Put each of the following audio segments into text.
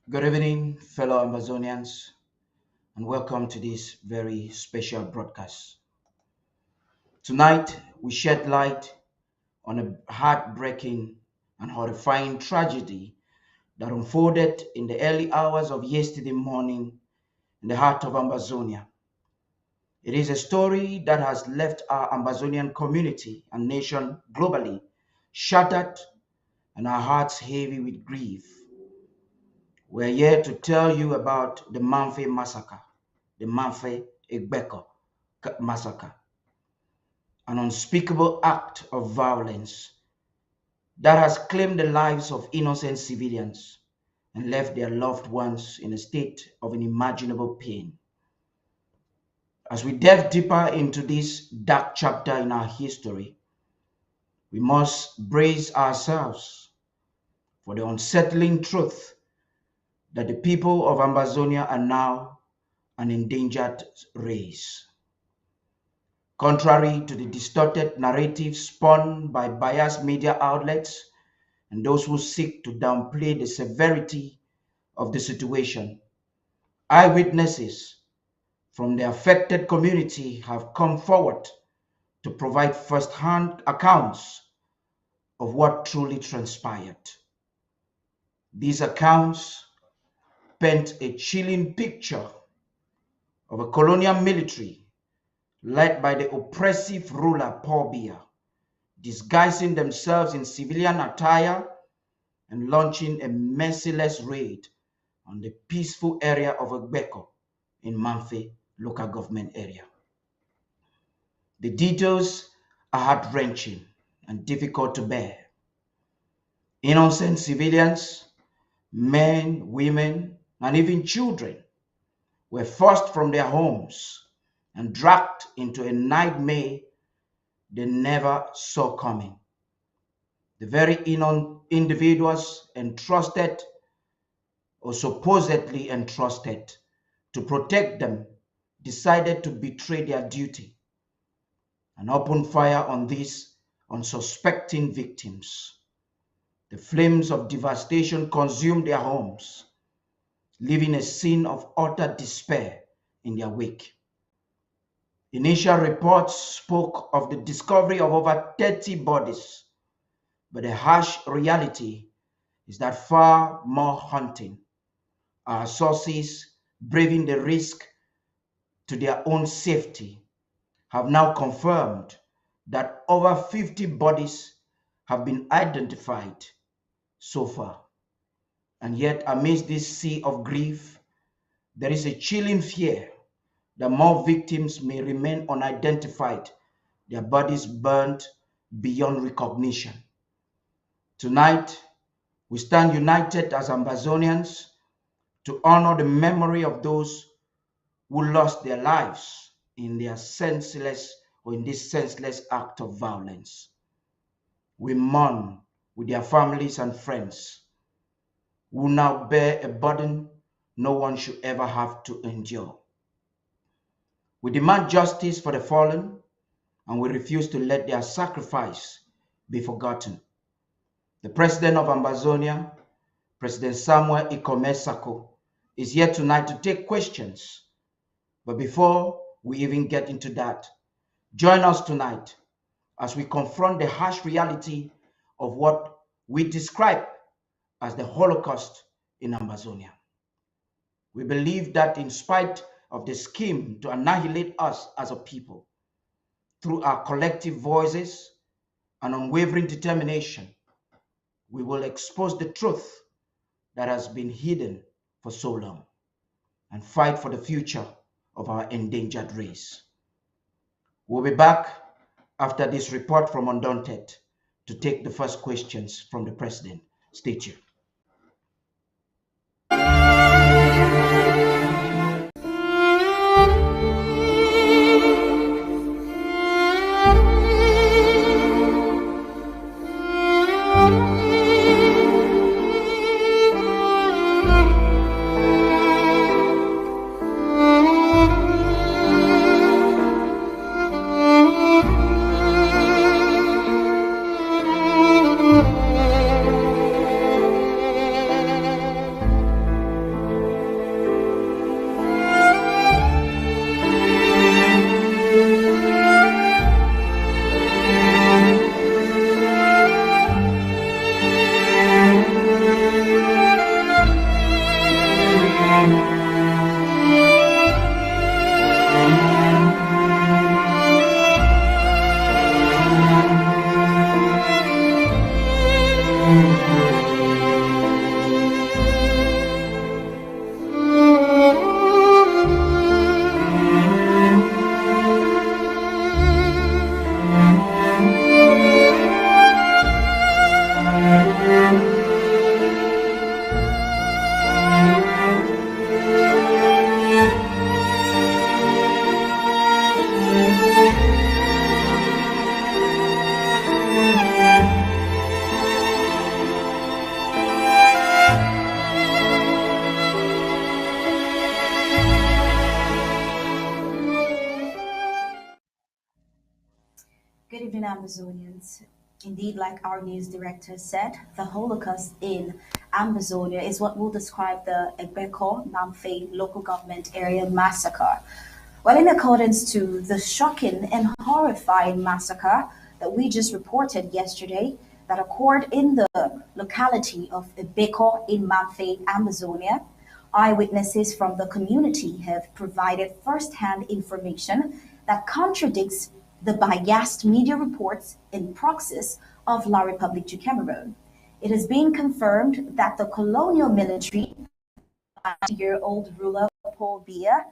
Good evening, fellow Ambazonians, and welcome to this very special broadcast. Tonight, we shed light on a heartbreaking and horrifying tragedy that unfolded in the early hours of yesterday morning in the heart of Ambazonia. It is a story that has left our Ambazonian community and nation globally shattered and our hearts heavy with grief. We're here to tell you about the Manfe massacre, the Manfe Egbekaw massacre, an unspeakable act of violence that has claimed the lives of innocent civilians and left their loved ones in a state of unimaginable pain. As we delve deeper into this dark chapter in our history, we must brace ourselves for the unsettling truth that the people of Ambazonia are now an endangered race. Contrary to the distorted narrative spun by biased media outlets and those who seek to downplay the severity of the situation, eyewitnesses from the affected community have come forward to provide first-hand accounts of what truly transpired. These accounts paint a chilling picture of a colonial military led by the oppressive ruler Paul Biya, disguising themselves in civilian attire and launching a merciless raid on the peaceful area of Egbekaw in Manfe local government area. The details are heart-wrenching and difficult to bear. Innocent civilians, men, women, and even children were forced from their homes and dragged into a nightmare they never saw coming. The very individuals entrusted or supposedly entrusted to protect them decided to betray their duty and open fire on these unsuspecting victims. The flames of devastation consumed their homes, leaving a scene of utter despair in their wake. Initial reports spoke of the discovery of over 30 bodies, but the harsh reality is that far more haunting. Our sources, braving the risk to their own safety, have now confirmed that over 50 bodies have been identified so far. And yet, amidst this sea of grief, there is a chilling fear that more victims may remain unidentified, their bodies burned beyond recognition. Tonight, we stand united as Ambazonians to honor the memory of those who lost their lives in this senseless act of violence. We mourn with their families and friends who now bear a burden no one should ever have to endure. We demand justice for the fallen, and we refuse to let their sacrifice be forgotten. The president of Ambazonia, President Sako, is here tonight to take questions. But before we even get into that, join us tonight as we confront the harsh reality of what we describe as the Holocaust in Ambazonia. We believe that in spite of the scheme to annihilate us as a people, through our collective voices and unwavering determination, we will expose the truth that has been hidden for so long and fight for the future of our endangered race. We'll be back after this report from Undaunted to take the first questions from the president. Stay tuned. Amazonians. Indeed, like our news director said, the Holocaust in Ambazonia is what we'll describe the Egbekaw Namfe local government area massacre. Well, in accordance to the shocking and horrifying massacre that we just reported yesterday, that occurred in the locality of Egbekaw in Mamfe, Amazonia, eyewitnesses from the community have provided first-hand information that contradicts the biased media reports and proxies of La République du Cameroon. It has been confirmed that the colonial military, 90-year-old ruler Paul Biya,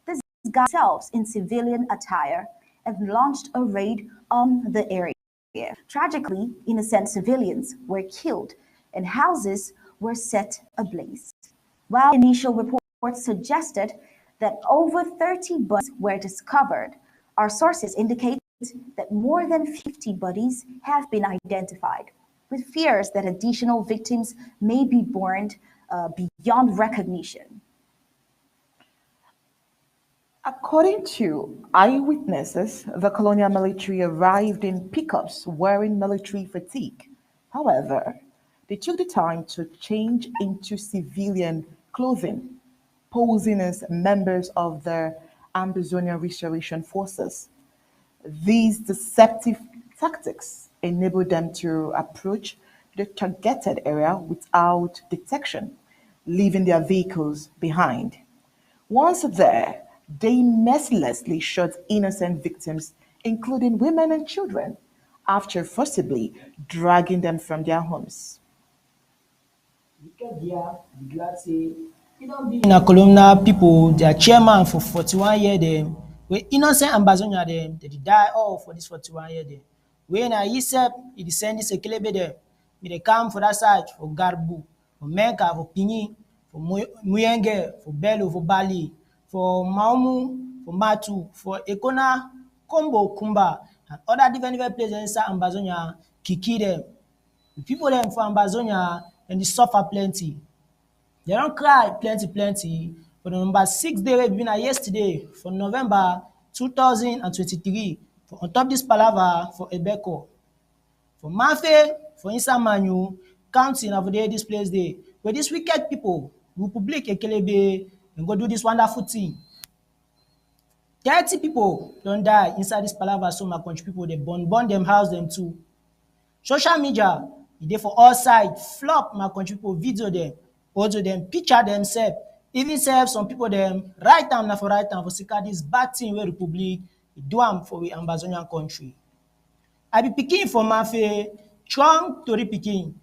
disguised themselves in civilian attire and launched a raid on the area. Tragically, innocent civilians were killed and houses were set ablaze. While initial reports suggested that over 30 bodies were discovered, our sources indicate that more than 50 bodies have been identified, with fears that additional victims may be born beyond recognition. According to eyewitnesses, the colonial military arrived in pickups wearing military fatigue. However, they took the time to change into civilian clothing, posing as members of the Ambazonia Restoration Forces. These deceptive tactics enabled them to approach the targeted area without detection, leaving their vehicles behind. Once there, they mercilessly shot innocent victims, including women and children, after forcibly dragging them from their homes. Na colonial people, their chairman for 41 years, them we innocent Ambazonia them, they die all for this 41 years them. When I Isep, he descend this ekelebe them, they come for that side for Garbu, for Menka, for Pini, for Muyenge, for Bello, for Bali, for Maumu, for Matu, for Ekona, Kombo, Kumba, and other different places inside Ambazonia, Kiki them. The people them for Ambazonia and they suffer plenty. They don't cry plenty. For the number 6 day we been yesterday for November 2023 for on top this palaver for Egbekaw. For Mafe, for Insamanyu, counting of the this place day. Where these wicked people will public Ekelebe and go do this wonderful thing. 30 people don't die inside this palaver, so my country people they burn them, house them too. Social media, they for all sides, flop my country people, video them, audio them, picture themselves, even self some people them right time for right time for seek this bad thing where Republic do am for we Ambazonian country. I be picking for Mafe, strong Tori picking.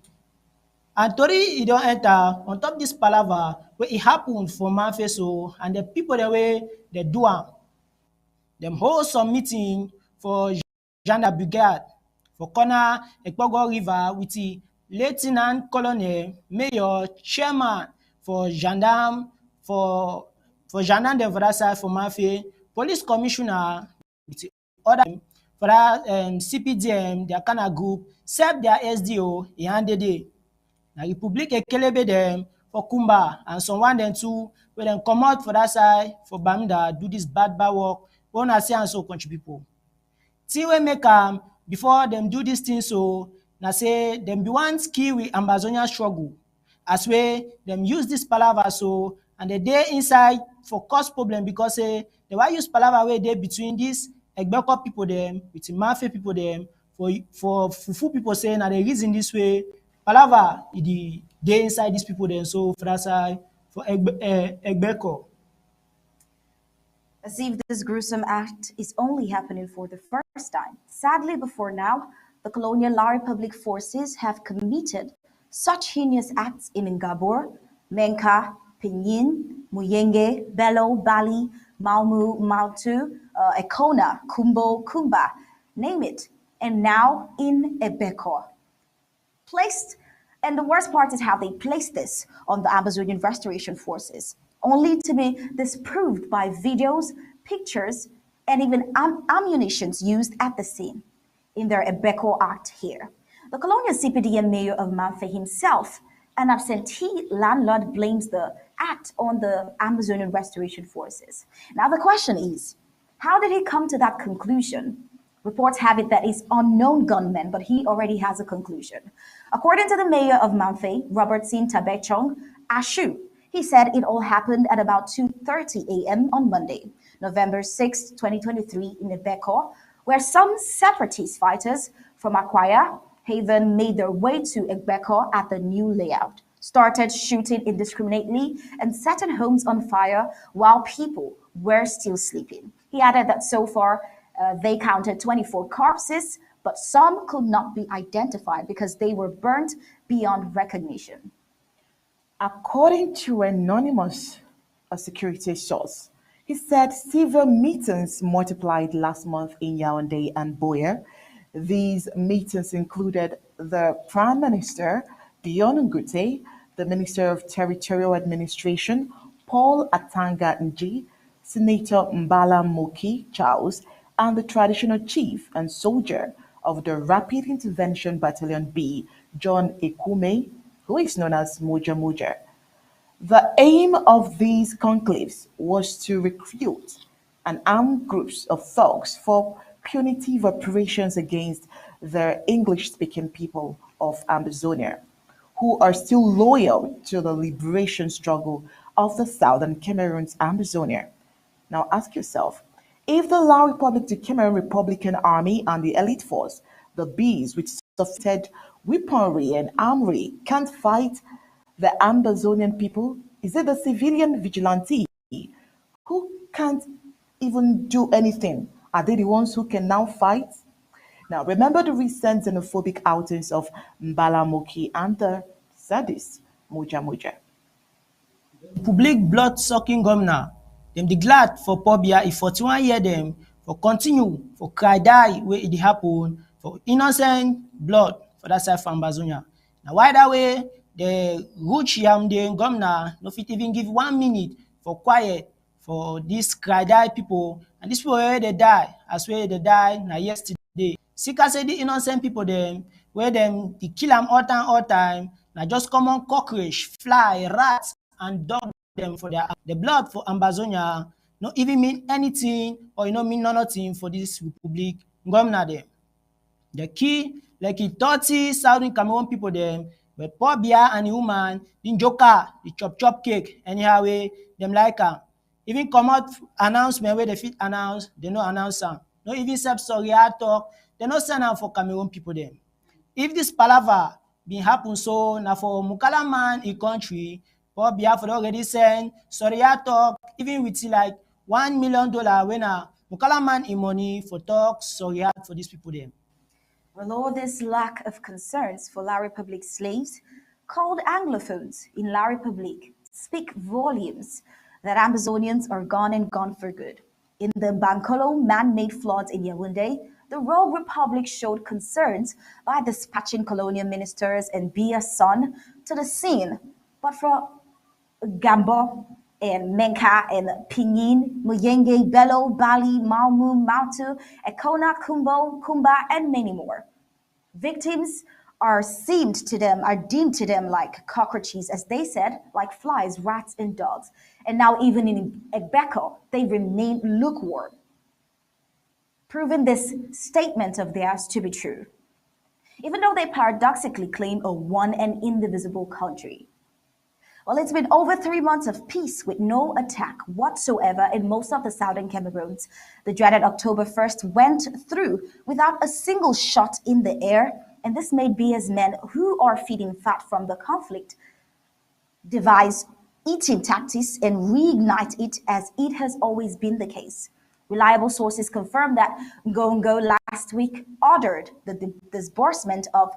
And Tori he don't enter on top this palaver where it happened for Mafe so and the people the way they do am. Them hold some meeting for Janda Brigade for corner Ekpogo River with the Lieutenant Colonel, Mayor, Chairman for Gendarme, for Gendarme for that side for Mafia, Police Commissioner with the other for that CPDM, their kind of group, serve their SDO, he handed it. Now Republic Ekelebe them for Kumba and someone then too where them come out for that side for Bamda do this bad work. Wanna see and so country people. See we make before them do this thing so na say them be one skill with Ambazonia struggle. As way them use this palaver so and the day inside for cause problem because they why use palaver way they between this Egbekaw people them with the Mafe people them for Fufu people saying that they reason this way palaver the day inside these people then so for that side for Egbekaw. As if this gruesome act is only happening for the first time. Sadly, before now, the colonial La Republic forces have committed such heinous acts in Ngabor, Menka, Pinyin, Muyenge, Bello, Bali, Maumu, Mautu, Ekona, Kumbo, Kumba, name it, and now in Egbekaw. Placed, and the worst part is how they placed this on the Amazonian Restoration Forces, only to be disproved by videos, pictures, and even ammunitions used at the scene in their Egbekaw act here. The colonial CPDM mayor of Manfe himself, an absentee landlord, blames the act on the Amazonian Restoration Forces. Now the question is, how did he come to that conclusion? Reports have it that it's unknown gunmen, but he already has a conclusion. According to the mayor of Mamfe, Robertson Tabechong Ashu, he said it all happened at about 2:30 a.m. on Monday, November 6, 2023, in Egbekaw, where some separatist fighters from Akwaya Haven made their way to Egbekaw at the new layout, started shooting indiscriminately, and setting homes on fire while people were still sleeping. He added that so far they counted 24 corpses, but some could not be identified because they were burnt beyond recognition. According to anonymous a security source, he said civil meetings multiplied last month in Yaoundé and Boya. These meetings included the Prime Minister, Dion Ngute, the Minister of Territorial Administration, Paul Atanga Nji, Senator Mbala Moki Charles, and the traditional chief and soldier of the Rapid Intervention Battalion B, John Ekume, who is known as Moja Moja. The aim of these conclaves was to recruit and arm groups of thugs for punitive operations against the English-speaking people of Ambazonia, who are still loyal to the liberation struggle of the southern Cameroon's Ambazonia. Now ask yourself, if the La République du Cameroon Republican Army and the elite force, the Bees, with sophisticated weaponry and armory, can't fight the Ambazonian people, is it the civilian vigilante who can't even do anything? Are they the ones who can now fight? Now, remember the recent xenophobic outings of Mbalamoki and the sadist Moja Moja. Public blood-sucking governor, dem dey glad for poor Bia if 41 year dem for continue for cry die wey e dey happen for innocent blood for dat side for Ambazonia. Na why dat way the rich Yaoundé governor no fit even give 1 minute for quiet for dis cry die pipo, and dis pipo wey dey die as wey dey die na yesterday. Sika say the innocent pipo dem wey dem dey kill am all time na just common cockroach, fly, rat and dog dem for the blood for Ambazonia no even mean anything or e no mean nothing for dis republic governor dem. The key like 30,000 Cameroon people dem, but poor Bia and the woman bin joker the chop cake anyhow way dem like am. Even comot announcement wey dey fit announce, they no announce am. No even self sorry talk, they no send am for Cameroon people dem. If this palava bin happen so na for Mukala man in country, poor Bia for already send sorry talk even with like $1 million when na Mukala man in money for talk sorry for these people dem. Well, all this lack of concerns for La République slaves, called Anglophones in La République, speak volumes that Ambazonians are gone and gone for good. In the Bankolo man-made floods in Yaoundé, the Rogue Republic showed concerns by dispatching colonial ministers and Bia's son to the scene. But for Gambo and Menka and Pinyin, Muyenge, Bello, Bali, Malmu, Mautu, Ekona, Kumbo, Kumba, and many more. Victims are deemed to them like cockroaches, as they said, like flies, rats, and dogs. And now even in Egbekaw, they remain lukewarm, proving this statement of theirs to be true, even though they paradoxically claim a one and indivisible country. Well, it's been over 3 months of peace with no attack whatsoever in most of the southern Cameroons. The dreaded October 1st went through without a single shot in the air, and this made Bia's men, who are feeding fat from the conflict, devise eating tactics and reignite it as it has always been the case. Reliable sources confirm that Ngongo last week ordered the disbursement of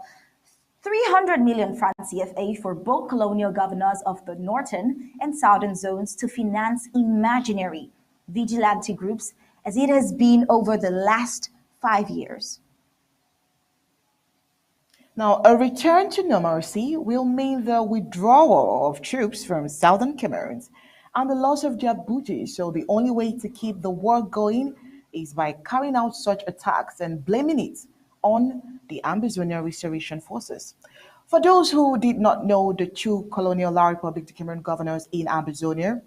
300 million francs CFA for both colonial governors of the northern and southern zones to finance imaginary vigilante groups as it has been over the last 5 years. Now, a return to normalcy will mean the withdrawal of troops from southern Cameroon and the loss of their booty. So the only way to keep the war going is by carrying out such attacks and blaming it on the Ambazonia Restoration Forces. For those who did not know the two colonial La République du Cameroon governors in Ambazonia,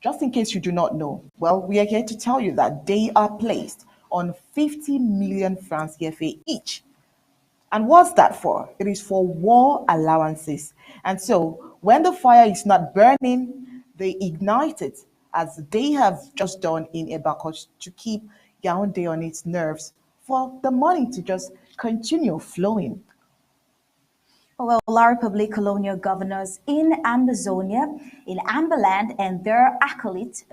just in case you do not know, well, we are here to tell you that they are placed on 50 million francs CFA each. And what's that for? It is for war allowances. And so when the fire is not burning, they ignite it, as they have just done in Egbekaw, to keep Yaoundé on its nerves, for the money to just continue flowing. Well, La Republic colonial governors in Ambazonia, in Ambaland, and their acolyte,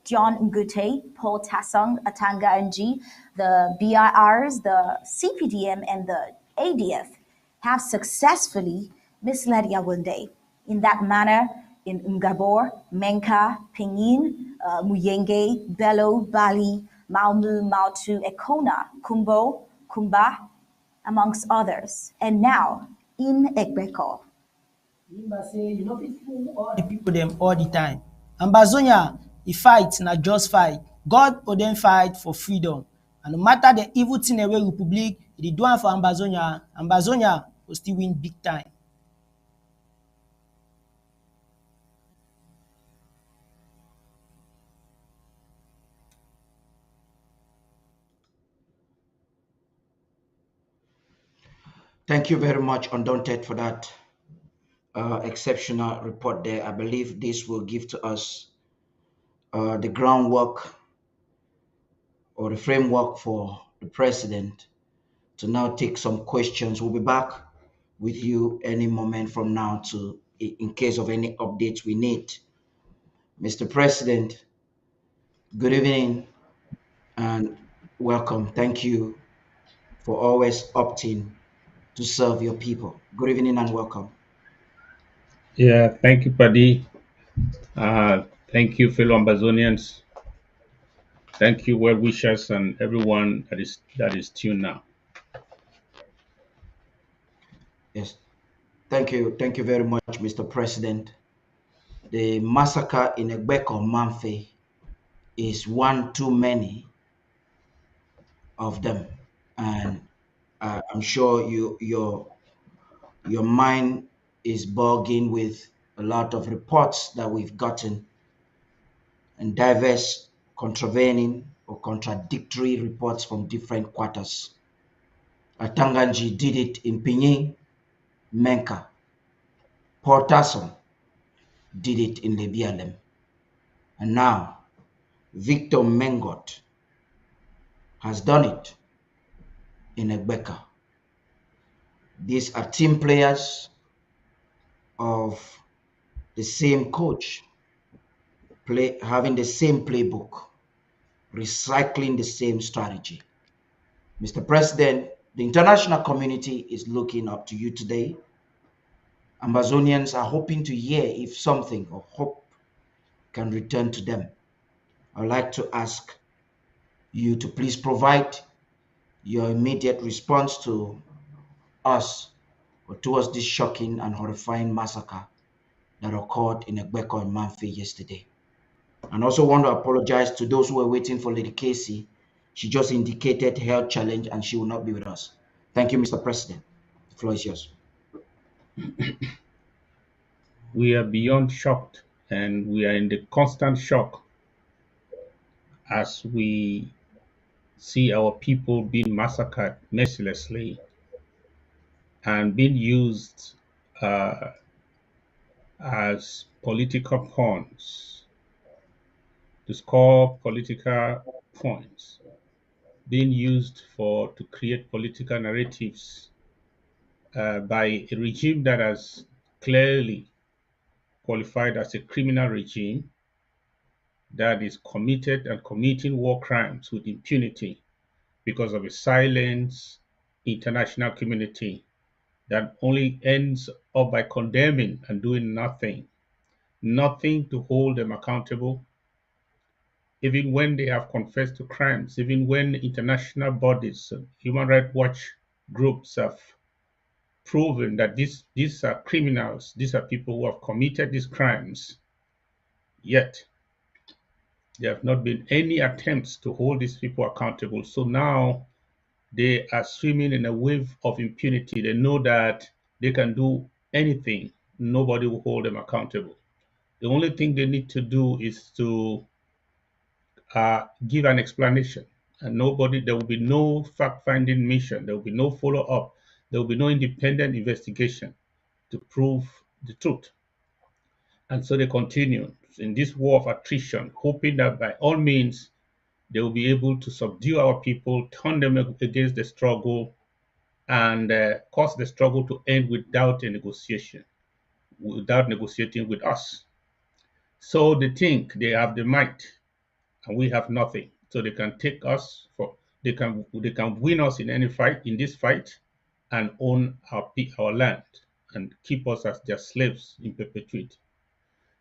John Ngute, Paul Tassong, Atanga Ng, the BIRs, the CPDM, and the ADF, have successfully misled Yaoundé. In that manner, in Ngabor, Menka, Pinyin, Muyenge, Bello, Bali, Maumu, Mautu, Ekona, Kumbo, Kumba, amongst others. And now, in Egbekaw. Remember say you no fit fool all the people them all the time. Ambazonia, e fight na just fight. God ordain fight for freedom. And no matter the evil thing wey Republic, e dey do am for Ambazonia, Ambazonia go still win big time. Thank you very much, Undaunted, for that exceptional report there. I believe this will give to us the groundwork or the framework for the president to now take some questions. We'll be back with you any moment from now to in case of any updates we need. Mr. President, good evening and welcome. Thank you for always opting to serve your people. Good evening and welcome. Yeah, thank you, Paddy. Thank you, fellow Ambazonians. Thank you, well wishers, and everyone that is tuned now. Yes. Thank you very much, Mr. President. The massacre in Egbekaw Manfe is one too many of them, and I'm sure your mind is bugging with a lot of reports that we've gotten and diverse contravening or contradictory reports from different quarters. Atanganji did it in Pinyin, Menka. Portason did it in Lebialem. And now Victor Mengot has done it in Egbekaw. These are team players of the same coach, having the same playbook, recycling the same strategy. Mr. President, the international community is looking up to you today. Ambazonians are hoping to hear if something of hope can return to them. I'd like to ask you to please provide your immediate response to us or towards this shocking and horrifying massacre that occurred in Egbekaw and Manfi yesterday. And also want to apologize to those who were waiting for Lady Casey. She just indicated health challenge and she will not be with us. Thank you, Mr. President. The floor is yours. We are beyond shocked, and we are in the constant shock as we see our people being massacred mercilessly and being used uh, as political pawns to score political points, being used to create political narratives by a regime that has clearly qualified as a criminal regime that is committed and committing war crimes with impunity because of a silent international community that only ends up by condemning and doing nothing, nothing to hold them accountable, even when they have confessed to crimes, even when international bodies, Human Rights Watch groups have proven that these are criminals, these are people who have committed these crimes, yet there have not been any attempts to hold these people accountable. So now they are swimming in a wave of impunity. They know that they can do anything, nobody will hold them accountable. The only thing they need to do is to give an explanation. and nobody, there will be no fact-finding mission, there will be no follow-up, there will be no independent investigation to prove the truth. And so they continue in this war of attrition, hoping that by all means they will be able to subdue our people, turn them against the struggle, and cause the struggle to end without a negotiation, without negotiating with us. So they think they have the might, and we have nothing. So they can take us for they can win us in any fight in this fight, and own our land and keep us as their slaves in perpetuity.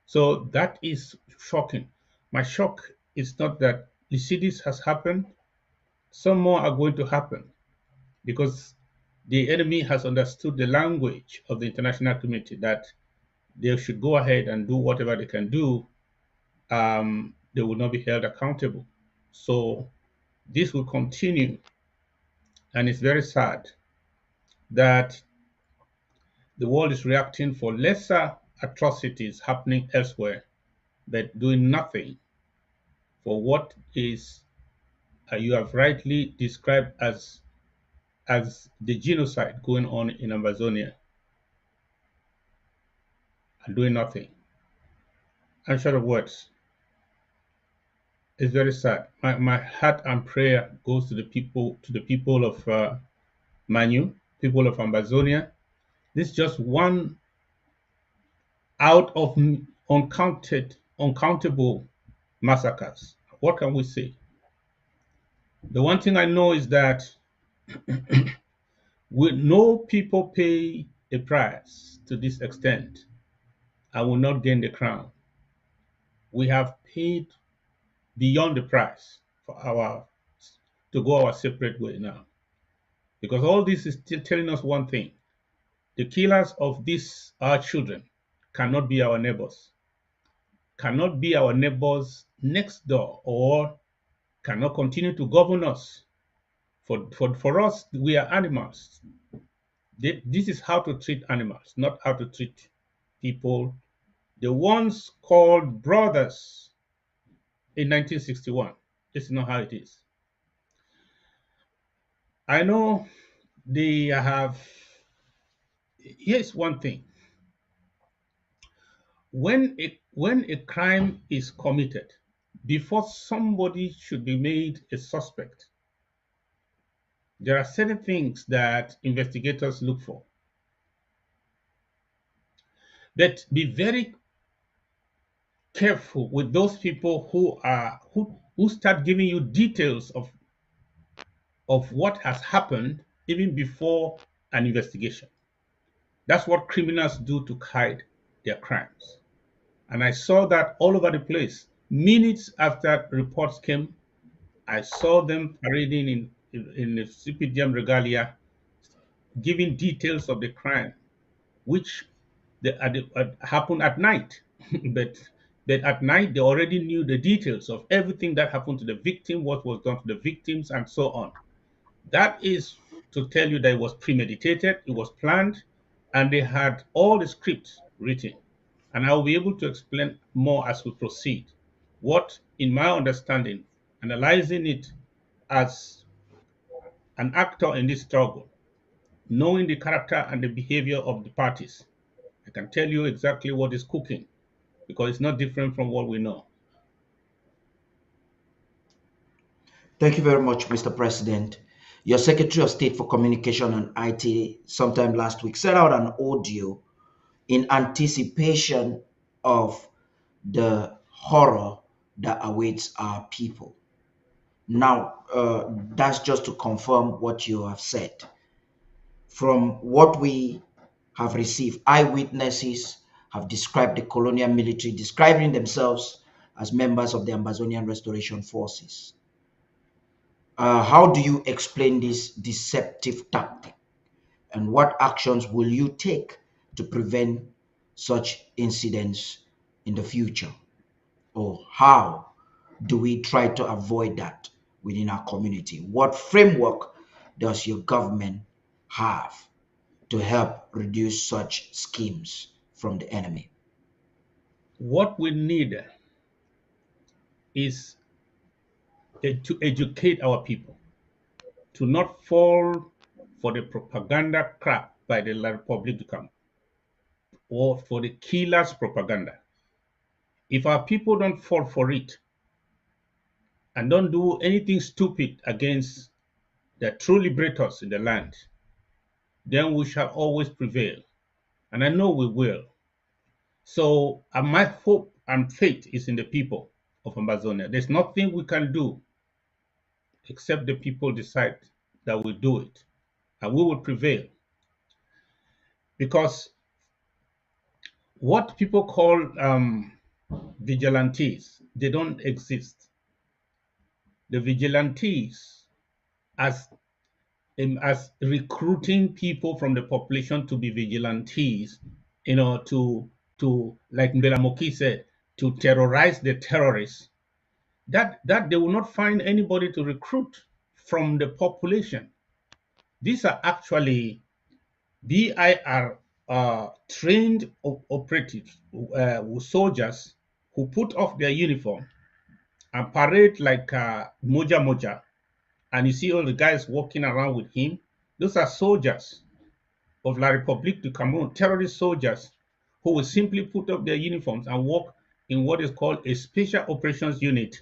So that is shocking. My shock is not that you see this has happened. Some more are going to happen because the enemy has understood the language of the international community that they should go ahead and do whatever they can do. They will not be held accountable. So this will continue, and it's very sad that the world is reacting for lesser atrocities happening elsewhere, but doing nothing for what is you have rightly described as the genocide going on in Ambazonia, and doing nothing. I'm short of words. It's very sad. My heart and prayer goes to the people of Manu, people of Ambazonia. This is just one out of uncountable massacres. What can we say? The one thing I know is that no people pay a price to this extent and will not gain the crown. We have paid beyond the price for our to go our separate way now. Because all this is still telling us one thing. The killers of these our children cannot be our neighbors, cannot be our neighbors next door, or cannot continue to govern us. For us, we are animals. This is how to treat animals, not how to treat people. The ones called brothers in 1961. This is not how it is. I know they have. Here's one thing: when a crime is committed, before somebody should be made a suspect, there are certain things that investigators look for. But be very careful with those people who start giving you details of what has happened even before an investigation. That's what criminals do to hide their crimes. And I saw that all over the place. Minutes after reports came, I saw them parading in the CPDM regalia, giving details of the crime, which happened at night. but but at night they already knew the details of everything that happened to the victim, what was done to the victims, and so on. That is to tell you that it was premeditated, it was planned, and they had all the scripts written. And I will be able to explain more as we proceed. What, in my understanding, analyzing it as an actor in this struggle, knowing the character and the behavior of the parties, I can tell you exactly what is cooking because it's not different from what we know. Thank you very much, Mr. President. Your Secretary of State for Communication and IT sometime last week sent out an audio in anticipation of the horror that awaits our people. Now, that's just to confirm what you have said. From what we have received, eyewitnesses have described the colonial military, describing themselves as members of the Ambazonian Restoration Forces. How do you explain this deceptive tactic? And what actions will you take to prevent such incidents in the future? Or how do we try to avoid that within our community? What framework does your government have to help reduce such schemes from the enemy? What we need is to educate our people to not fall for the propaganda crap by the La Republic to come or for the killers' propaganda. If our people don't fall for it and don't do anything stupid against the true liberators in the land, then we shall always prevail. And I know we will. So my hope and faith is in the people of Ambazonia. There's nothing we can do except the people decide that we do it. And we will prevail. Because what people call vigilantes, they don't exist. The vigilantes, as as recruiting people from the population to be vigilantes, to like Mbelamoki said, to terrorize the terrorists, that they will not find anybody to recruit from the population. These are actually BIR trained operatives, soldiers who put off their uniform and parade like Moja Moja, and you see all the guys walking around with him. Those are soldiers of La République du Cameroon, terrorist soldiers who will simply put up their uniforms and work in what is called a special operations unit.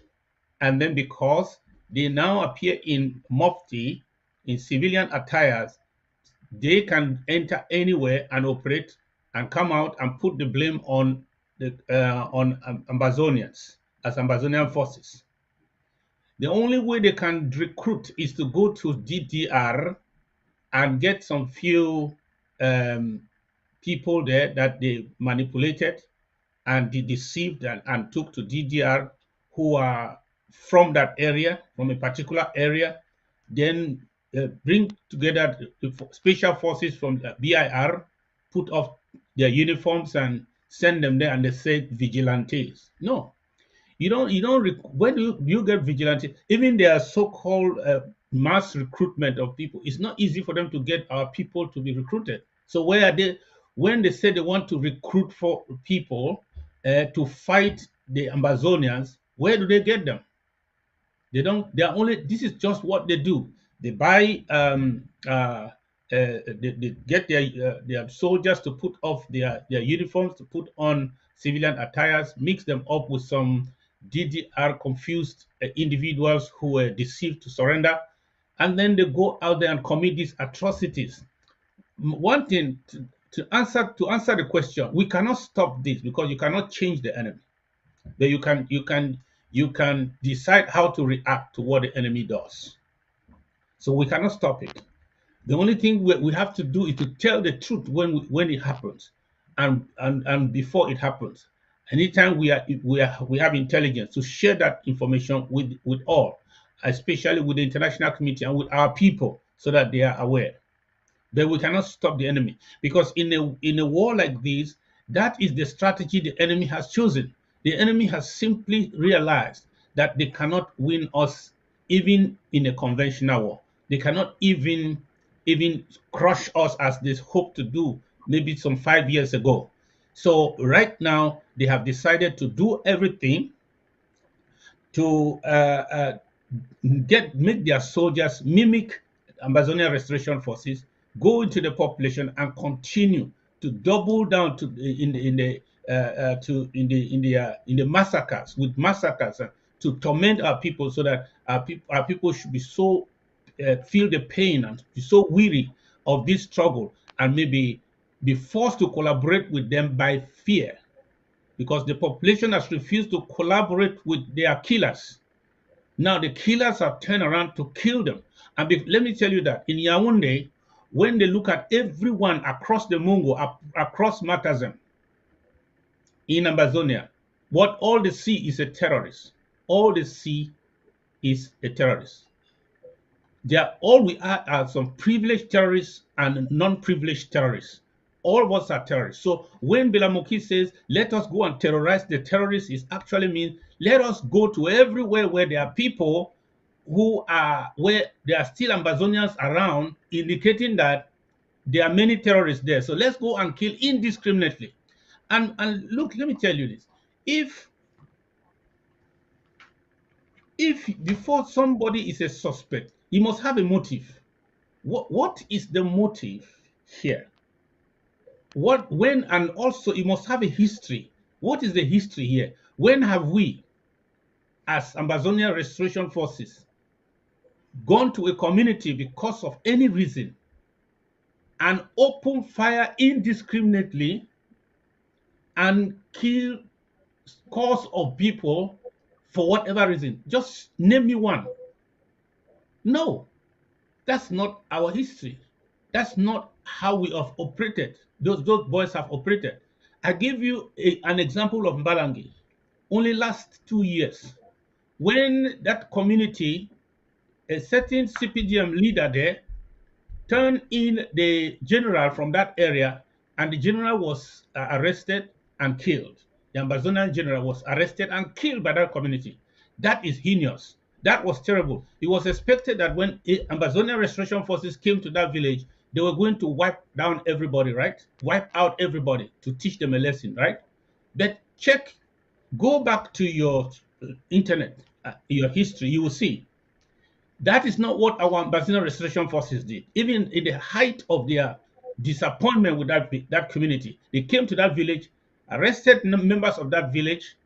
And then because they now appear in mufti, in civilian attires, they can enter anywhere and operate and come out and put the blame on the Ambazonians as Ambazonian forces. The only way they can recruit is to go to DDR and get some few people there that they manipulated and they deceived and took to DDR who are from that area, from a particular area, then bring together the special forces from the BIR, put off their uniforms and send them there, and they say vigilantes. No, when you get vigilante, even their so-called mass recruitment of people, it's not easy for them to get our people to be recruited. So where are they when they say they want to recruit for people to fight the Ambazonians? Where do they get them? They don't. They are only. This is just what they do. They buy. They get their soldiers to put off their uniforms, to put on civilian attires, mix them up with some DDR confused individuals who were deceived to surrender, and then they go out there and commit these atrocities. One thing to answer the question, we cannot stop this because you cannot change the enemy. But you can decide how to react to what the enemy does. So we cannot stop it. The only thing we have to do is to tell the truth when it happens, and before it happens. Anytime we have intelligence, to share that information with all, especially with the international community and with our people, so that they are aware. But we cannot stop the enemy, because in a war like this, that is the strategy the enemy has chosen. The enemy has simply realized that they cannot win us even in a conventional war. They cannot even crush us as they hoped to do maybe some 5 years ago. So right now they have decided to do everything to make their soldiers mimic Ambazonia Restoration Forces, go into the population and continue to double down in the massacres, with massacres, to torment our people, so that our people should be so feel the pain and be so weary of this struggle, and maybe be forced to collaborate with them by fear, because the population has refused to collaborate with their killers. Now the killers have turned around to kill them. And let me tell you that in Yaoundé, when they look at everyone across the Mungo, across Matazem, in Ambazonia, what all they see is a terrorist. All they see is a terrorist. All we are some privileged terrorists and non-privileged terrorists. All of us are terrorists. So when Belamoki says, let us go and terrorize the terrorists, it actually means let us go to everywhere where there are people where there are still Ambazonians around, indicating that there are many terrorists there. So let's go and kill indiscriminately. And look, let me tell you this. If if before somebody is a suspect, he must have a motive. What is the motive here? When, and also he must have a history. What is the history here? When have we, as Ambazonia Restoration Forces, gone to a community because of any reason and open fire indiscriminately and kill scores of people for whatever reason? Just name me one. No, that's not our history. That's not how we have operated. Those boys have operated. I give you an example of Mbalangi. Only last 2 years, when that community, a certain CPDM leader there, turned in the general from that area, and the general was arrested and killed. The Ambazonian general was arrested and killed by that community. That is heinous. That was terrible. It was expected that when Ambazonian Restoration Forces came to that village, they were going to wipe down everybody, right? Wipe out everybody to teach them a lesson, right? But check, go back to your internet, your history, you will see that is not what our Ambazonian Restoration Forces did. Even in the height of their disappointment with that community, they came to that village, arrested members of that village.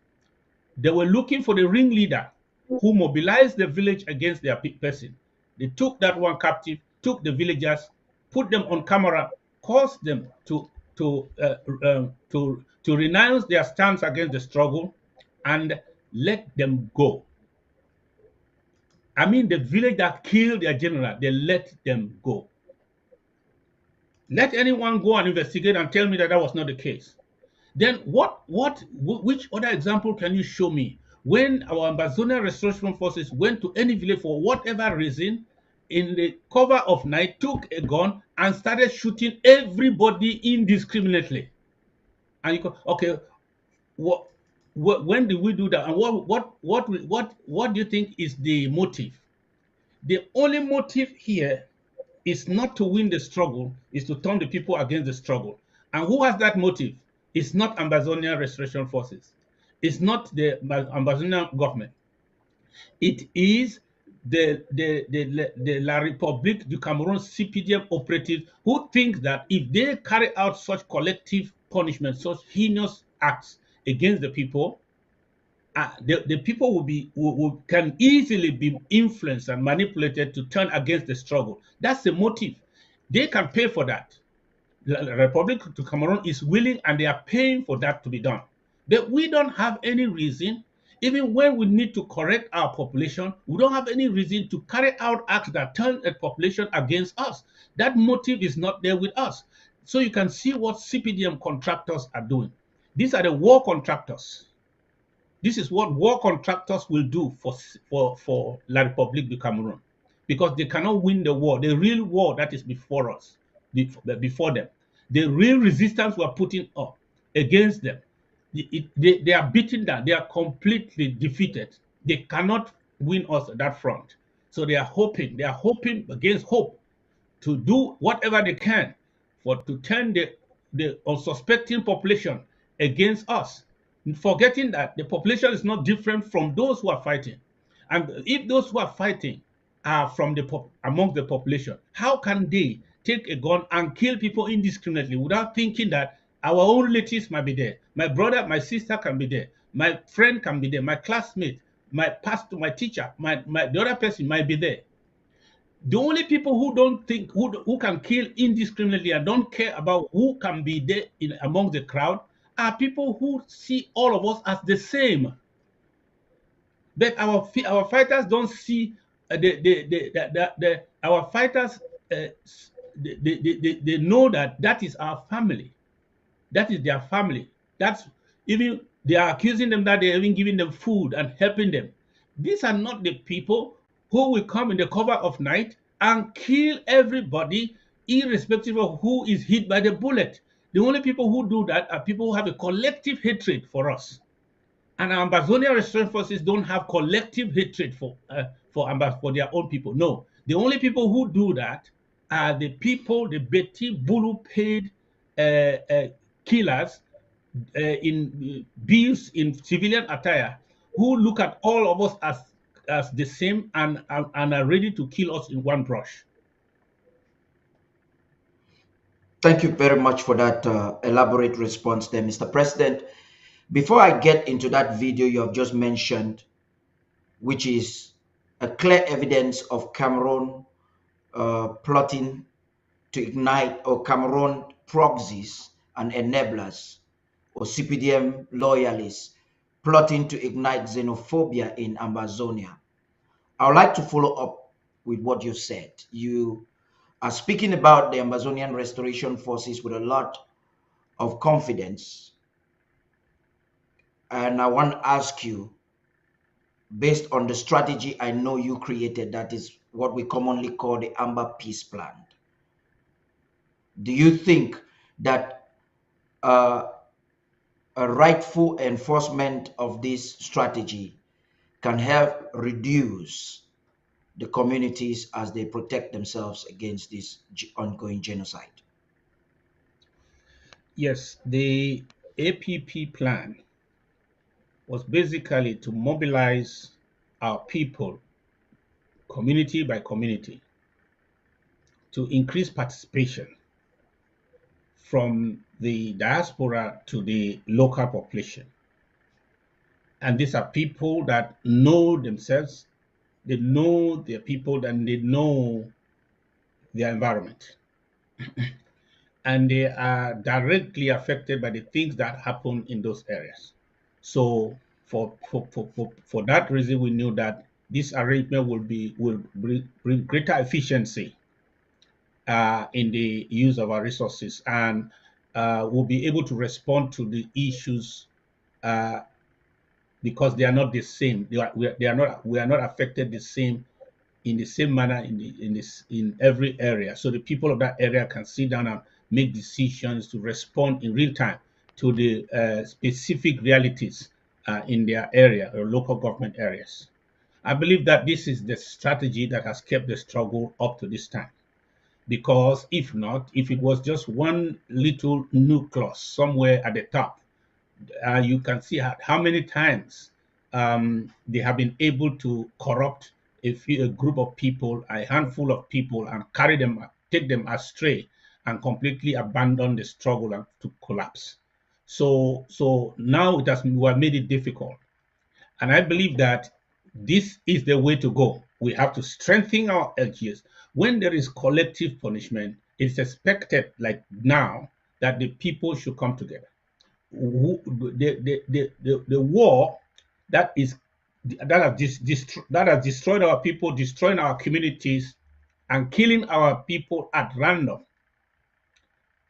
They were looking for the ringleader who mobilized the village against their person. They took that one captive, took the villagers, put them on camera, caused them to renounce their stance against the struggle, and let them go. I mean, the village that killed their general, they let them go. Let anyone go and investigate and tell me that that was not the case. Then which other example can you show me when our Ambazonia Restoration Forces went to any village for whatever reason, in the cover of night, took a gun and started shooting everybody indiscriminately? And you go, okay, when did we do that? And what do you think is the motive? The only motive here is not to win the struggle, is to turn the people against the struggle. And who has that motive? It's not Ambazonia Restoration Forces. It's not the Ambazonian government. It is the La République du Cameroon CPDM operatives who think that if they carry out such collective punishment, such heinous acts against the people, the people can easily be influenced and manipulated to turn against the struggle. That's the motive. They can pay for that. The Republic of Cameroon is willing, and they are paying for that to be done. But we don't have any reason, even when we need to correct our population, we don't have any reason to carry out acts that turn a population against us. That motive is not there with us. So you can see what CPDM contractors are doing. These are the war contractors. This is what war contractors will do for La République du Cameroon, because they cannot win the war, the real war that is before us, before them. The real resistance we are putting up against them, they are beaten down. They are completely defeated. They cannot win us at that front. So they are hoping against hope to do whatever they can to turn the unsuspecting population against us, forgetting that the population is not different from those who are fighting. And if those who are fighting are from among the population, how can they take a gun and kill people indiscriminately without thinking that our own relatives might be there? My brother, my sister can be there. My friend can be there. My classmate, my pastor, my teacher, the other person might be there. The only people who don't think who can kill indiscriminately and don't care about who can be there among the crowd are people who see all of us as the same. But our fighters don't see our fighters. They know that is our family. That is their family. That's even they are accusing them that they're even giving them food and helping them. These are not the people who will come in the cover of night and kill everybody, irrespective of who is hit by the bullet. The only people who do that are people who have a collective hatred for us. And our Ambazonia Restoration Forces don't have collective hatred for their own people. No, the only people who do that are the people, the Betty Bulu paid killers in bills in civilian attire, who look at all of us as as the same and are ready to kill us in one brush. Thank you very much for that elaborate response there, Mr. President. Before I get into that video you have just mentioned, which is a clear evidence of Cameroon plotting to ignite, or Cameroon proxies and enablers, or CPDM loyalists plotting to ignite xenophobia in Ambazonia. I would like to follow up with what you said. You are speaking about the Ambazonian Restoration Forces with a lot of confidence. And I want to ask you, based on the strategy I know you created, that is what we commonly call the Amber Peace Plan, do you think that uh, a rightful enforcement of this strategy can help reduce the communities as they protect themselves against this ongoing genocide? Yes, the APP plan was basically to mobilize our people, community by community, to increase participation from the diaspora to the local population. And these are people that know themselves, they know their people, and they know their environment. And they are directly affected by the things that happen in those areas. So for that reason, we knew that this arrangement will bring greater efficiency in the use of our resources, and we'll be able to respond to the issues uh, because they are not the same. We are not affected the same in the same manner in every area. So the people of that area can sit down and make decisions to respond in real time to the specific realities in their area or local government areas. I believe that this is the strategy that has kept the struggle up to this time. Because if not, if it was just one little nucleus somewhere at the top, you can see how many times they have been able to corrupt a group of people, a handful of people, and carry them, take them astray, and completely abandon the struggle and to collapse. So now it has we have made it difficult, and I believe that this is the way to go. We have to strengthen our edges. When there is collective punishment, it's expected, like now, that the people should come together. The war that is that has destroyed our people, destroying our communities, and killing our people at random.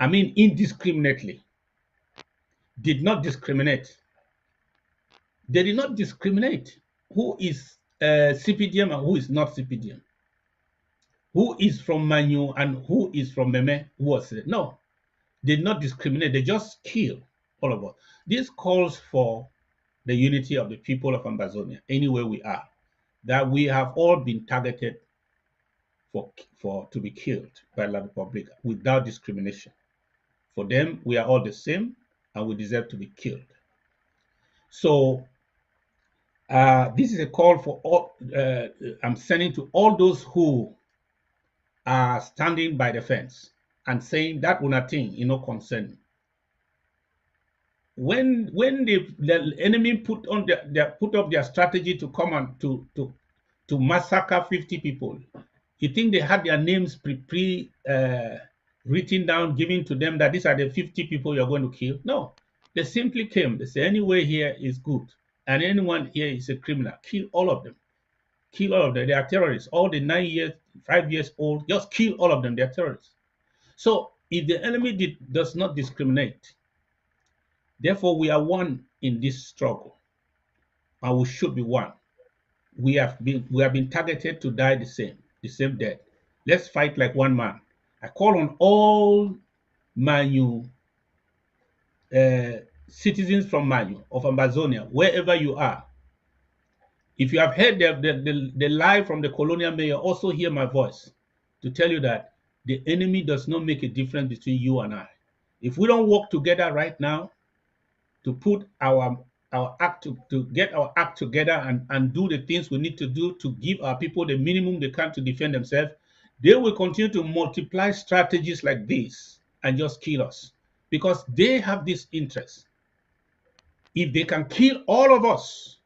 I mean, indiscriminately. Did not discriminate. They did not discriminate who is CPDM and who is not CPDM, who is from Manu and who is from Meme. Who was it? No, they did not discriminate. They just kill all of us. This calls for the unity of the people of Ambazonia, anywhere we are, that we have all been targeted for to be killed by La Republic without discrimination. For them, we are all the same and we deserve to be killed. So this is a call for all. I'm sending to all those who are standing by the fence and saying that una thing, concern. When the enemy put up their strategy to come and to massacre 50 people, you think they had their names written down, given to them that these are the 50 people you're going to kill? No, they simply came. They say anywhere here is good, and anyone here is a criminal. Kill all of them. Kill all of them. They are terrorists. All the 9 years, 5 years old, just kill all of them. They are terrorists. So if the enemy does not discriminate, therefore we are one in this struggle, and we should be one. We have been targeted to die the same death. Let's fight like one man. I call on all Manu citizens from Manu, of Ambazonia, wherever you are. If you have heard the lie from the colonial mayor, also hear my voice to tell you that the enemy does not make a difference between you and I. If we don't work together right now to put our to get our act together and do the things we need to do to give our people the minimum they can to defend themselves, they will continue to multiply strategies like this and just kill us because they have this interest. If they can kill all of us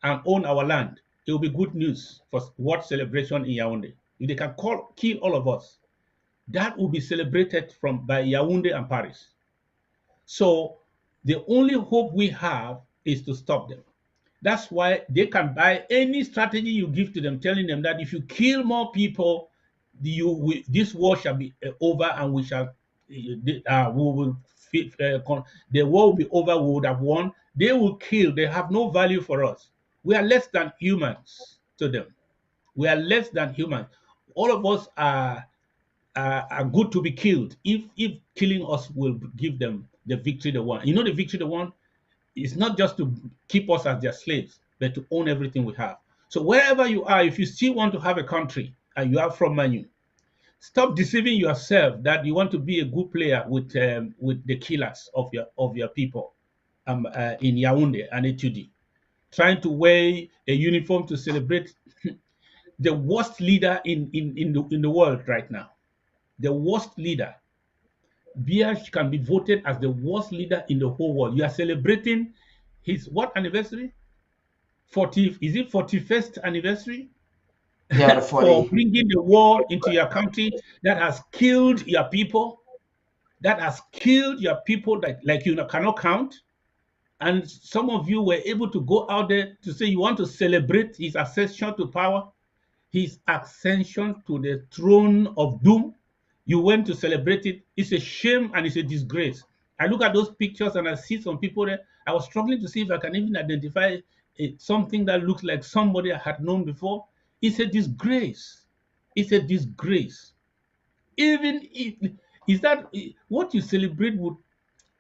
and own our land, it will be good news for what celebration in Yaoundé. If they can kill all of us, that will be celebrated by Yaoundé and Paris. So the only hope we have is to stop them. That's why they can buy any strategy you give to them, telling them that if you kill more people, this war shall be over, and the war will be over. We would have won. They will kill. They have no value for us. We are less than humans to them. We are less than humans. All of us are good to be killed if killing us will give them the victory they want. You know, the victory they want is not just to keep us as their slaves, but to own everything we have. So wherever you are, if you still want to have a country and you are from Manu, stop deceiving yourself that you want to be a good player with the killers of your people in Yaoundé and Etudi, trying to wear a uniform to celebrate the worst leader in the world right now. The worst leader. Biya can be voted as the worst leader in the whole world. You are celebrating his what anniversary? 40, is it 41st anniversary? Yeah, the For 40. bringing the war into your country that has killed your people, that like you cannot count. And some of you were able to go out there to say you want to celebrate his accession to power, his ascension to the throne of doom. You went to celebrate it. It's a shame and it's a disgrace. I look at those pictures and I see some people there. I was struggling to see if I can even identify something that looks like somebody I had known before. It's a disgrace. It's a disgrace. Even is that what you celebrate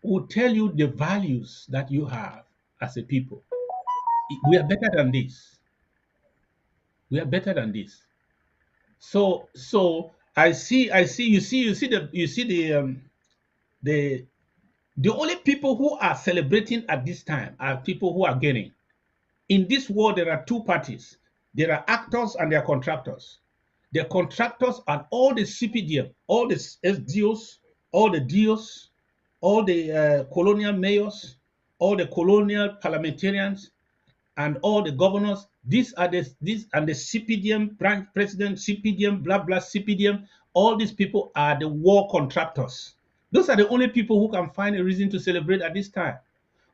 would tell you the values that you have as a people. We are better than this. We are better than this. So I see the only people who are celebrating at this time are people who are gaining. In this war, there are two parties. There are actors and there are contractors. The contractors are all the CPDM, all the SDOs, all the DOs, all the colonial mayors, all the colonial parliamentarians, and all the governors. These and the CPDM branch president, CPDM, blah blah CPDM. All these people are the war contractors. Those are the only people who can find a reason to celebrate at this time,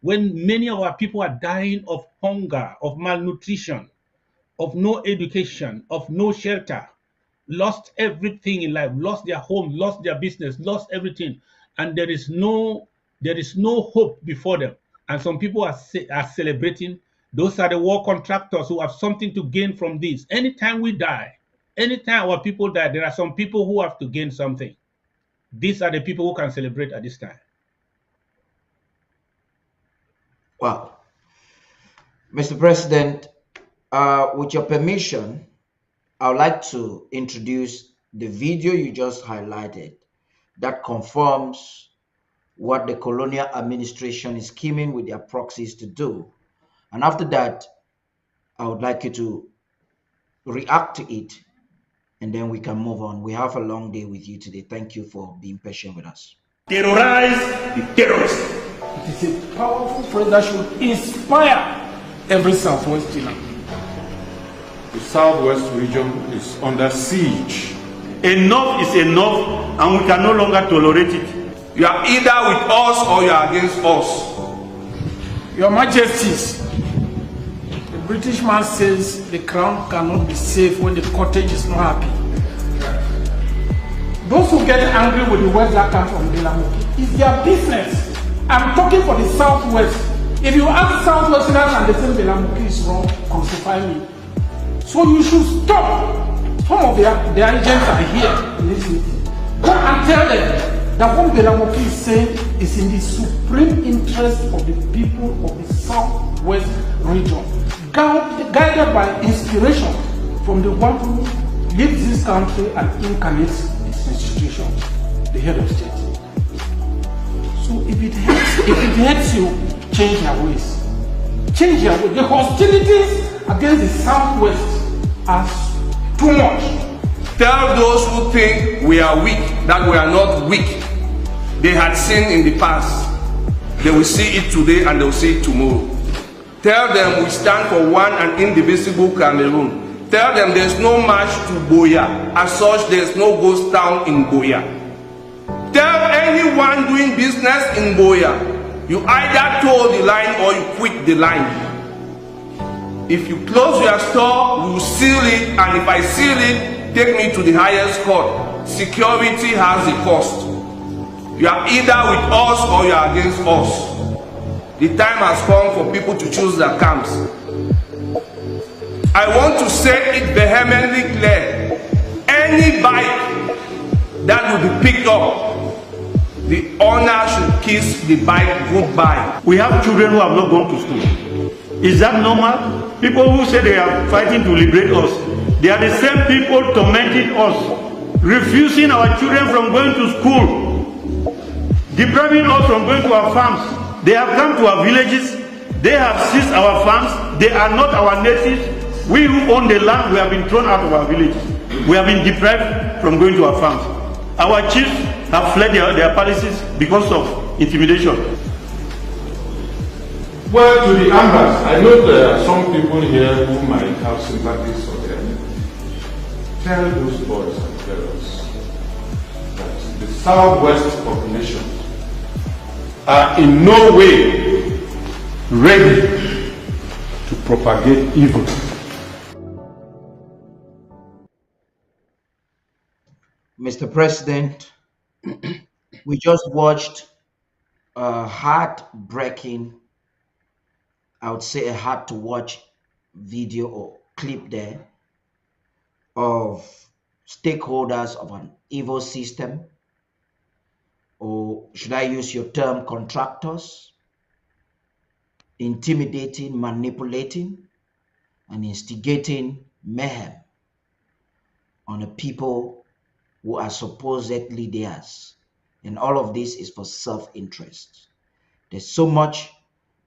when many of our people are dying of hunger, of malnutrition, of no education, of no shelter, lost everything in life, lost their home, lost their business, lost everything, and there is no hope before them. And some people are celebrating. Those are the war contractors who have something to gain from this. Anytime we die, anytime our people die, there are some people who have to gain something. These are the people who can celebrate at this time. Well, Mr. President, with your permission, I would like to introduce the video you just highlighted that confirms what the colonial administration is scheming with their proxies to do. And after that, I would like you to react to it, and then we can move on. We have a long day with you today. Thank you for being patient with us. Terrorize the terrorists. It is a powerful phrase that should inspire every Southwesterner. The Southwest region is under siege. Enough is enough, and we can no longer tolerate it. You are either with us or you are against us. Your Majesties, the British man says the crown cannot be safe when the cottage is not happy. Those who get angry with the words that come from Belamoki, it's their business. I'm talking for the Southwest. If you ask Southwesterners and they say Belamoki is wrong, crucify me. So you should stop. Some of their agents are here in this meeting. Go and tell them that what Belamoki is saying is in the supreme interest of the people of the Southwest region, guided by inspiration from the one who leads this country and incarnates its institutions, the head of state. So if it hurts you, change your ways. change their way. The hostilities against the Southwest are too much. Tell those who think we are weak that we are not weak. They had sinned in the past. They will see it today and they will see it tomorrow. Tell them we stand for one and indivisible Cameroon. Tell them there's no march to Boya. As such, there's no ghost town in Boya. Tell anyone doing business in Boya, you either toe the line or you quit the line. If you close your store, we will seal it, and if I seal it, take me to the highest court. Security has a cost. You are either with us or you are against us. The time has come for people to choose their camps. I want to say it vehemently clear. Any bike that will be picked up, the owner should kiss the bike goodbye. We have children who have not gone to school. Is that normal? People who say they are fighting to liberate us, they are the same people tormenting us, refusing our children from going to school, depriving us from going to our farms. They have come to our villages, they have seized our farms, they are not our natives. We who own the land, we have been thrown out of our villages. We have been deprived from going to our farms. Our chiefs have fled their palaces because of intimidation. Well, to the Ambas, I know there are some people here who might have sympathies for them. Tell those boys and girls that the Southwest population are in no way ready to propagate evil. Mr. President, we just watched a heartbreaking, I would say a hard to watch video or clip there of stakeholders of an evil system, or should I use your term, contractors, intimidating, manipulating, and instigating mayhem on the people who are supposedly theirs. And all of this is for self-interest. There's so much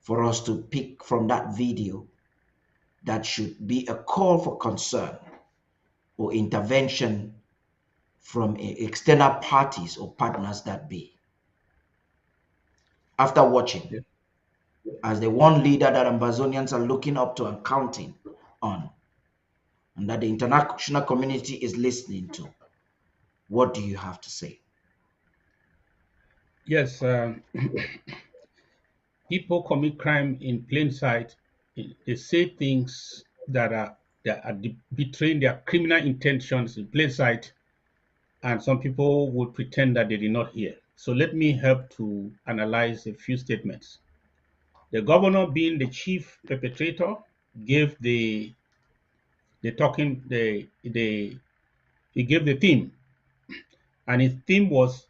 for us to pick from that video that should be a call for concern or intervention from external parties or partners that be. After watching, as the one leader that Ambazonians are looking up to and counting on, and that the international community is listening to, what do you have to say? Yes, people commit crime in plain sight. They say things that are betraying their criminal intentions in plain sight, and some people would pretend that they did not hear. So let me help to analyze a few statements. The governor, being the chief perpetrator, gave he gave the theme, and his theme was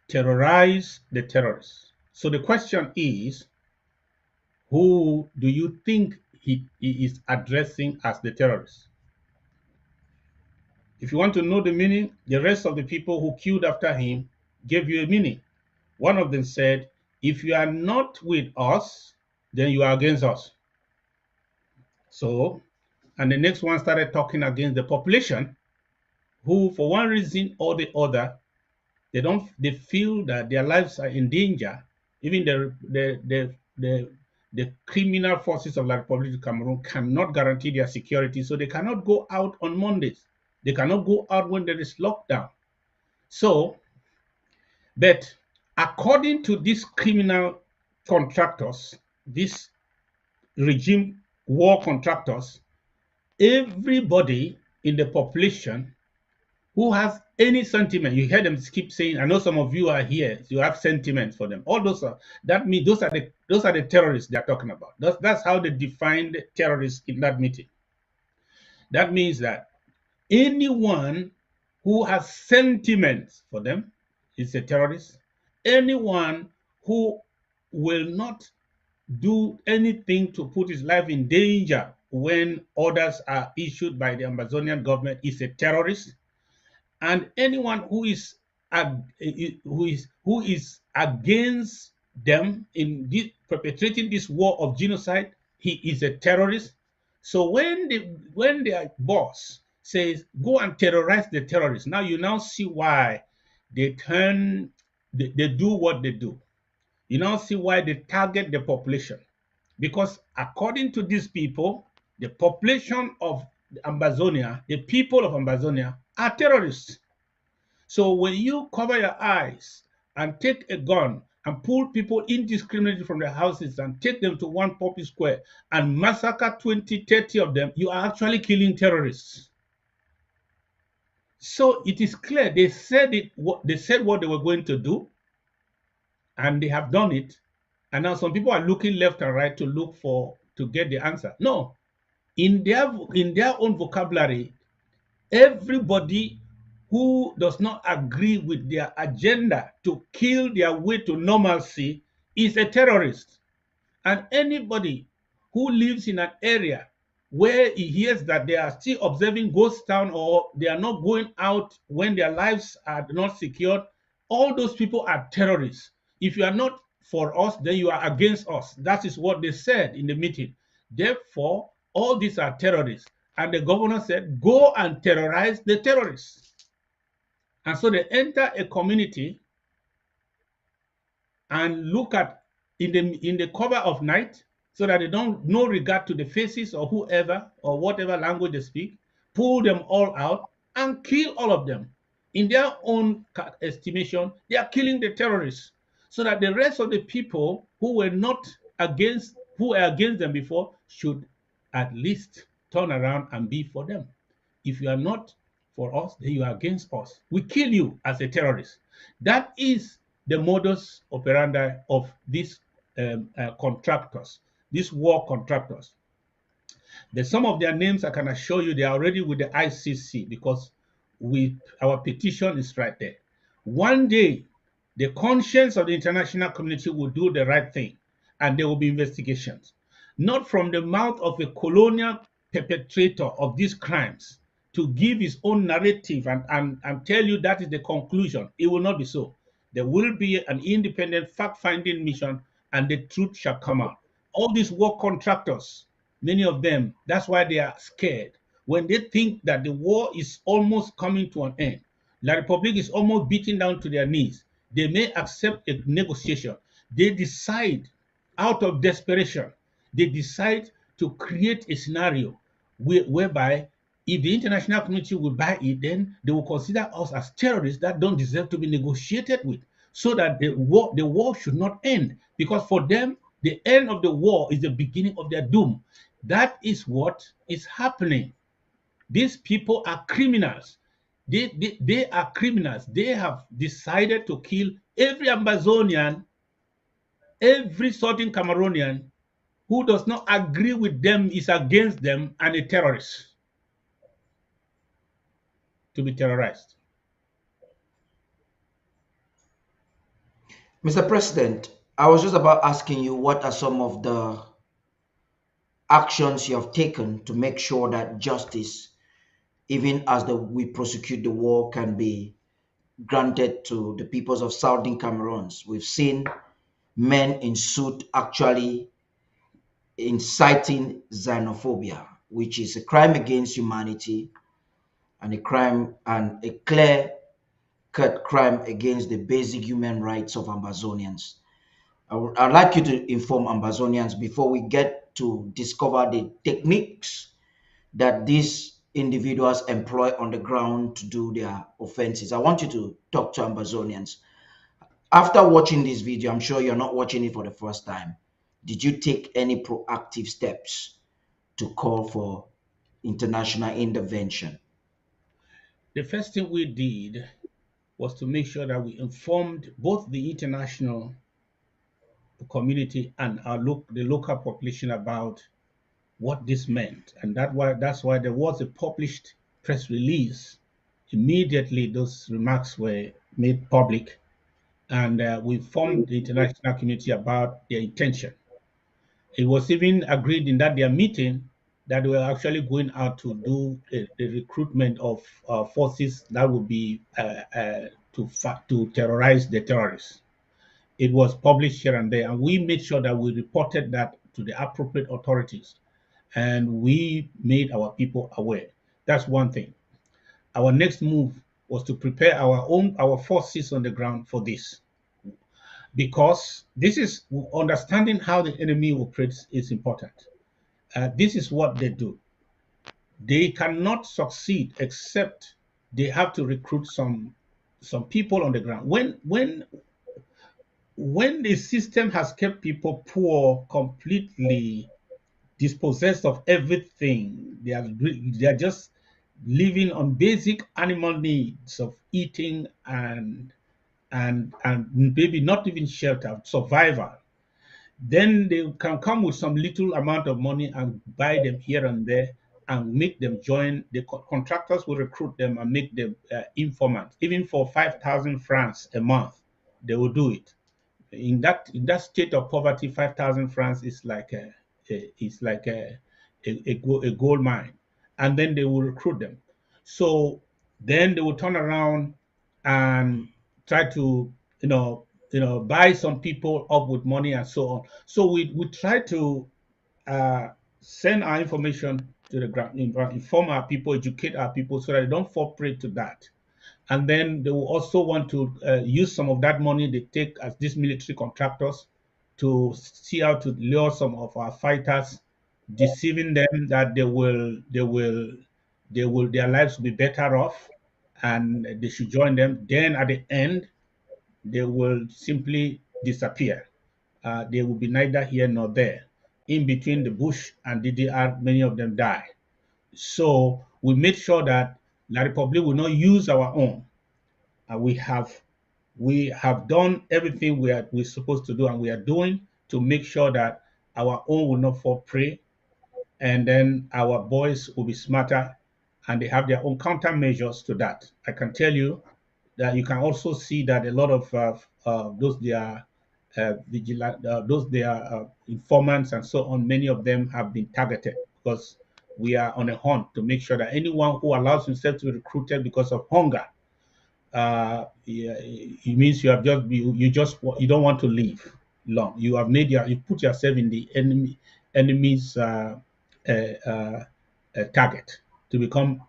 terrorize the terrorists. So the question is, who do you think he is addressing as the terrorists? If you want to know the meaning, the rest of the people who queued after him gave you a meaning. One of them said, if you are not with us, then you are against us. So, and the next one started talking against the population, who for one reason or the other, they feel that their lives are in danger. Even the criminal forces of the Republic of Cameroon cannot guarantee their security, so they cannot go out on Mondays. They cannot go out when there is lockdown. So, but according to these criminal contractors, these regime war contractors, everybody in the population who has any sentiment, you hear them keep saying, I know some of you are here, you have sentiments for them. All those are, that means those are the terrorists they're talking about. That's how they defined terrorists in that meeting. That means that anyone who has sentiments for them is a terrorist. Anyone who will not do anything to put his life in danger when orders are issued by the Ambazonian government is a terrorist. And anyone who is against them in perpetrating this war of genocide he is a terrorist. So when their boss says go and terrorize the terrorists, now you now see why they do what they do. You now see why they target the population. Because according to these people, the population of Ambazonia, the people of Ambazonia are terrorists. So when you cover your eyes and take a gun and pull people indiscriminately from their houses and take them to one public square and massacre 20, 30 of them, you are actually killing terrorists. So it is clear they said they said what they were going to do, and they have done it. And now some people are looking left and right to get the answer. No, in their own vocabulary, everybody who does not agree with their agenda to kill their way to normalcy is a terrorist. And anybody who lives in an area where he hears that they are still observing ghost town or they are not going out when their lives are not secured, all those people are terrorists. If you are not for us, then you are against us. That is what they said in the meeting. Therefore, all these are terrorists. And the governor said, go and terrorize the terrorists. And so they enter a community and look at in the cover of night so that they don't no regard to the faces or whoever or whatever language they speak, pull them all out and kill all of them. In their own estimation, they are killing the terrorists so that the rest of the people who were against them before should at least turn around and be for them. If you are not for us, then you are against us. We kill you as a terrorist. That is the modus operandi of these contractors, these war contractors. Some of their names I can assure you they are already with the ICC because our petition is right there. One day, the conscience of the international community will do the right thing and there will be investigations. Not from the mouth of a colonial perpetrator of these crimes to give his own narrative and tell you that is the conclusion. It will not be so. There will be an independent fact-finding mission and the truth shall come out. All these war contractors, many of them, that's why they are scared. When they think that the war is almost coming to an end, La Republic is almost beaten down to their knees, they may accept a negotiation. They decide out of desperation, they decide to create a scenario whereby if the international community will buy it, then they will consider us as terrorists that don't deserve to be negotiated with, so that the war should not end. Because for them, the end of the war is the beginning of their doom. That is what is happening. These people are criminals. They are criminals. They have decided to kill every Ambazonian, every Southern Cameroonian who does not agree with them, is against them, and a terrorist to be terrorized. Mr. President, I was just about asking you what are some of the actions you have taken to make sure that justice, even as we prosecute the war, can be granted to the peoples of Southern Cameroons. We've seen men in suit actually inciting xenophobia, which is a crime against humanity and a clear-cut crime against the basic human rights of Ambazonians. I'd like you to inform Ambazonians before we get to discover the techniques that these individuals employ on the ground to do their offenses. I want you to talk to Ambazonians. After watching this video, I'm sure you're not watching it for the first time. Did you take any proactive steps to call for international intervention? The first thing we did was to make sure that we informed both the international community and the local population about what this meant. And that's why there was a published press release. Immediately those remarks were made public, and we informed the international community about their intention. It was even agreed in their meeting that they were actually going out to do the recruitment of forces that would be to terrorize the terrorists. It was published here and there, and we made sure that we reported that to the appropriate authorities, and we made our people aware. That's one thing. Our next move was to prepare our forces on the ground for this, because this is understanding how the enemy operates is important. This is what they do. They cannot succeed except they have to recruit some people on the ground. When the system has kept people poor, completely dispossessed of everything, they are just living on basic animal needs of eating and maybe not even shelter, survival. Then they can come with some little amount of money and buy them here and there and make them join. The contractors will recruit them and make them informants. Even for 5,000 francs a month, they will do it. In that state of poverty, 5,000 francs is like a gold mine, and then they will recruit them. So then they will turn around and try to buy some people up with money and so on. So we try to uh, send our information to the ground, inform our people, educate our people so that they don't fall prey to that. And then they will also want to use some of that money they take as these military contractors to see how to lure some of our fighters, deceiving them that their lives will be better off and they should join them. Then at the end, they will simply disappear. They will be neither here nor there. In between the bush and DDR, many of them die. So we made sure that La Republic will not use our own. We have done everything we're supposed to do, and we are doing to make sure that our own will not fall prey, and then our boys will be smarter, and they have their own countermeasures to that. I can tell you that you can also see that a lot of those their those their informants and so on, many of them have been targeted because we are on a hunt to make sure that anyone who allows himself to be recruited because of hunger, yeah, it means you don't want to live long. You put yourself in the enemy's uh, uh, target to become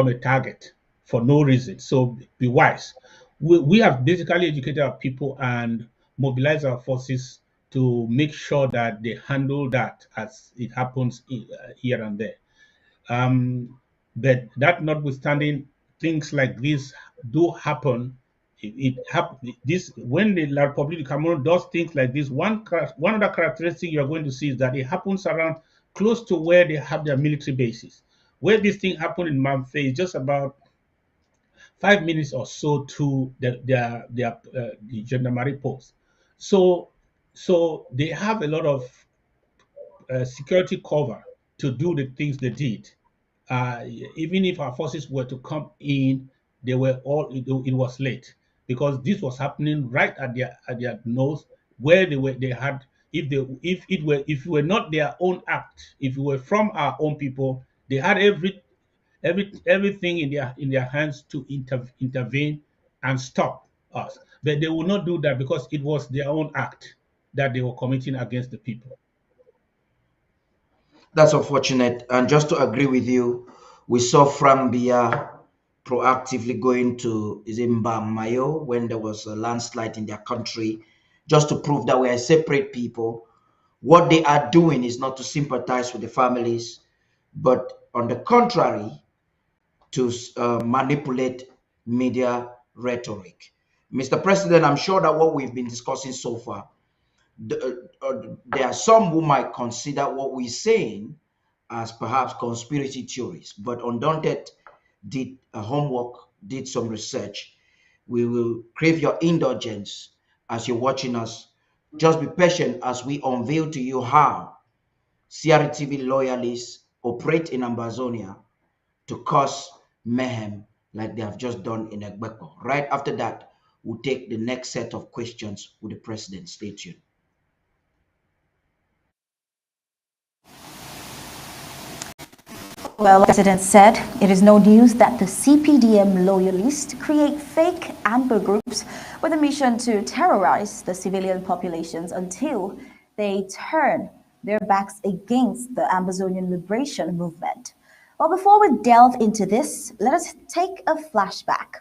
a target for no reason. So be wise. We have basically educated our people and mobilized our forces to make sure that they handle that as it happens here and there. Um, but that notwithstanding, things like this do happen. This when the La Republic du Cameroon does things like this. One other characteristic you are going to see is that it happens around close to where they have their military bases. Where this thing happened in Mamfe is just about 5 minutes or so to the gendarmerie post. So they have a lot of security cover to do the things they did. Uh, Even if our forces were to come in, they were it was late because this was happening right at their nose where they had if it were not their own act, if it were from our own people, they had everything in their hands to intervene and stop us. But they would not do that because it was their own act that they were committing against the people. That's unfortunate. And just to agree with you, we saw Frank Biya proactively going to Mayo when there was a landslide in their country, just to prove that we are separate people. What they are doing is not to sympathize with the families, but on the contrary, to manipulate media rhetoric. Mr. President, I'm sure that what we've been discussing so far, there are some who might consider what we're saying as perhaps conspiracy theories, but Undaunted did homework, did some research. We will crave your indulgence as you're watching us. Just be patient as we unveil to you how CRTV loyalists operate in Ambazonia to cause mayhem like they have just done in Egbekaw. Right after that, we'll take the next set of questions with the president. Stay tuned. Well, the president said it is no news that the CPDM loyalists create fake amber groups with a mission to terrorize the civilian populations until they turn their backs against the Ambazonian liberation movement. Well, before we delve into this, let us take a flashback.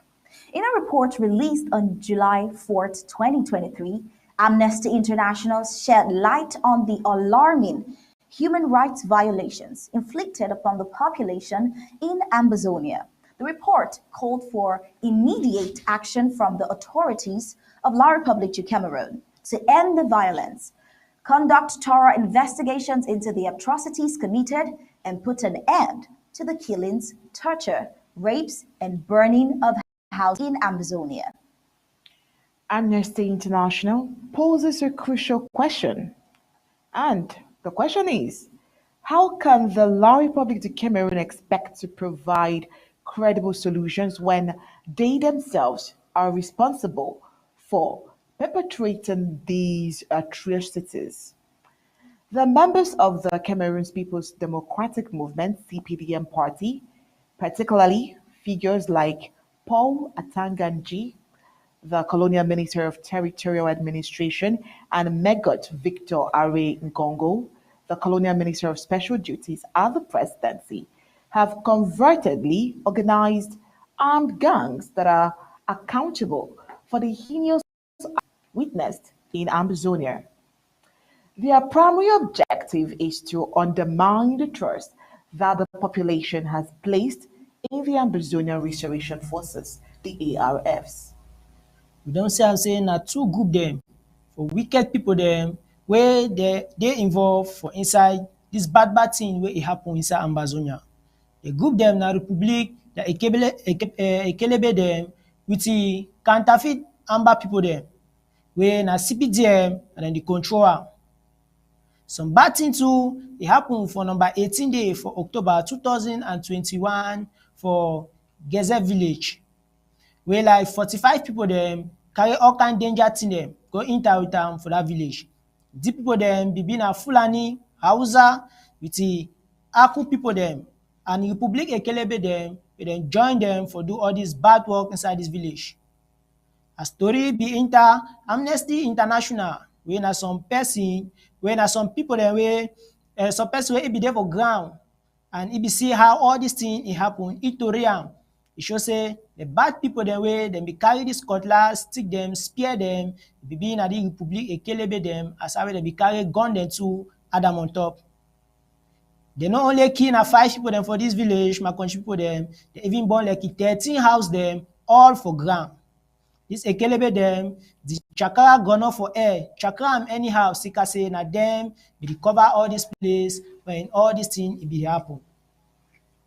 In a report released on July 4th, 2023, Amnesty International shed light on the alarming human rights violations inflicted upon the population in Ambazonia. The report called for immediate action from the authorities of La République du Cameroon to end the violence, conduct thorough investigations into the atrocities committed, and put an end to the killings, torture, rapes, and burning of houses in Ambazonia. Amnesty International poses a crucial question. And the question is, how can the La République du Cameroon expect to provide credible solutions when they themselves are responsible for perpetrating these atrocities? The members of the Cameroon's People's Democratic Movement (CPDM) party, particularly figures like Paul Atanganji, the colonial minister of territorial administration, and Megot Victor Are Ngongo, the colonial minister of special duties at the presidency, have covertly organized armed gangs that are accountable for the heinous witnessed in Ambazonia. Their primary objective is to undermine the trust that the population has placed in the Ambazonian Restoration Forces, the ARFs. We don't say I'm saying na two group them for wicked people them where they involved for inside this bad thing where it happen inside Ambazonia. The group them na Republic, the Ekelebe them with the counterfeit Amba people them where na CPDM and then the controller. Some bad thing too, it happened for number 18 day for October 2021 for Geze village, where like 45 people them carry all kind danger thing them go enter with them for that village. The people them be na Fulani, Hausa, with the Aku people them and Republic Ekelebe them, we then join them for do all this bad work inside this village. A story be inter Amnesty International, where na some person, where na some people dem wey some person wey be there for ground and be see how all this thing it happen, e tori am. E show say the bad people dem wey dem be carry this cutlass, stick them, spear them, be na the Republic Ekelebe them as how dem be carry gun them too, add am on top. They not only kill na 5 people them for this village, my country people them, they even burn like 13 house them all for ground. This Ekelebe them, the chakra gone off for air, chakra am anyhow, sika say na them, be recover all this place when all this thing it be happen.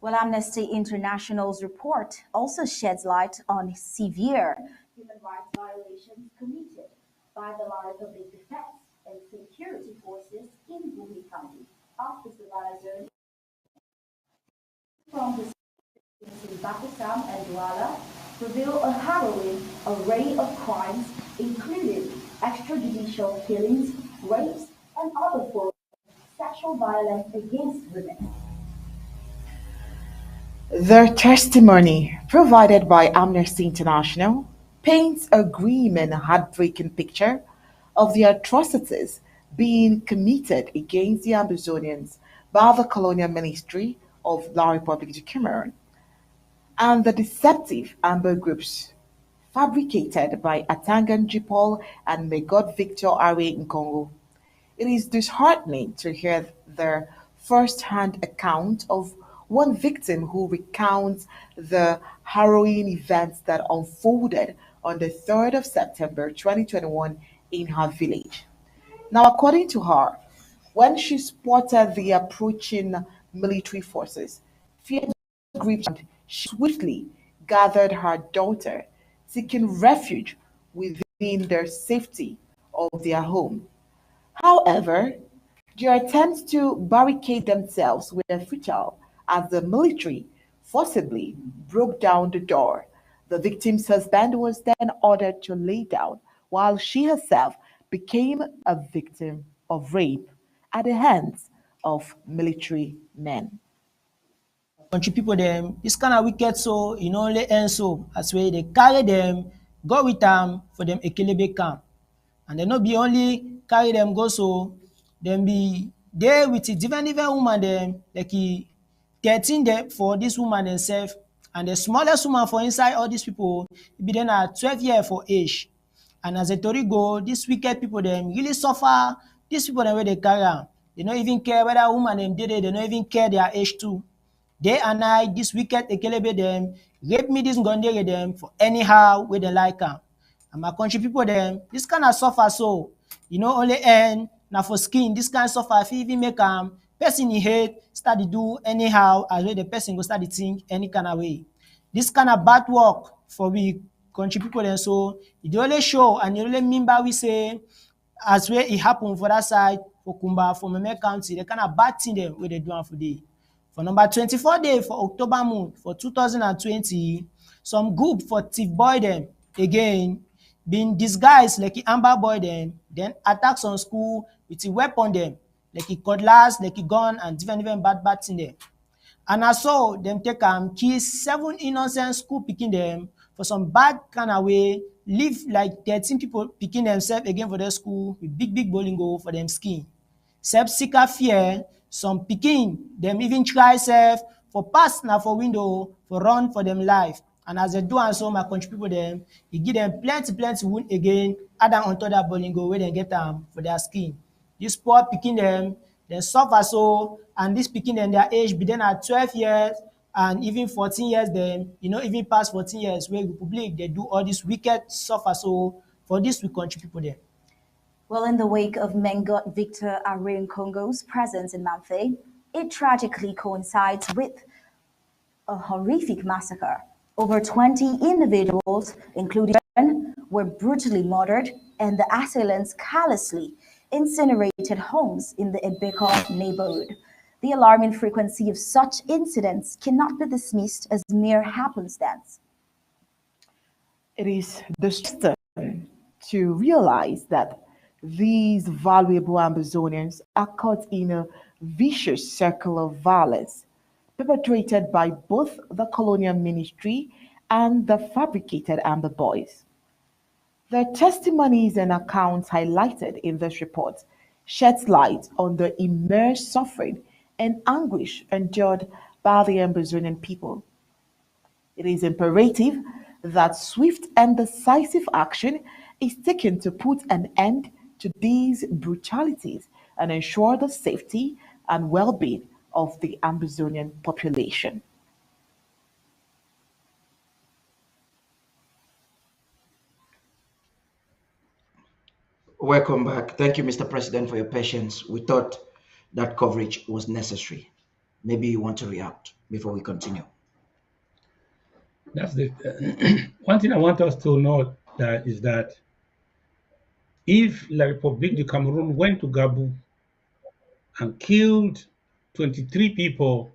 Well, Amnesty International's report also sheds light on severe human rights violations committed by the La Republic Defense and Security Forces in Bumi County of the Savannah Zone from the in Bakusam and Douala reveal a harrowing array of crimes, including extrajudicial killings, rapes, and other forms of sexual violence against women. Their testimony, provided by Amnesty International, paints a grim and heartbreaking picture of the atrocities being committed against the Ambazonians by the colonial ministry of La République du Cameroon and the deceptive amber groups fabricated by Atangan Paul and Megot Victor Are Nkongo. It is disheartening to hear their first-hand account of one victim who recounts the harrowing events that unfolded on the 3rd of September 2021 in her village. Now, according to her, when she spotted the approaching military forces, fear gripped her and she swiftly gathered her daughter, seeking refuge within the safety of their home. However, their attempts to barricade themselves were futile as the military forcibly broke down the door. The victim's husband was then ordered to lay down, while she herself became a victim of rape at the hands of military men. Country people them, this kind of wicked so you know only end so as way they carry them, go with them for them Ekelebe camp. And they not be only carry them go so, them be They with the different woman dem like 13 dem for dis woman themself, and the smallest woman for inside all dis pipu e be dem na 12 years for age. And as the tori go, dis wicked pipu dem really suffer dis pipu dem wey dey carry am. Dey no even care whether woman dem dey there, dey no even care their age too. Day and night, dis wicked ekelebe dem rape me dis ngondere dem for anyhow wey dem like am. And my country pipu dem, dis kind of suffer so, e no only end na for skin. Dis kind suffer fit even make am person e hate start dey do anyhow, as wey the person go start dey think any kind of way. Dis kind of bad work for we country pipu dem so, e dey only show and e only remember we say as wey e happen for dat side for Kumba, for Meme County, the kind of bad thing dem wey dey do am for there. For number 24 day for October month for 2020, some group for thief boy dem again been disguised like Amber boy dem, then attack some school with a weapon dem, like cutlass, like gun, and different bad thing dem. And na so dem take am kill 7 innocent school pikin dem for some bad kind of way, leave like 13 people pikin themselves again for their school with big bolingo for them skin. Self-seeker fear, some pikin dem even try sef for pass na for window for run for them life. And as they do am so, my country people dem, e give them plenty wound again, add am on top that bolingo wey dem get am for their skin. Dis poor pikin dem suffer so, and dis pikin dem their age be dem na 12 years and even 14 years dem, e no even pass 14 years wey Republic dey do all dis wicked suffer so for dis we country people dem. Well, in the wake of Mengot Victor Arun Congo's presence in Mamfe, it tragically coincides with a horrific massacre. Over 20 individuals, including children, were brutally murdered, and the assailants callously incinerated homes in the Egbekaw neighborhood. The alarming frequency of such incidents cannot be dismissed as mere happenstance. It is disturbing to realize that these valuable Ambazonians are caught in a vicious circle of violence perpetrated by both the colonial ministry and the fabricated Amber Boys. The testimonies and accounts highlighted in this report sheds light on the immense suffering and anguish endured by the Ambazonian people. It is imperative that swift and decisive action is taken to put an end to these brutalities and ensure the safety and well being of the Ambazonian population. Welcome back. Thank you, Mr. President, for your patience. We thought that coverage was necessary. Maybe you want to react before we continue. That's the one thing I want us to know that is that if La République du Cameroon went to Gabon and killed 23 people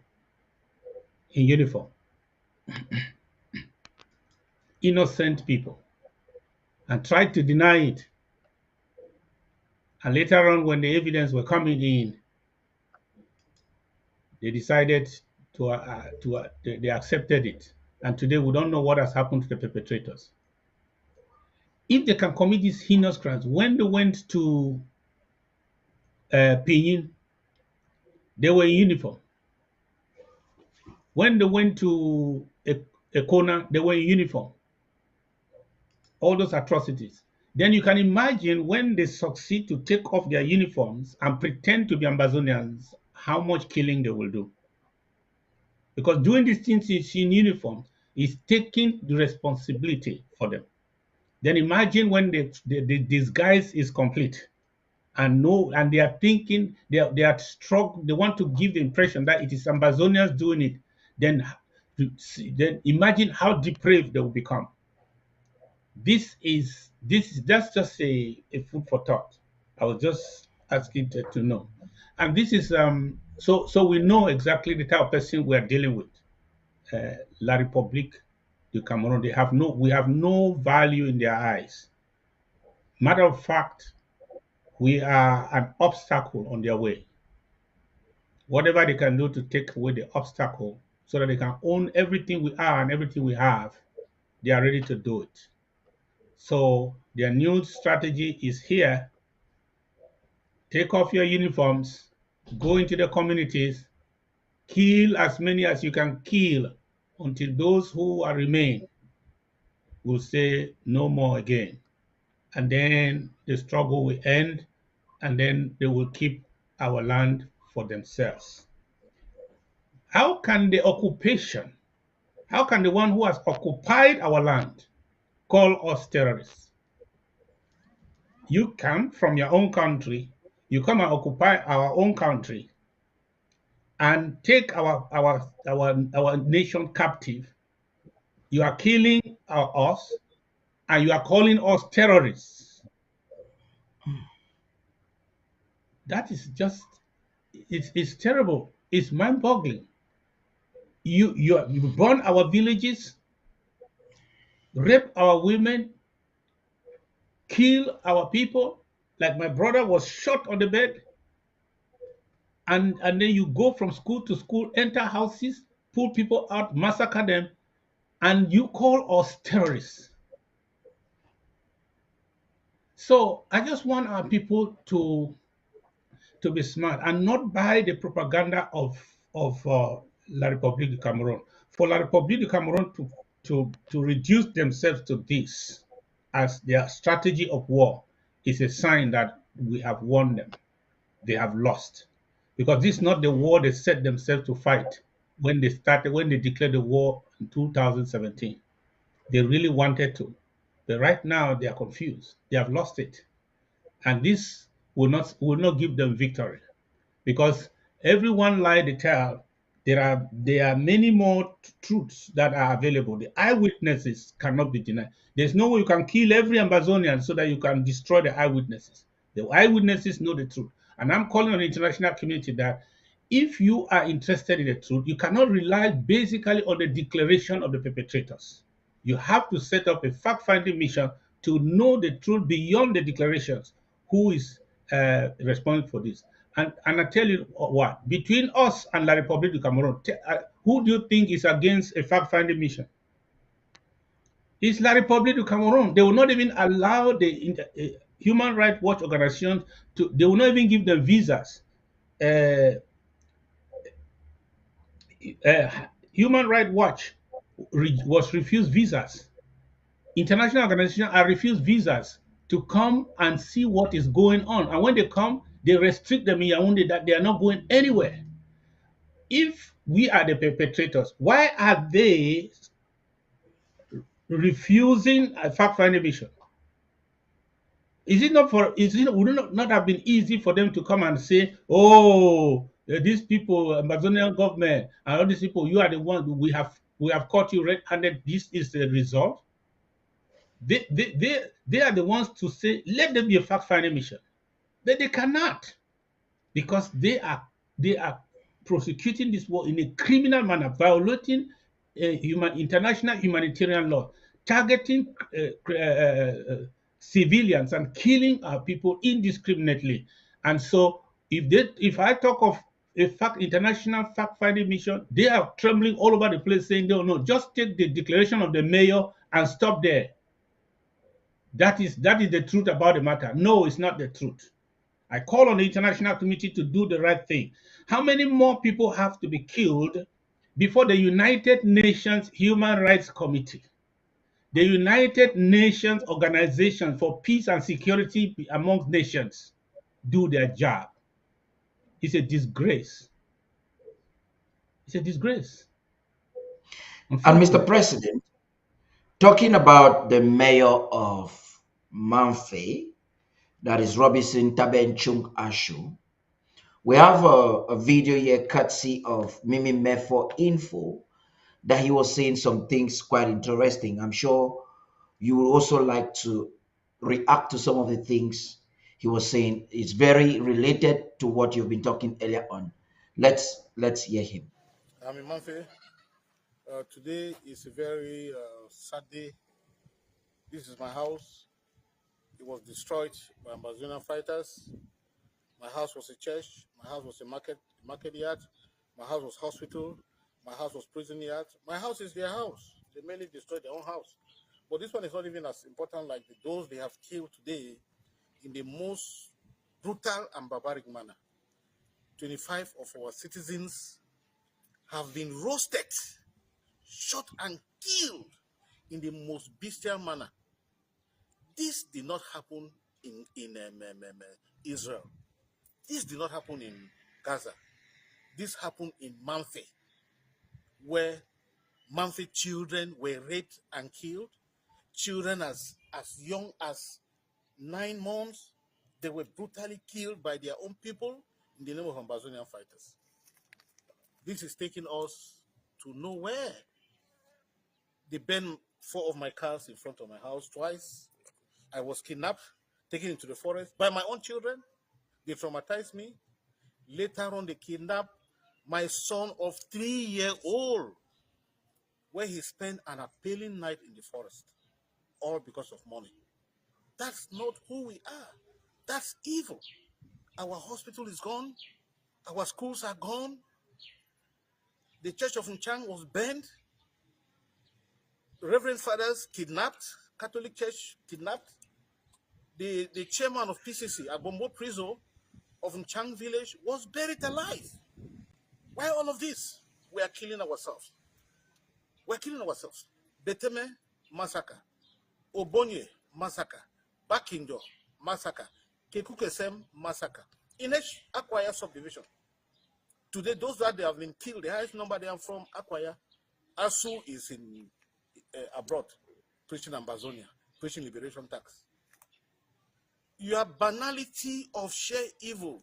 in uniform, innocent people, and tried to deny it, and later on when the evidence were coming in, they decided they accepted it. And today we don't know what has happened to the perpetrators. If they can commit these heinous crimes, when they went to Pinyin, they were in uniform. When they went to Ekona, they were in uniform. All those atrocities. Then you can imagine when they succeed to take off their uniforms and pretend to be Ambazonians, how much killing they will do. Because doing these things in uniform is taking the responsibility for them. Then imagine when the disguise is complete and they are thinking they are struck, they want to give the impression that it is Ambazonians doing it. Then imagine how depraved they will become. That's just a food for thought. I was just asking to know. And this is so we know exactly the type of person we are dealing with. La République du Cameroon, we have no value in their eyes. Matter of fact, we are an obstacle on their way. Whatever they can do to take away the obstacle so that they can own everything we are and everything we have, they are ready to do it. So their new strategy is here. Take off your uniforms Go into the communities, kill as many as you can kill until those who are remain will say no more again. And then the struggle will end, and then they will keep our land for themselves. How can the occupation, how can the one who has occupied our land call us terrorists? You come from your own country, you come and occupy our own country and take our nation captive. You are killing us and you are calling us terrorists. That is just, it's terrible. It's mind-boggling. You burn our villages, rape our women, kill our people. Like my brother was shot on the bed, and then you go from school to school, enter houses, pull people out, massacre them, and you call us terrorists. So I just want our people to be smart and not buy the propaganda of La République du Cameroon. For La République du Cameroon to reduce themselves to this as their strategy of war is a sign that we have won them. They have lost. Because this is not the war they set themselves to fight when they declared the war in 2017. They really wanted to. But right now they are confused. They have lost it. And this will not give them victory. Because everyone lie they tell, there are many more truths that are available. The eyewitnesses cannot be denied. There's no way you can kill every Ambazonian so that you can destroy the eyewitnesses. The eyewitnesses know the truth. And I'm calling on the international community that if you are interested in the truth, you cannot rely basically on the declaration of the perpetrators. You have to set up a fact-finding mission to know the truth beyond the declarations. Who is responsible for this? And I tell you what, between us and La République du Cameroon, who do you think is against a fact-finding mission? It's La République du Cameroon. They will not even allow the Human Rights Watch organizations to, they will not even give them visas. Human Rights Watch was refused visas. International organizations are refused visas to come and see what is going on. And when they come, they restrict them in Yaoundé that they are not going anywhere. If we are the perpetrators, why are they refusing a fact-finding mission? Would it not have been easy for them to come and say, oh, these people, Amazonian government, and all these people, you are the ones we have caught you red-handed. This is the result. They are the ones to say, let them be a fact-finding mission. But they cannot, because they are prosecuting this war in a criminal manner, violating international humanitarian law, targeting civilians and killing our people indiscriminately. And so, if I talk of international fact-finding mission, they are trembling all over the place, saying, no, just take the declaration of the mayor and stop there. That is the truth about the matter. No, it's not the truth. I call on the international community to do the right thing. How many more people have to be killed before the United Nations Human Rights Committee, the United Nations Organization for Peace and Security amongst nations, do their job? It's a disgrace. It's a disgrace. And Mr. President, talking about the mayor of Manfei, that is Robinson Tabenchung Ashu, we have a video here courtesy of Mimi Mefo Info that he was saying some things quite interesting. I'm sure you would also like to react to some of the things he was saying. It's very related to what you've been talking earlier on. Let's hear him. I'm in Manfei. Today is a very sad day. This is my house. It was destroyed by Ambazonian fighters. My house was a church. My house was a market yard. My house was hospital. My house was prison yard. My house is their house. They mainly destroyed their own house. But this one is not even as important like those they have killed today in the most brutal and barbaric manner. 25 of our citizens have been roasted, shot and killed in the most bestial manner. This did not happen in Israel. This did not happen in Gaza. This happened in Manfi, where Manfi children were raped and killed. Children as young as 9 months, they were brutally killed by their own people in the name of Ambazonian fighters. This is taking us to nowhere. They burned 4 of my cars in front of my house twice. I was kidnapped, taken into the forest by my own children. They traumatized me. Later on, they kidnapped my son of 3-year-old, where he spent an appalling night in the forest, all because of money. That's not who we are. That's evil. Our hospital is gone. Our schools are gone. The Church of Nchang was burned. Reverend fathers kidnapped. Catholic Church kidnapped. The chairman of PCC, Abombo Priso of Nchang village, was buried alive. Why all of this? We are killing ourselves. We're killing ourselves. Beteme, massacre. Obonye, massacre. Bakindo, massacre. Kekukesem, massacre. In each Akwaya subdivision. Today, those that they have been killed, the highest number they are from Akwaya. Asu is in abroad, preaching Ambazonia, preaching liberation tax. Your banality of sheer evil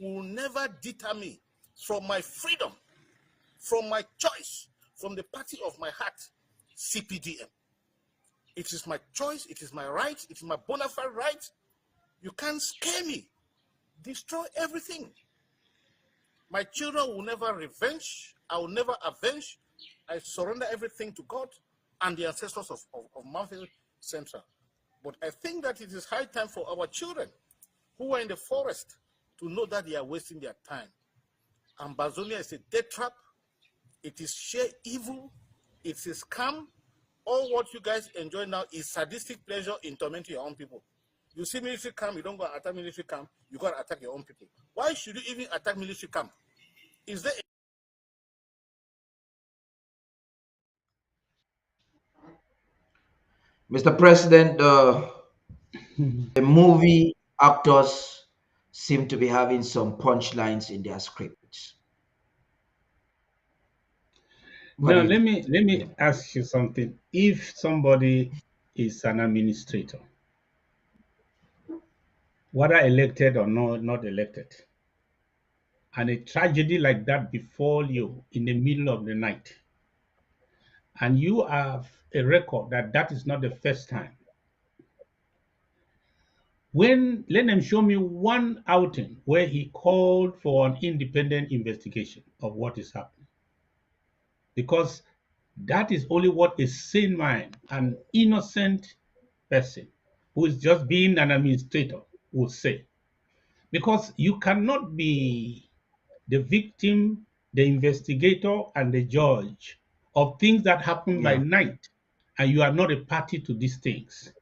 will never deter me from my freedom, from my choice, from the party of my heart, CPDM. It is my choice, it is my right, it is my bona fide right. You can't scare me. Destroy everything. My children will never revenge. I will never avenge. I surrender everything to God and the ancestors of Manfield Central. But I think that it is high time for our children who are in the forest to know that they are wasting their time. Ambazonia is a death trap. It is sheer evil. It is scam. All what you guys enjoy now is sadistic pleasure in tormenting your own people. You see military camp, you don't go and attack military camp, you go and attack your own people. Why should you even attack military camp? Is there Mr. President, the movie actors seem to be having some punchlines in their scripts. What Now do you let think? me ask you something. If somebody is an administrator, whether elected or not elected, and a tragedy like that befall you in the middle of the night, and you have a record that that is not the first time, when let them show me one outing where he called for an independent investigation of what is happening, because that is only what a sane mind, an innocent person who is just being an administrator would say. Because you cannot be the victim, the investigator, and the judge of things that happen by Yeah, night, and you are not a party to these things.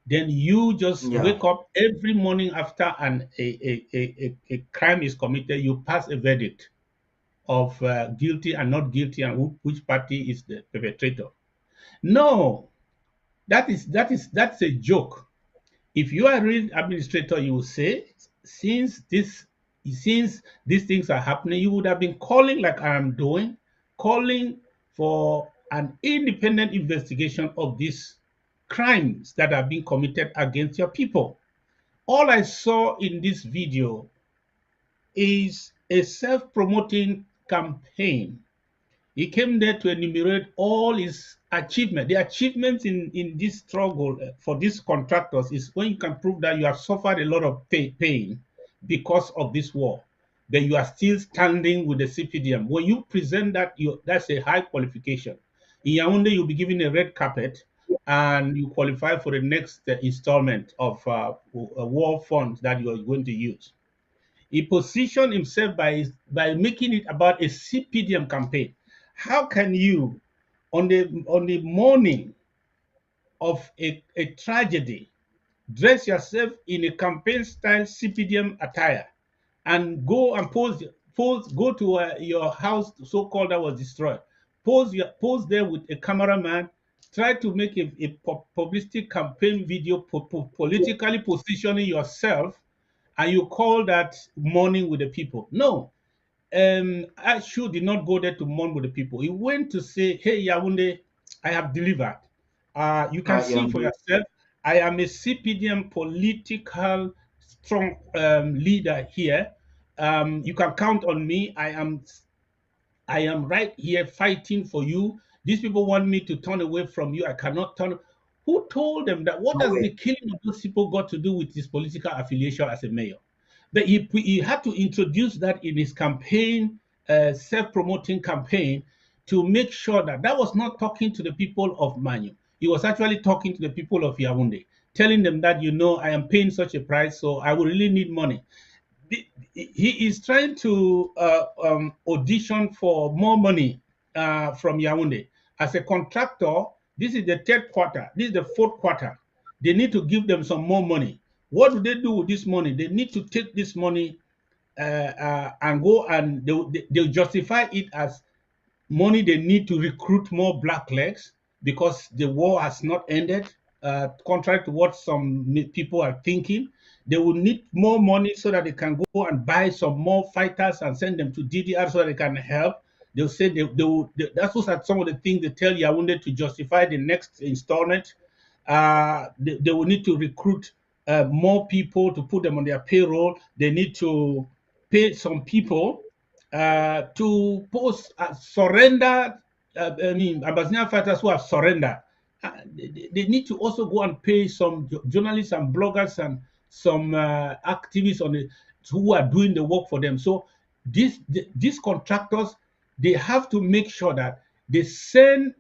Then you just yeah, wake up every morning after a crime is committed, you pass a verdict of guilty and not guilty, and which party is the perpetrator. No, that's a joke. If you are a real administrator, you will say, since these things are happening, you would have been calling like I am doing, calling for an independent investigation of these crimes that are being committed against your people. All I saw in this video is a self-promoting campaign. He came there to enumerate all his achievements. The achievements in this struggle for these contractors is when you can prove that you have suffered a lot of pain because of this war, that you are still standing with the CPDM. When you present that, that's a high qualification. In Yaoundé, you'll be given a red carpet and you qualify for the next installment of war funds that you are going to use. He positioned himself by making it about a CPDM campaign. How can you, on the morning of a tragedy, dress yourself in a campaign style CPDM attire and go and pose Pose, go to your house, so-called, that was destroyed. Pose there with a cameraman. Try to make a publicity campaign video, politically positioning yourself, and you call that mourning with the people. No, Ashu did not go there to mourn with the people. He went to say, "Hey, Yaounde, I have delivered. You can I see am for yourself. I am a CPDM political strong leader here. You can count on me. I am right here fighting for you. These people want me to turn away from you. I cannot turn." Who told them that? What does nowhere. the killing of those people got to do with his political affiliation as a mayor? But he had to introduce that in his campaign, self-promoting campaign, to make sure that that was not talking to the people of Manu. He was actually talking to the people of Yaoundé, telling them that, I am paying such a price, so I will really need money. He is trying to audition for more money from Yaoundé. As a contractor, this is the third quarter, this is the fourth quarter. They need to give them some more money. What do they do with this money? They need to take this money and go, and they'll justify it as money they need to recruit more black legs because the war has not ended, contrary to what some people are thinking. They will need more money so that they can go and buy some more fighters and send them to DDR so that they can help. They'll say that's those are some of the things they tell Yaoundé to justify the next installment. They will need to recruit more people to put them on their payroll. They need to pay some people to post surrender. Ambazonia fighters who have surrendered. They need to also go and pay some journalists and bloggers and some activists who are doing the work for them. So these contractors, they have to make sure that they send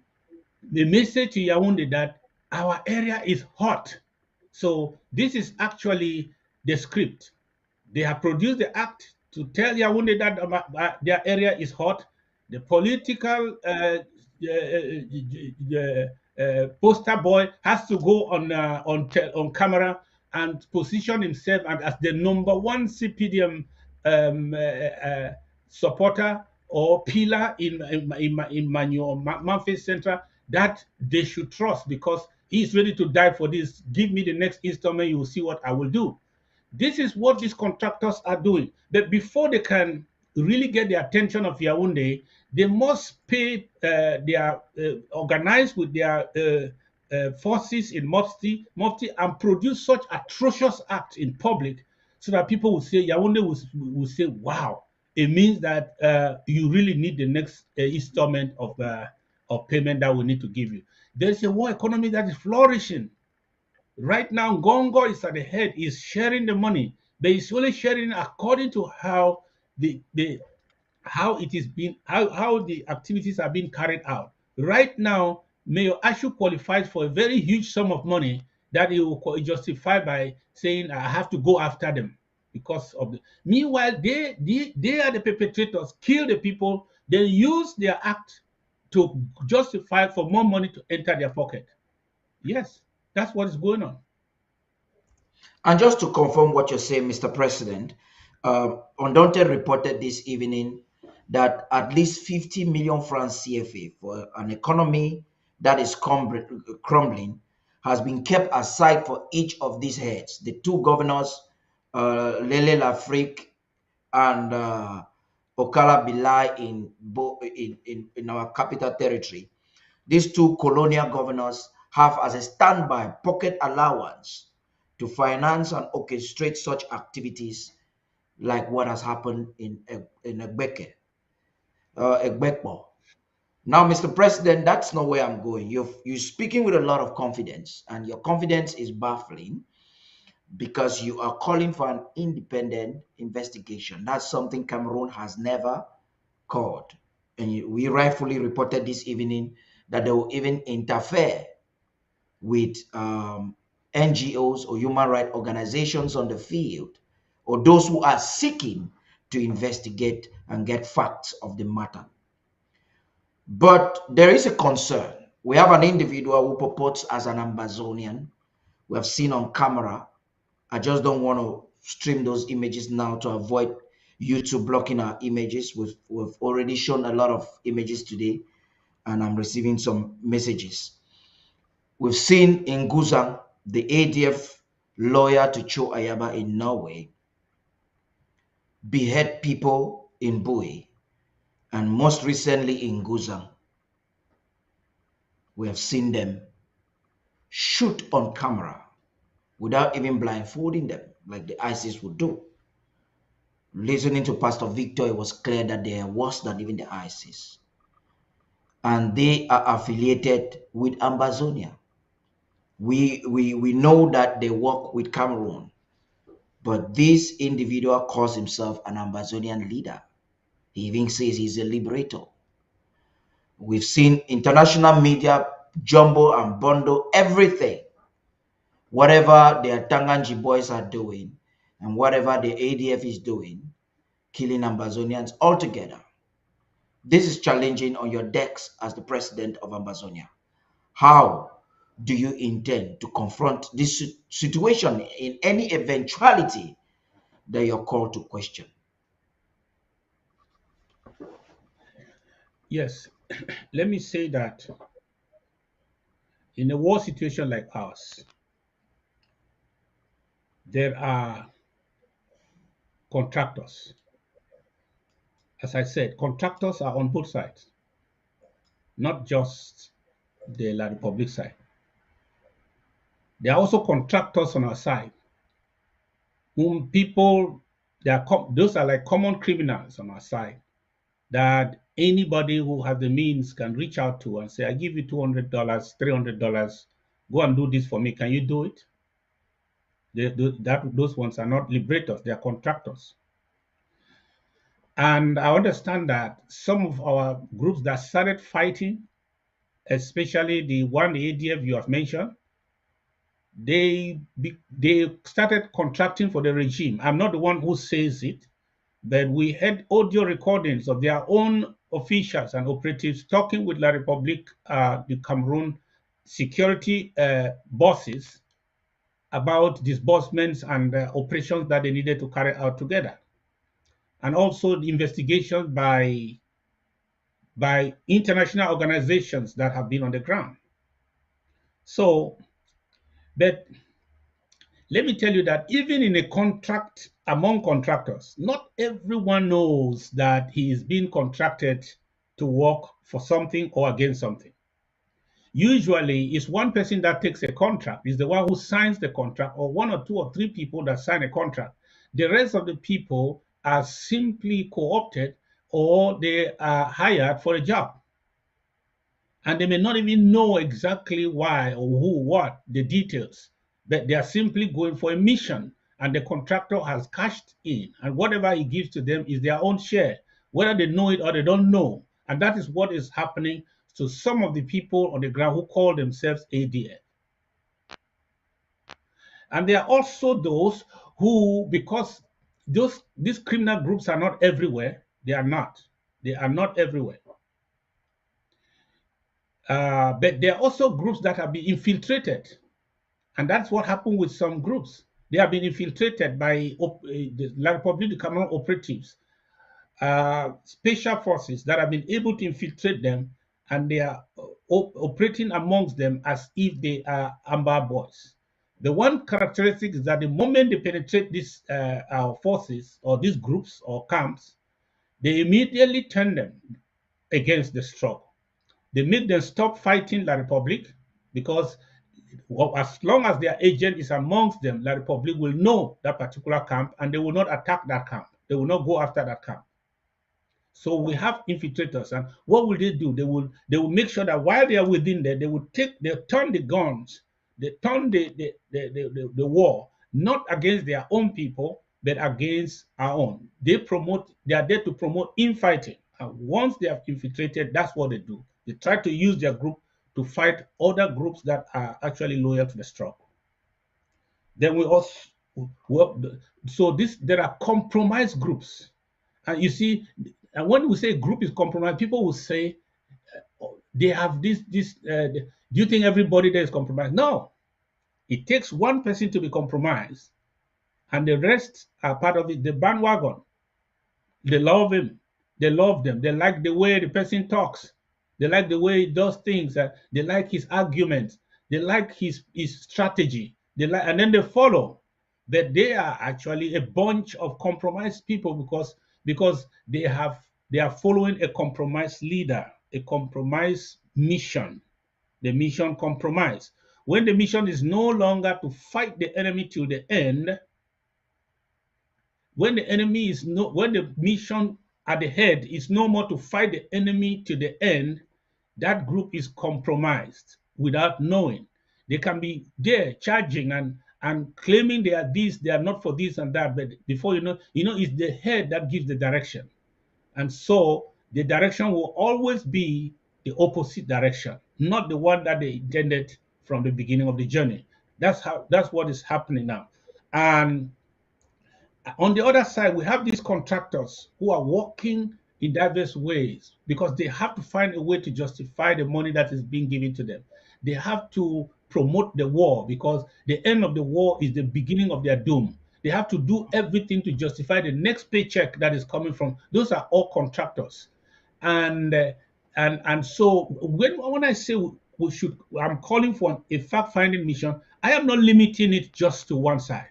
the message to Yaoundé that our area is hot. So this is actually the script. They have produced the act to tell Yaoundé that their area is hot. The political poster boy has to go on camera and position himself as the number one CPDM supporter or pillar in Manfred Central that they should trust, because he is ready to die for this. Give me the next installment, you will see what I will do. This is what these contractors are doing. But before they can really get the attention of Yaoundé, they must pay organize with their forces in Mufti, and produce such atrocious acts in public so that people will say, Yaoundé will say, wow, it means that you really need the next installment of payment that we need to give you. There's a war economy that is flourishing. Right now, Gongo is at the head, is sharing the money, but it's only sharing according to how how it is being how the activities are being carried out. Right now, Mayor Ashu qualifies for a very huge sum of money that he will justify by saying, I have to go after them because of the. Meanwhile, they are the perpetrators, kill the people, then use their act to justify for more money to enter their pocket. Yes, that's what is going on. And just to confirm what you're saying, Mr. President, Undaunted reported this evening that at least 50 million francs CFA for an economy that is crumbling has been kept aside for each of these heads. The two governors, Lele Lafrique and Okala Bilai in our capital territory. These two colonial governors have as a standby pocket allowance to finance and orchestrate such activities like what has happened in Egbekaw. Now, Mr. President, that's not where I'm going. You're speaking with a lot of confidence, and your confidence is baffling because you are calling for an independent investigation. That's something Cameroon has never called. And we rightfully reported this evening that they will even interfere with NGOs or human rights organizations on the field, or those who are seeking to investigate and get facts of the matter. But there is a concern. We have an individual who purports as an Ambazonian. We have seen on camera. I just don't want to stream those images now to avoid YouTube blocking our images. We've already shown a lot of images today, and I'm receiving some messages. We've seen in Guzang, the ADF lawyer to Cho Ayaba in Norway behead people in Bui, and most recently in Guzang, we have seen them shoot on camera without even blindfolding them like the ISIS would do. Listening to Pastor Victor, it was clear that they are worse than even the ISIS. And they are affiliated with Ambazonia. We know that they work with Cameroon, but this individual calls himself an Ambazonian leader. He even says he's a liberator. We've seen international media jumble and bundle everything. Whatever the Tanganji boys are doing and whatever the ADF is doing, killing Ambazonians altogether. This is challenging on your decks as the president of Ambazonia. How do you intend to confront this situation in any eventuality that you're called to question? Yes, let me say that in a war situation like ours, there are contractors. As I said, contractors are on both sides, not just the La Republic side. There are also contractors on our side, whom people, those are like common criminals on our side, that anybody who has the means can reach out to and say, I give you $200, $300, go and do this for me. Can you do it? Those ones are not liberators, they are contractors. And I understand that some of our groups that started fighting, especially the one ADF you have mentioned, they started contracting for the regime. I'm not the one who says it, but we had audio recordings of their own officials and operatives talking with La Republique, the Cameroon security bosses, about disbursements and operations that they needed to carry out together. And also the investigations by international organizations that have been on the ground. So, but let me tell you that even in a contract among contractors, not everyone knows that he is being contracted to work for something or against something. Usually, it's one person that takes a contract, is the one who signs the contract, or one or two or three people that sign a contract. The rest of the people are simply co-opted or they are hired for a job. And they may not even know exactly why or who, what, the details, but they are simply going for a mission, and the contractor has cashed in, and whatever he gives to them is their own share, whether they know it or they don't know. And that is what is happening to some of the people on the ground who call themselves ADF. And there are also those who, because these criminal groups are not everywhere, they are not everywhere. But there are also groups that have been infiltrated. And that's what happened with some groups. They have been infiltrated by the La République du Cameroun operatives, special forces that have been able to infiltrate them, and they are operating amongst them as if they are Amber boys. The one characteristic is that the moment they penetrate these our forces or these groups or camps, they immediately turn them against the struggle. They make them stop fighting La Republique, because as long as their agent is amongst them, La Republique will know that particular camp and they will not attack that camp. They will not go after that camp. So we have infiltrators, and what will they do? They will make sure that while they are within there, they turn the guns, they turn the war not against their own people, but against our own. They are there to promote infighting. And once they have infiltrated, that's what they do. They try to use their group to fight other groups that are actually loyal to the struggle. Then there are compromised groups. And you see, and when we say group is compromised, people will say they have this. Do you think everybody there is compromised? No. It takes one person to be compromised, and the rest are part of it, the bandwagon. They love him. They love them. They like the way the person talks. They like the way he does things. They like his arguments. They like his strategy. They like, and then they follow. But they are actually a bunch of compromised people because they are following a compromised leader, a compromised mission. The mission compromise. When the mission is no longer to fight the enemy till the end, when the mission at the head is no more to fight the enemy to the end, that group is compromised without knowing. They can be there charging and claiming they are this, they are not for this and that, but before you know, it's the head that gives the direction. And so the direction will always be the opposite direction, not the one that they intended from the beginning of the journey. That's what is happening now. And on the other side, we have these contractors who are working in diverse ways because they have to find a way to justify the money that is being given to them. They have to promote the war because the end of the war is the beginning of their doom. They have to do everything to justify the next paycheck that is coming from. Those are all contractors, and so when I say we should, I'm calling for a fact-finding mission. I am not limiting it just to one side.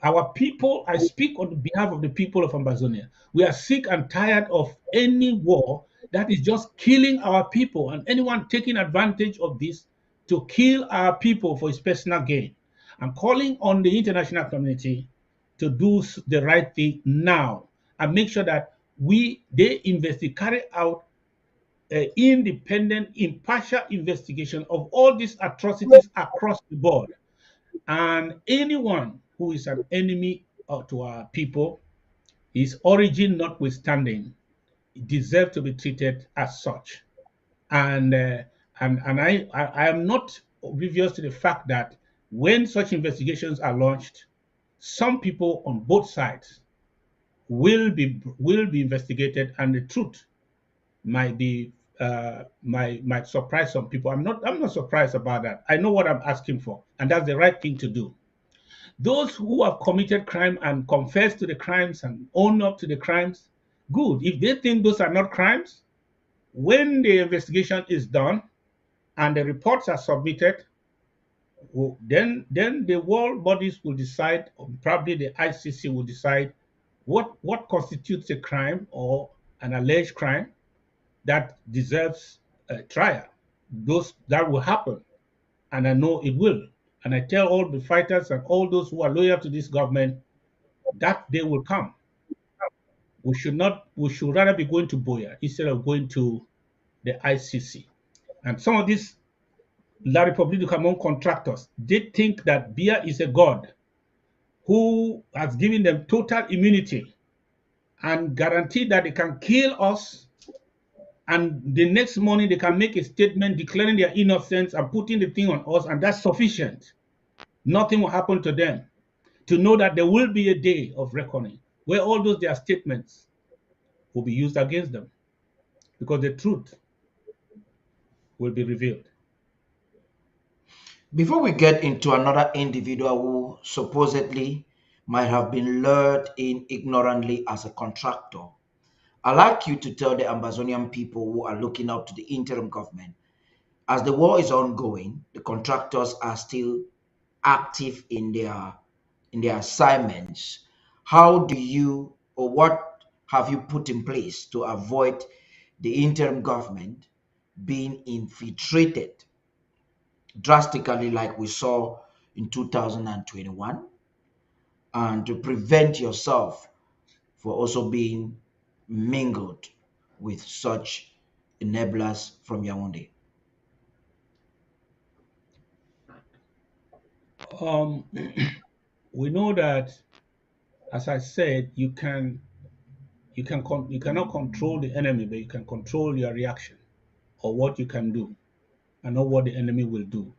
Our people, I speak on behalf of the people of Ambazonia. We are sick and tired of any war that is just killing our people and anyone taking advantage of this to kill our people for his personal gain. I'm calling on the international community to do the right thing now and make sure that carry out independent, impartial investigation of all these atrocities across the board. And anyone who is an enemy to our people, his origin notwithstanding, deserve to be treated as such. And I am not oblivious to the fact that when such investigations are launched, some people on both sides will be investigated, and the truth might be might surprise some people. I'm not surprised about that. I know what I'm asking for, and that's the right thing to do. Those who have committed crime and confess to the crimes and own up to the crimes, good. If they think those are not crimes, when the investigation is done and the reports are submitted, then the world bodies will decide, or probably the ICC will decide what constitutes a crime or an alleged crime that deserves a trial. Those that will happen, and I know it will. And I tell all the fighters and all those who are loyal to this government that day will come. We should rather be going to Boya instead of going to the ICC. And some of these La République du Cameroon contractors, they think that Biya is a god who has given them total immunity and guaranteed that they can kill us, and the next morning they can make a statement declaring their innocence and putting the thing on us, and that's sufficient. Nothing will happen to them. To know that there will be a day of reckoning where all those their statements will be used against them, because the truth will be revealed. Before we get into another individual who supposedly might have been lured in ignorantly as a contractor, I'd like you to tell the Ambazonian people who are looking up to the interim government, as the war is ongoing, the contractors are still active in their assignments. How do you, or what have you put in place to avoid the interim government being infiltrated drastically like we saw in 2021, and to prevent yourself for also being mingled with such enablers from Yaoundé? We know that, as I said, you cannot control the enemy, but you can control your reaction or what you can do, and not what the enemy will do.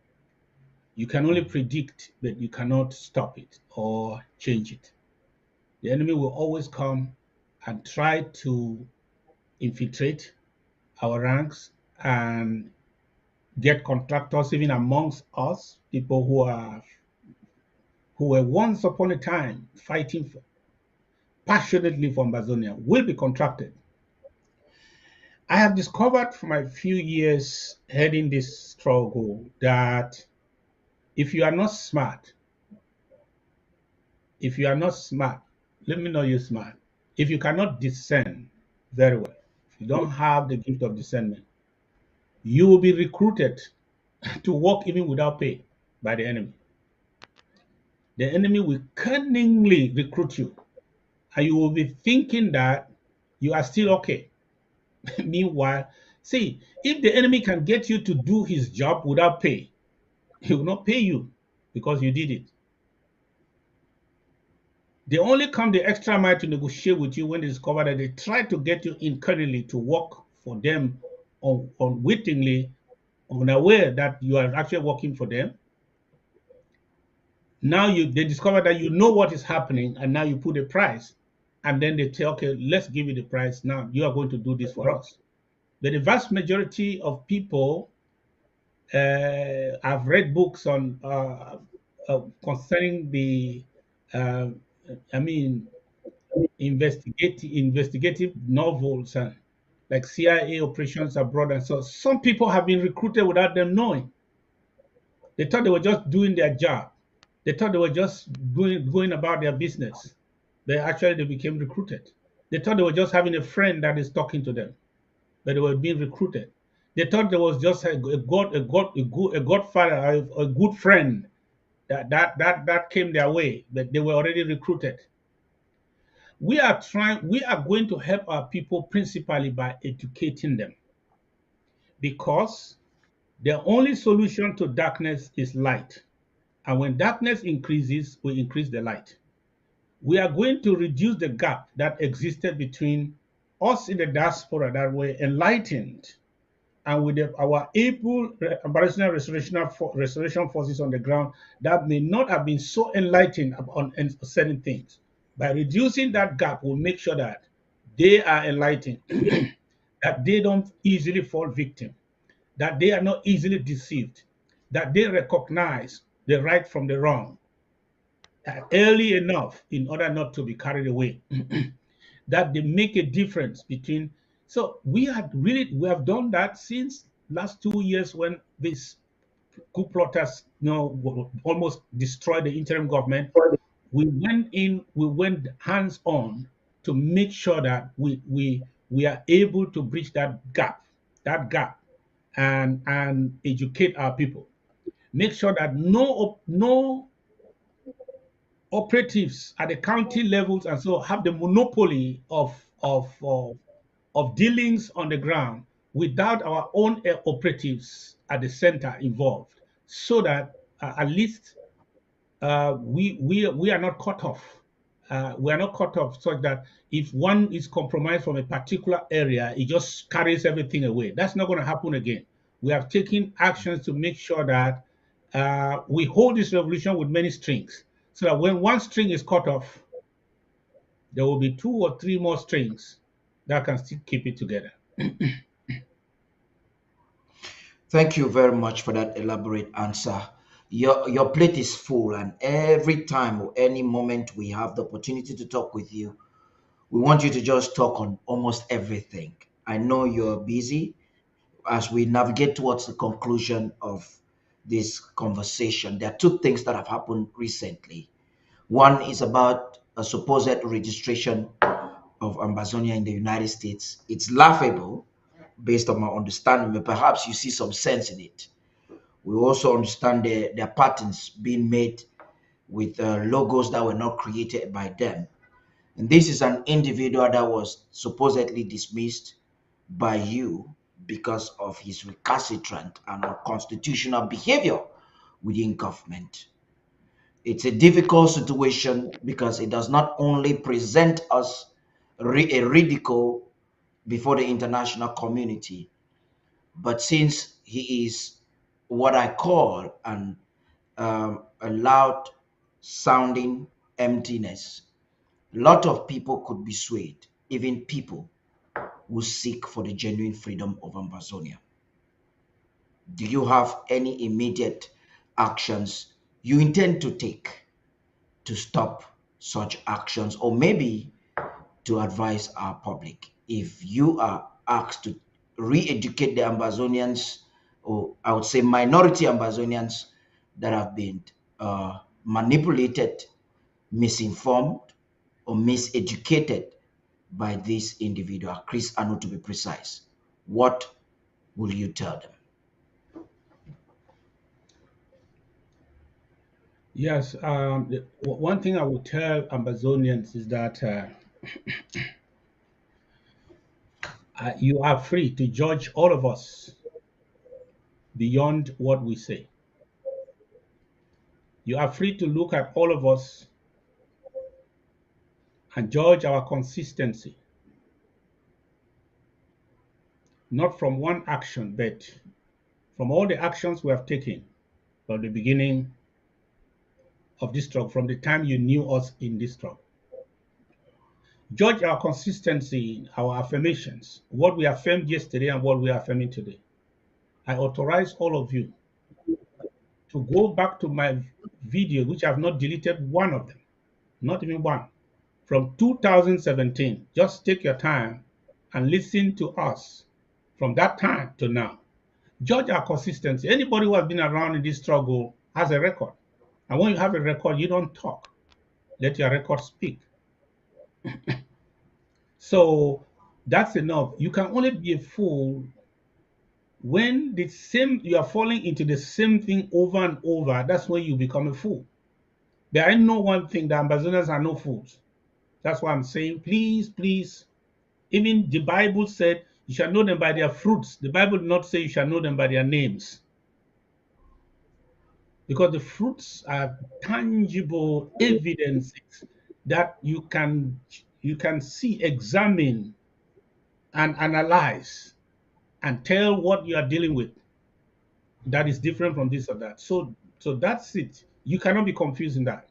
You can only predict, but you cannot stop it or change it. The enemy will always come and try to infiltrate our ranks and get contractors even amongst us, people who were once upon a time fighting passionately for Ambazonia will be contracted. I have discovered from my few years heading this struggle that if you are not smart, if you are not smart, let me know you're smart. If you cannot discern very well, if you don't have the gift of discernment, you will be recruited to work even without pay by the enemy. The enemy will cunningly recruit you, and you will be thinking that you are still okay. Meanwhile, see, if the enemy can get you to do his job without pay, he will not pay you because you did it. They only come the extra mile to negotiate with you when they discover that they try to get you in cunningly to work for them unwittingly, unaware that you are actually working for them. Now they discover that you know what is happening, and now you put a price, and then they say, okay, let's give you the price. Now you are going to do this for us. But the vast majority of people, I've read books on concerning the, uh, I mean, investigative novels and like CIA operations abroad, and so some people have been recruited without them knowing. They thought they were just doing their job. They thought they were just going about their business. They became recruited. They thought they were just having a friend that is talking to them, but they were being recruited. They thought there was just a godfather, a good friend that came their way, but they were already recruited. We are going to help our people principally by educating them, because the only solution to darkness is light. And when darkness increases, we increase the light. We are going to reduce the gap that existed between us in the diaspora that were enlightened and with our able Aboriginal restoration forces on the ground that may not have been so enlightened on certain things. By reducing that gap, we'll make sure that they are enlightened, that they don't easily fall victim, that they are not easily deceived, that they recognize the right from the wrong early enough in order not to be carried away. That they make a difference between. So we have done that since last 2 years when these coup plotters, almost destroyed the interim government. We went hands on to make sure that we are able to bridge that gap, and educate our people. Make sure that no operatives at the county levels and so have the monopoly of dealings on the ground without our own operatives at the center involved, so that at least we are not cut off. We are not cut off such that if one is compromised from a particular area, it just carries everything away. That's not going to happen again. We have taken actions to make sure that we hold this revolution with many strings, so that when one string is cut off, there will be two or three more strings that can still keep it together. Thank you very much for that elaborate answer. Your plate is full, and every time or any moment we have the opportunity to talk with you, we want you to just talk on almost everything. I know you're busy. As we navigate towards the conclusion of this conversation, there are two things that have happened recently. One is about a supposed registration of Ambazonia in the United States. It's laughable based on my understanding, but perhaps you see some sense in it. We also understand their patterns being made with logos that were not created by them. And this is an individual that was supposedly dismissed by you because of his recalcitrant and unconstitutional behavior within government. It's a difficult situation because it does not only present us a ridicule before the international community, but since he is what I call a loud sounding emptiness, a lot of people could be swayed, even people who seek for the genuine freedom of Ambazonia. Do you have any immediate actions you intend to take to stop such actions, or maybe to advise our public. If you are asked to re-educate the Ambazonians, or I would say minority Ambazonians that have been manipulated, misinformed, or miseducated by this individual, Chris Anu to be precise, what will you tell them? Yes, one thing I would tell Ambazonians is that you are free to judge all of us beyond what we say. You are free to look at all of us and judge our consistency, not from one action, but from all the actions we have taken from the beginning of this struggle, from the time you knew us in this struggle. Judge our consistency, our affirmations, what we affirmed yesterday and what we are affirming today. I authorize all of you to go back to my video, which I have not deleted one of them, not even one, from 2017. Just take your time and listen to us from that time to now. Judge our consistency. Anybody who has been around in this struggle has a record. And when you have a record, you don't talk. Let your record speak. So that's enough. You can only be a fool when you are falling into the same thing over and over. That's when you become a fool. There ain't no one thing, the Ambazonians are no fools. That's why I'm saying, please, please. Even the Bible said you shall know them by their fruits. The Bible did not say you shall know them by their names. Because the fruits are tangible evidences that you can see, examine, and analyze, and tell what you are dealing with that is different from this or that. So that's it. You cannot be confused in that.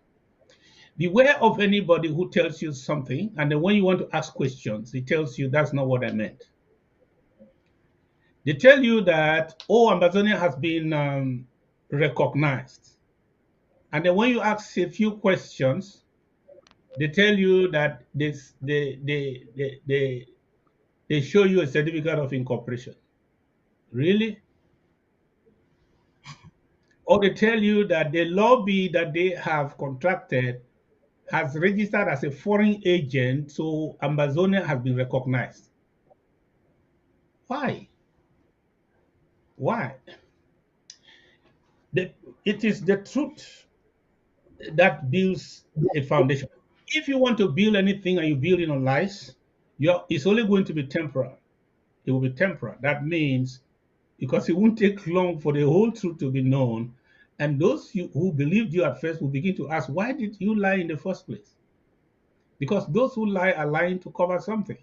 Beware of anybody who tells you something, and then when you want to ask questions, he tells you that's not what I meant. They tell you that, oh, Ambazonia has been recognized. And then when you ask a few questions, they tell you that they show you a certificate of incorporation. Really? Or they tell you that the lobby that they have contracted has registered as a foreign agent, so Ambazonia has been recognized. Why? Why? It is the truth that builds a foundation. If you want to build anything and you build it on lies, it's only going to be temporal. It will be temporal. That means because it won't take long for the whole truth to be known, and those who believed you at first will begin to ask, why did you lie in the first place? Because those who lie are lying to cover something.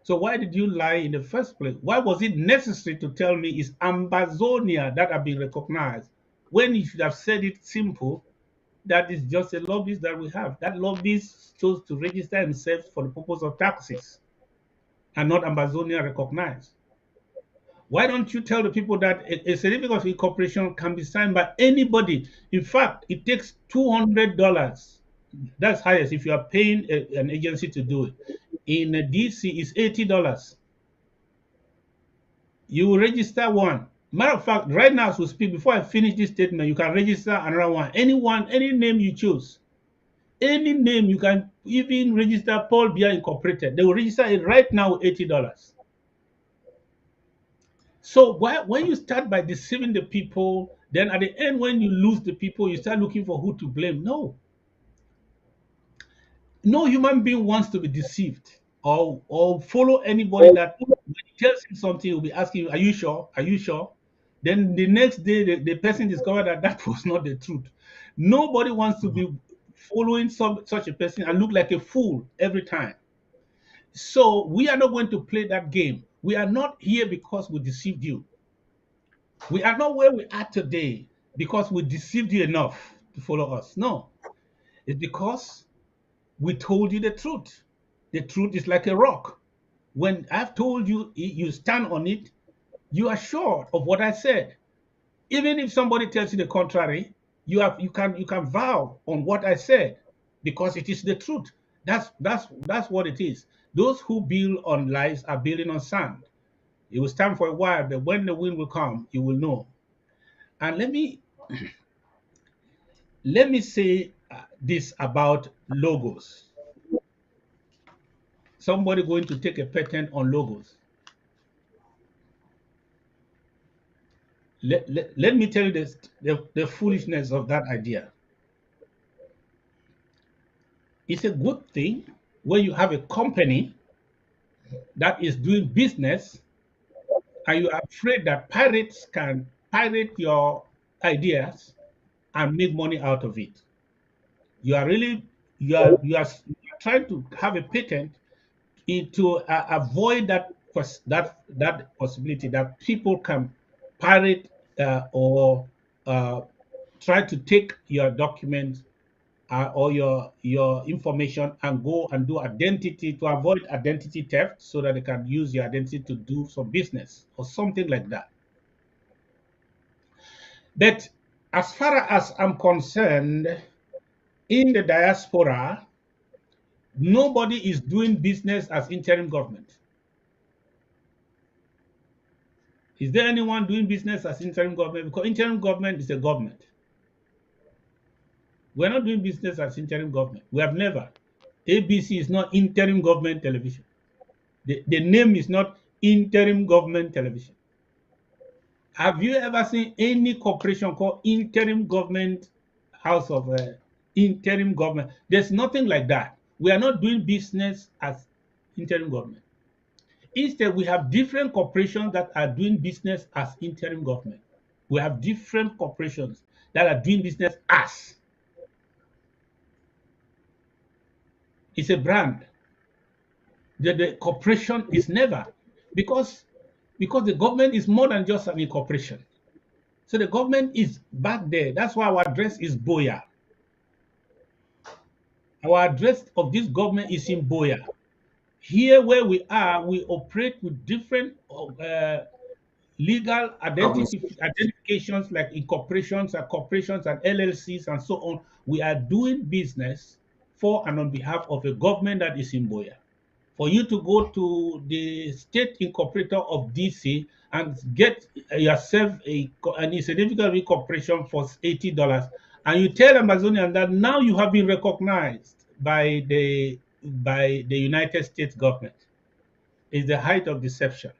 So why did you lie in the first place? Why was it necessary to tell me it's Ambazonia that have been recognized when you should have said it simple? That is just a lobbyist that we have. That lobbyist chose to register himself for the purpose of taxes and not Ambazonia recognized. Why don't you tell the people that a certificate of incorporation can be signed by anybody? In fact, it takes $200. That's highest if you are paying an agency to do it. In DC, it's $80. You will register one. Matter of fact, right now as we speak, before I finish this statement, you can register another one. Any name you choose. Any name, you can even register Paul Biya Incorporated. They will register it right now with $80. So when you start by deceiving the people, then at the end, when you lose the people, you start looking for who to blame. No. No human being wants to be deceived or follow anybody that when he tells him something, he'll be asking you, are you sure? Are you sure? Then the next day, the person discovered that that was not the truth. Nobody wants to be following such a person and look like a fool every time. So we are not going to play that game. We are not here because we deceived you. We are not where we are today because we deceived you enough to follow us. No, it's because we told you the truth. The truth is like a rock. When I've told you, you stand on it, you are sure of what I said. Even if somebody tells you the contrary, you can vow on what I said because it is the truth. That's what it is. Those who build on lies are building on sand. It will stand for a while, but when the wind will come, you will know. And let me say this about logos. Somebody going to take a patent on logos. Let me tell you this, the foolishness of that idea. It's a good thing when you have a company that is doing business and you are afraid that pirates can pirate your ideas and make money out of it. You are really you are trying to have a patent to avoid that possibility that people can pirate or uh, try to take your documents or your information and go and do identity to avoid identity theft so that they can use your identity to do some business or something like that. But as far as I'm concerned, in the diaspora, nobody is doing business as interim government. Is there anyone doing business as interim government? Because interim government is a government. We're not doing business as interim government. We have never. ABC is not interim government television. The name is not interim government television. Have you ever seen any corporation called interim government house of interim government? There's nothing like that. We are not doing business as interim government. Instead, we have different corporations that are doing business as interim government. We have different corporations that are doing business as. It's a brand. The corporation is never because the government is more than just an incorporation. So the government is back there. That's why our address is Boya. Our address of this government is in Boya. Here where we are, we operate with different legal identifications like incorporations and corporations and LLCs and so on. We are doing business for and on behalf of a government that is in Boya. For you to go to the state incorporator of DC and get yourself a certificate of incorporation for $80, and you tell Amazonian that now you have been recognized by the United States government, is the height of deception.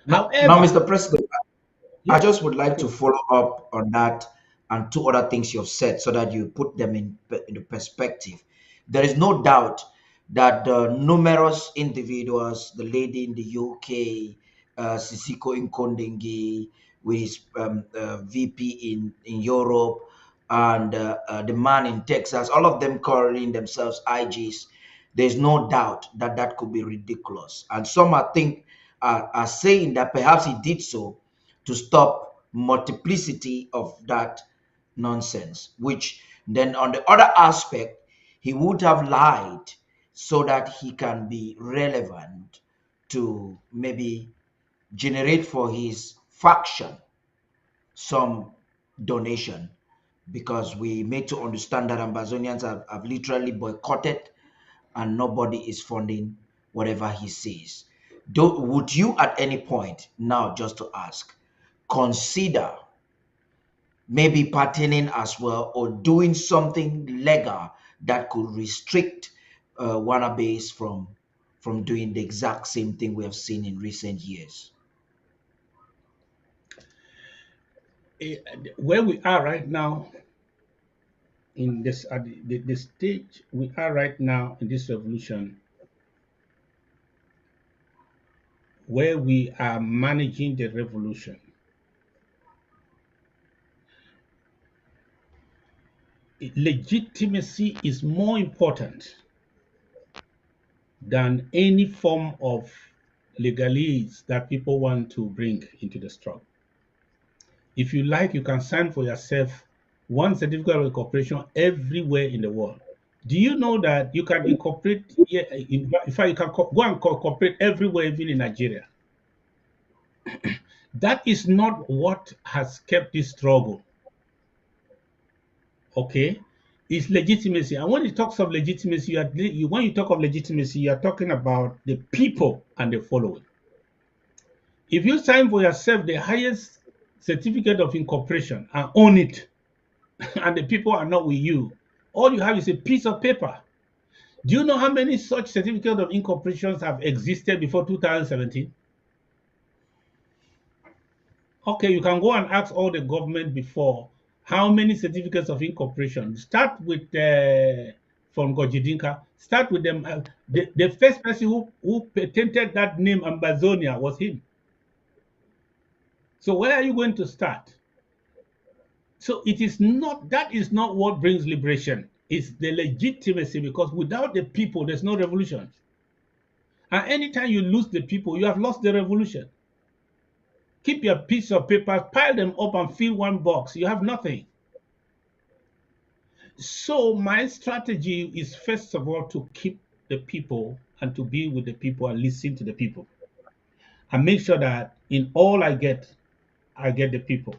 Now, However, Mr. President, I yes, just would like to follow up on that and two other things you've said so that you put them into perspective. There is no doubt that the numerous individuals, the lady in the UK, Sisiko Nkondenge, with his VP in Europe, and the man in Texas, all of them calling themselves IGs, there's no doubt that that could be ridiculous. And some, I think, are saying that perhaps he did so to stop multiplicity of that nonsense, which then on the other aspect, he would have lied so that he can be relevant to maybe generate for his faction some donation, because we made to understand that Ambazonians have literally boycotted and nobody is funding whatever he says. Would you at any point, now just to ask, consider maybe patterning as well or doing something legal that could restrict wannabes from doing the exact same thing we have seen in recent years? where we are right now in this at the stage we are right now in this revolution, where we are managing the revolution, legitimacy is more important than any form of legalese that people want to bring into the struggle. If you like, you can sign for yourself one certificate of incorporation everywhere in the world. Do you know that you can incorporate? Yeah, in fact, you can go and incorporate everywhere, even in Nigeria. That is not what has kept this struggle. Okay, is legitimacy. And when it talks of legitimacy, when you talk of legitimacy, you are talking about the people and the following. If you sign for yourself the highest certificate of incorporation and own it, and the people are not with you, all you have is a piece of paper. Do you know how many such certificates of incorporations have existed before 2017? Okay, you can go and ask all the government before how many certificates of incorporation. Start with from Gojidinka. Start with them. The first person who patented that name Ambazonia was him. So where are you going to start? So it is not that is not what brings liberation. It's the legitimacy, because without the people, there's no revolution. And anytime you lose the people, you have lost the revolution. Keep your piece of paper, pile them up and fill one box. You have nothing. So my strategy is, first of all, to keep the people and to be with the people and listen to the people. And make sure that in all I get the people.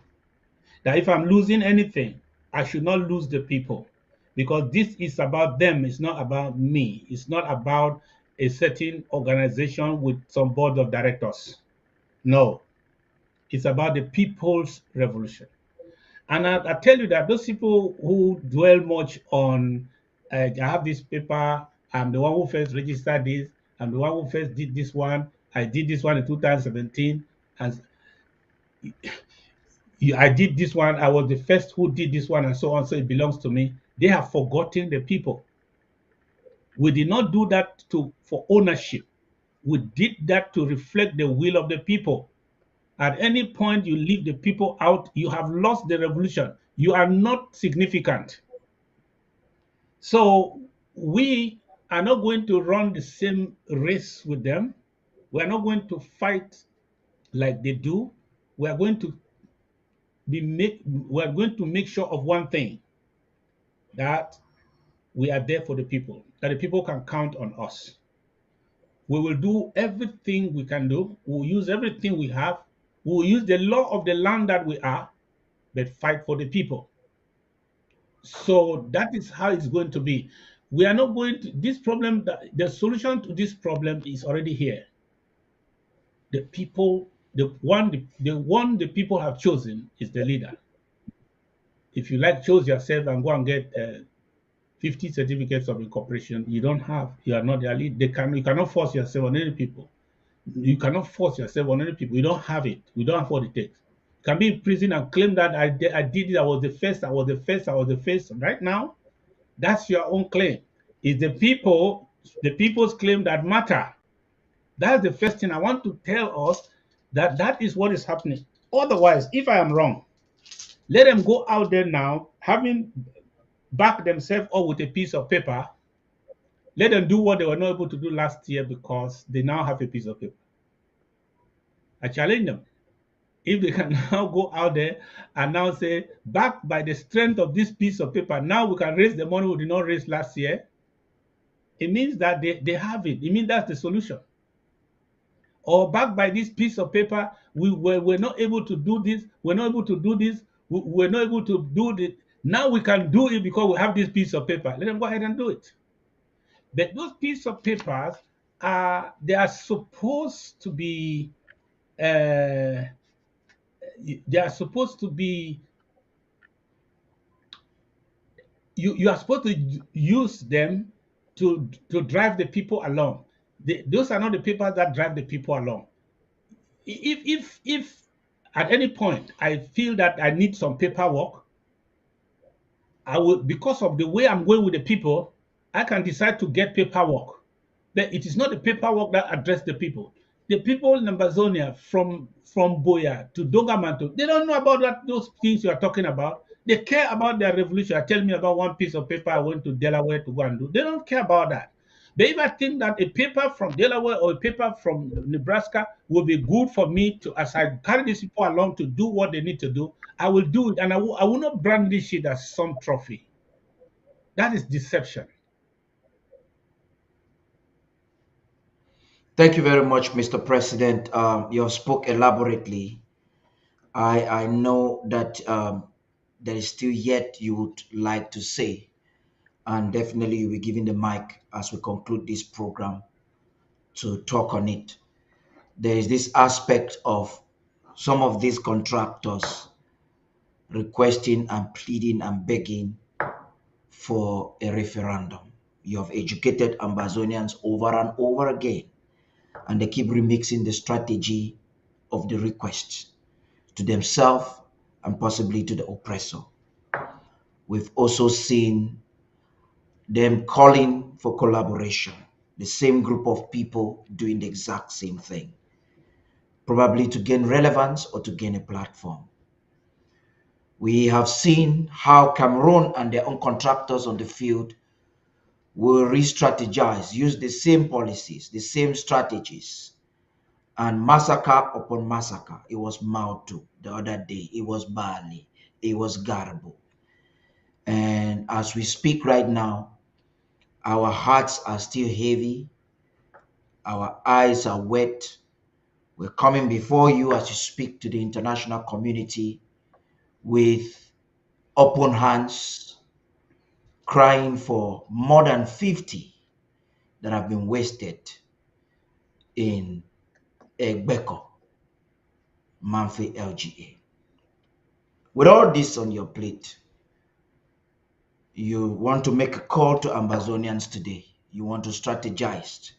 That if I'm losing anything, I should not lose the people. Because this is about them, it's not about me. It's not about a certain organization with some board of directors. No, it's about the people's revolution. And I tell you that those people who dwell much on, I have this paper, I'm the one who first registered this, I'm the one who first did this one, I did this one in 2017, and I did this one, I was the first who did this one, and so on, so it belongs to me. They have forgotten the people. We did not do that for ownership. We did that to reflect the will of the people. At any point you leave the people out, you have lost the revolution. You are not significant. So we are not going to run the same race with them. We are not going to fight like they do. We are going to make sure of one thing, that we are there for the people, that the people can count on us. We will do everything we can do. We will use everything we have. We will use the law of the land that we are, but fight for the people. So that is how it's going to be. We are not going to this problem. The solution to this problem is already here. The people, the one the people have chosen is the leader. If you like, choose yourself and go and get 50 certificates of incorporation. You don't have. You are not their lead. You cannot force yourself on any people. You cannot force yourself on any people. You don't have it. We don't have what it takes. You can be in prison and claim that I did it. I was the first. I was the first. I was the first. Right now, that's your own claim. It's the people's claim that matter. That's the first thing I want to tell us, that is what is happening. Otherwise, if I am wrong, let them go out there now, having backed themselves up with a piece of paper. Let them do what they were not able to do last year because they now have a piece of paper. I challenge them. If they can now go out there and now say, backed by the strength of this piece of paper, now we can raise the money we did not raise last year, it means that they have it. It means that's the solution. Or backed by this piece of paper, we're not able to do this, we're not able to do this, we're not able to do this. Now we can do it because we have this piece of paper. Let them go ahead and do it. But those pieces of papers they are supposed to be they are supposed to be you are supposed to use them to drive the people along. Those are not the papers that drive the people along. If at any point I feel that I need some paperwork, I will, because of the way I'm going with the people, I can decide to get paperwork. But it is not the paperwork that address the people. The people in Ambazonia, from Boya to Dogamanto, they don't know about those things you are talking about. They care about their revolution. Tell me about one piece of paper I went to Delaware to go and do. They don't care about that. But if I think that a paper from Delaware or a paper from Nebraska will be good for me to, as I carry these people along to do what they need to do, I will do it. And I will not brand this shit as some trophy. That is deception. Thank you very much, Mr. President. You have spoke elaborately. I know that there is still yet you would like to say, and definitely you'll be given the mic as we conclude this program to talk on it. There is this aspect of some of these contractors requesting and pleading and begging for a referendum. You have educated Ambazonians over and over again, and they keep remixing the strategy of the request to themselves and possibly to the oppressor. We've also seen them calling for collaboration, the same group of people doing the exact same thing, probably to gain relevance or to gain a platform. We have seen how Cameroon and their own contractors on the field will re-strategize, use the same policies, the same strategies, and massacre upon massacre. It was Mautu the other day, it was Bali, it was Garbo. And as we speak right now, our hearts are still heavy, our eyes are wet. We're coming before you as you speak to the international community with open hands, crying for more than 50 that have been wasted in Egbekaw, Manfi LGA. With all this on your plate, you want to make a call to Ambazonians today. You want to strategize.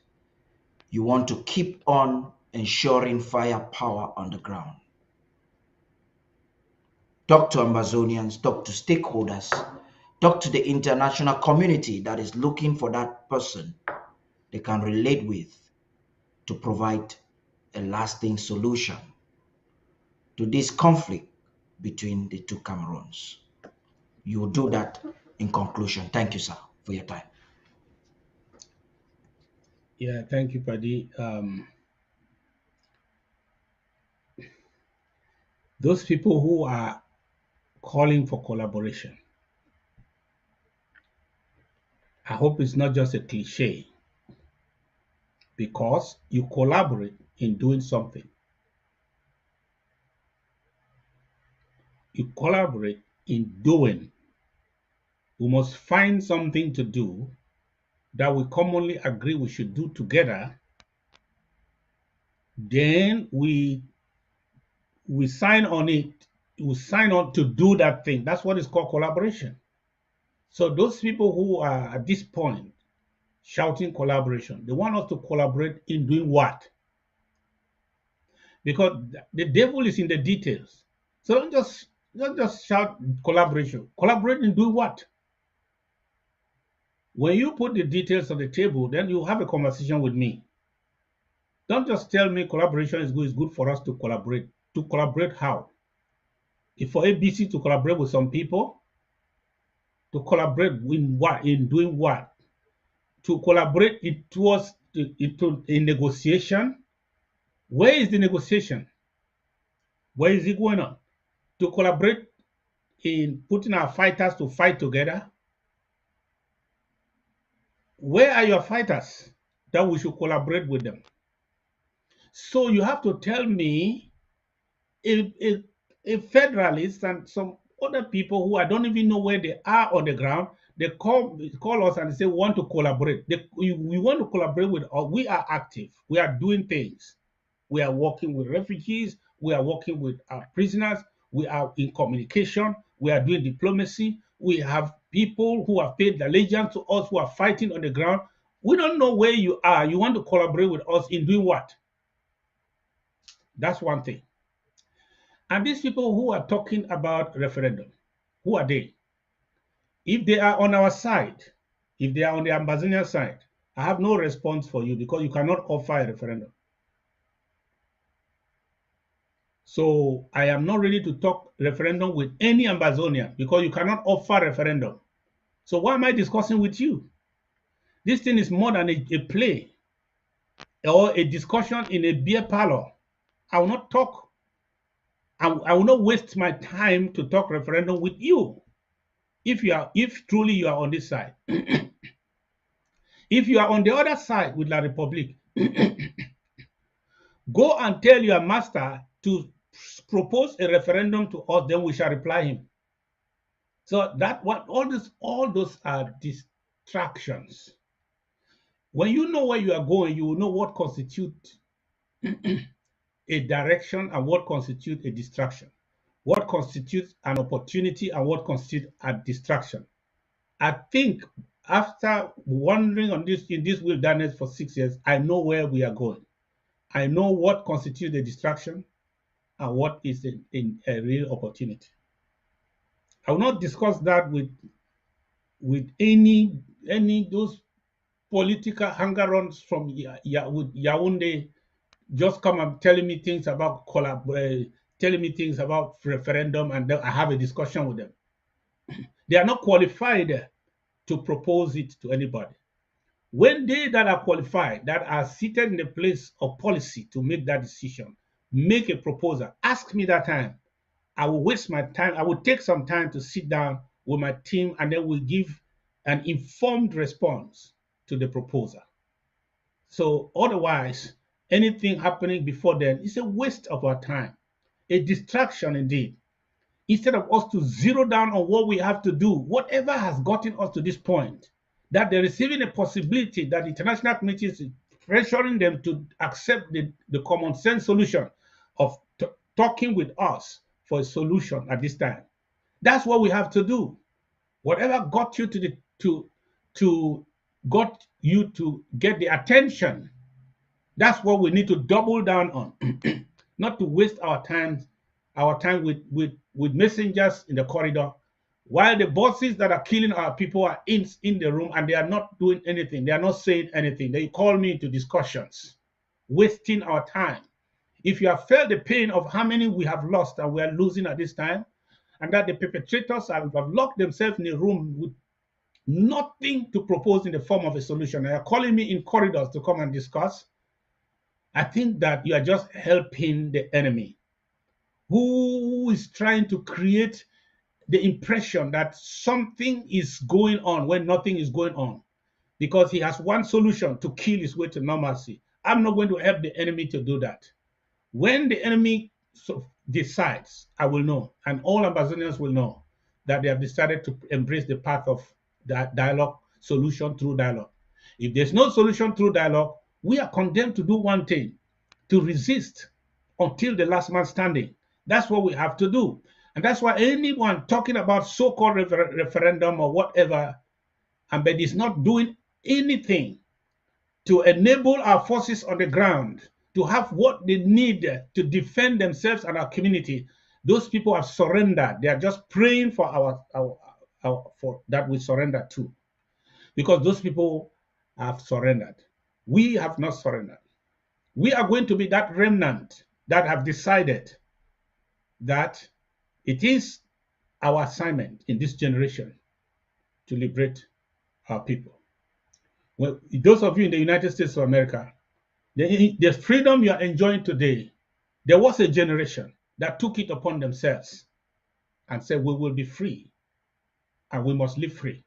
You want to keep on ensuring firepower on the ground. Talk to Ambazonians, talk to stakeholders, talk to the international community that is looking for that person they can relate with to provide a lasting solution to this conflict between the two Cameroons. You will do that in conclusion. Thank you, sir, for your time. Yeah, thank you, Paddy. Those people who are calling for collaboration, I hope it's not just a cliche, because you collaborate in doing something. You collaborate in doing. We must find something to do that we commonly agree we should do together. Then we sign on it. We sign on to do that thing. That's what is called collaboration. So those people who are at this point shouting collaboration, they want us to collaborate in doing what? Because the devil is in the details. So don't just shout collaboration. Collaborate in doing what? When you put the details on the table, then you have a conversation with me. Don't just tell me collaboration is good. It's good for us to collaborate. To collaborate how? If for ABC to collaborate with some people, to collaborate in what? In doing what? To collaborate it towards a negotiation. Where is the negotiation? Where is it going on? To collaborate in putting our fighters to fight together. Where are your fighters that we should collaborate with them? So you have to tell me a federalist and some other people who I don't even know where they are on the ground, they call us and say we want to collaborate. We want to collaborate with, we are active, we are doing things. We are working with refugees, we are working with our prisoners, we are in communication, we are doing diplomacy, we have people who have paid allegiance to us who are fighting on the ground. We don't know where you are. You want to collaborate with us in doing what? That's one thing. And these people who are talking about referendum, who are they? If they are on our side, if they are on the Ambazonia side, I have no response for you because you cannot offer a referendum. So I am not ready to talk referendum with any Ambazonian because you cannot offer referendum. So why am I discussing with you? This thing is more than a play or a discussion in a beer parlor. I will not talk. I will not waste my time to talk referendum with you. If truly you are on this side. If you are on the other side with La Republique, go and tell your master to propose a referendum to us, then we shall reply him. So that what all those are distractions. When you know where you are going, you will know what constitutes a direction and what constitutes a distraction, what constitutes an opportunity and what constitutes a distraction. I think after wandering on this in this wilderness for 6 years, I know where we are going. I know what constitutes a distraction and what is a real opportunity. I will not discuss that with any those political hanger-ons from Yaoundé just come and telling me things about telling me things about referendum, and then I have a discussion with them. They are not qualified to propose it to anybody. When they that are qualified, that are seated in the place of policy to make that decision, make a proposal, ask me that time. I will waste my time. I will take some time to sit down with my team and then we'll give an informed response to the proposal. So otherwise, anything happening before then is a waste of our time, a distraction indeed. Instead of us to zero down on what we have to do, whatever has gotten us to this point, that they're receiving a possibility that the international community is pressuring them to accept the common sense solution of talking with us for a solution at this time. That's what we have to do. Whatever got you to got you to get the attention, that's what we need to double down on. Not to waste our time with messengers in the corridor, while the bosses that are killing our people are in the room and they are not doing anything. They are not saying anything. They call me into discussions, wasting our time. If you have felt the pain of how many we have lost and we are losing at this time, and that the perpetrators have locked themselves in a room with nothing to propose in the form of a solution, and are calling me in corridors to come and discuss, I think that you are just helping the enemy, who is trying to create the impression that something is going on when nothing is going on, because he has one solution to kill his way to normalcy. I'm not going to help the enemy to do that. When the enemy decides, I will know, and all Ambazonians will know, that they have decided to embrace the path of that dialogue, solution through dialogue. If there's no solution through dialogue, we are condemned to do one thing, to resist until the last man standing. That's what we have to do. And that's why anyone talking about so-called referendum or whatever, but is not doing anything to enable our forces on the ground to have what they need to defend themselves and our community, those people have surrendered. They are just praying for for that we surrender to, because those people have surrendered. We have not surrendered. We are going to be that remnant that have decided that it is our assignment in this generation to liberate our people. Well, those of you in the United States of America, the freedom you are enjoying today, there was a generation that took it upon themselves and said, we will be free and we must live free.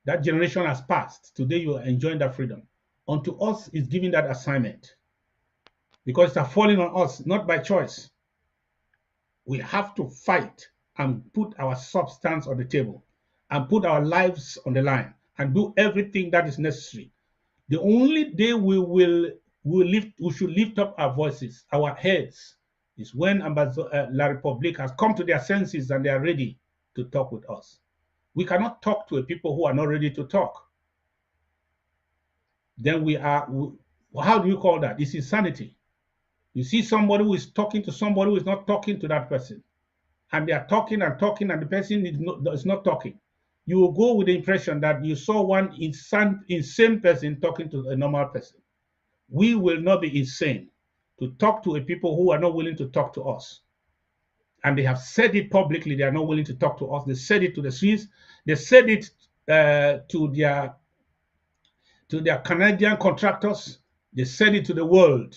That generation has passed. Today you are enjoying that freedom. Unto us is giving that assignment, because it's falling on us, not by choice. We have to fight and put our substance on the table and put our lives on the line and do everything that is necessary. The only day we should lift up our voices, our heads, is when La République has come to their senses and they are ready to talk with us. We cannot talk to a people who are not ready to talk. Then how do you call that? It's insanity. You see somebody who is talking to somebody who is not talking to that person, and they are talking and talking, and the person is not talking. You will go with the impression that you saw one insane person talking to a normal person. We will not be insane to talk to a people who are not willing to talk to us. And they have said it publicly, they are not willing to talk to us. They said it to the Swiss, they said it to their Canadian contractors, they said it to the world.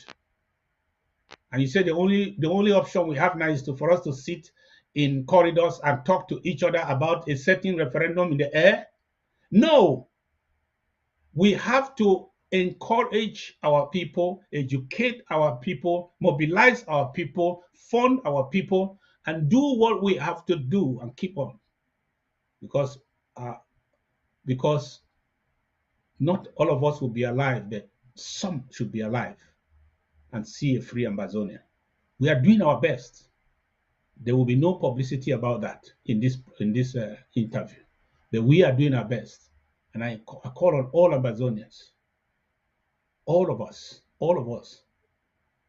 And you said the only option we have now is for us to sit in corridors and talk to each other about a certain referendum in the air? No. We have to encourage our people, educate our people, mobilize our people, fund our people, and do what we have to do and keep on. Because Not all of us will be alive, but some should be alive and see a free Ambazonia. We are doing our best. There will be no publicity about that in this interview. But we are doing our best. And I call on all Ambazonians, all of us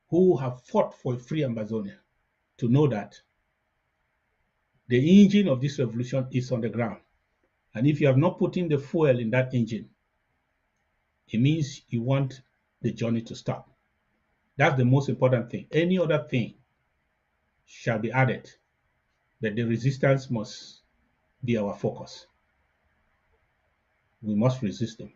who have fought for a free Ambazonia to know that the engine of this revolution is on the ground. And if you have not put in the fuel in that engine, it means you want the journey to stop. That's the most important thing. Any other thing shall be added, but the resistance must be our focus. We must resist them.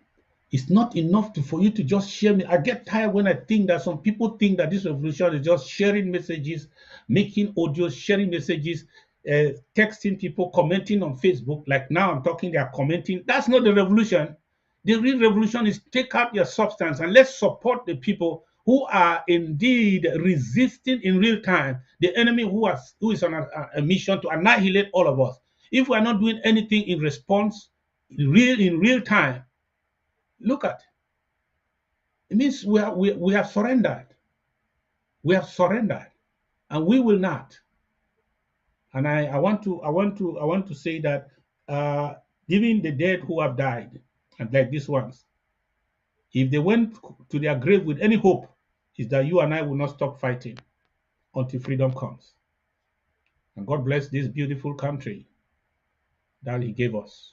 It's not enough for you to just share me. I get tired when I think that some people think that this revolution is just sharing messages, making audios, sharing messages, texting people, commenting on Facebook. Like now I'm talking, they are commenting. That's not the revolution. The real revolution is take out your substance and let's support the people who are indeed resisting in real time the enemy who is on a mission to annihilate all of us. If we are not doing anything in response, in real time, look at it means we have surrendered. We have surrendered, and we will not. And I want to say that even the dead who have died, and like these ones, if they went to their grave with any hope, is that you and I will not stop fighting until freedom comes. And God bless this beautiful country that He gave us.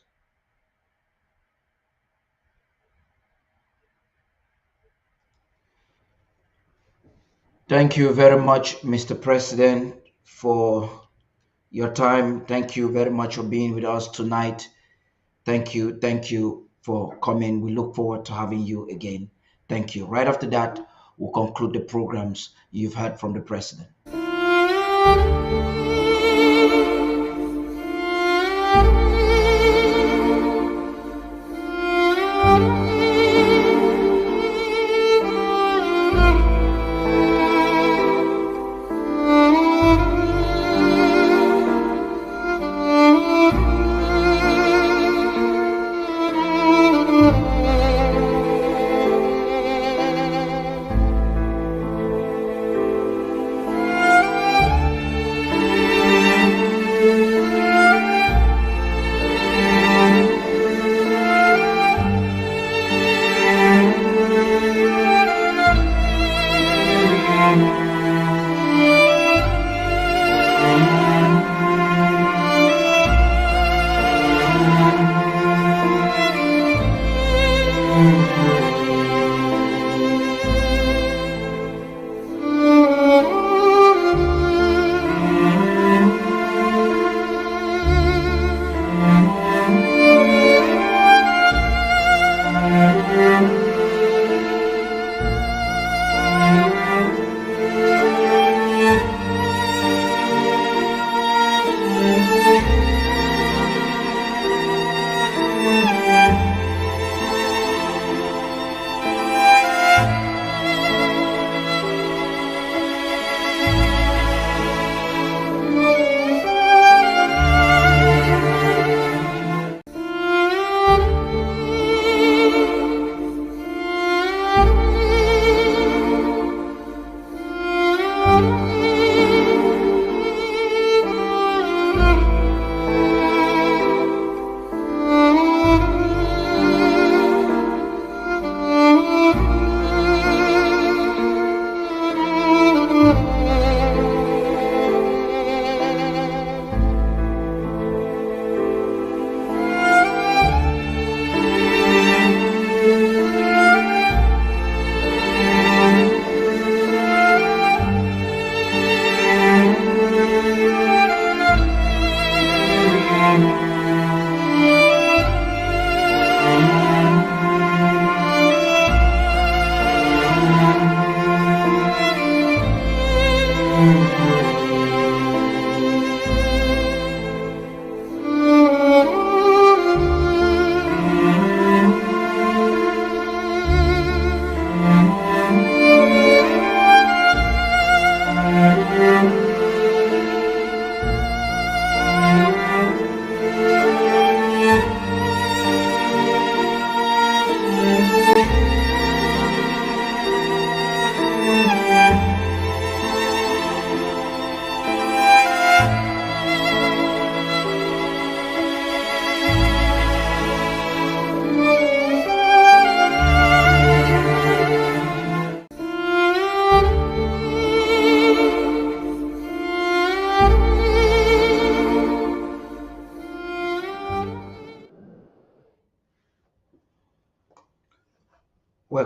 Thank you very much, Mr. President, for your time. Thank you very much for being with us tonight. Thank you for coming. We look forward to having you again. Thank you. Right after that, we'll conclude the programs you've heard from the president.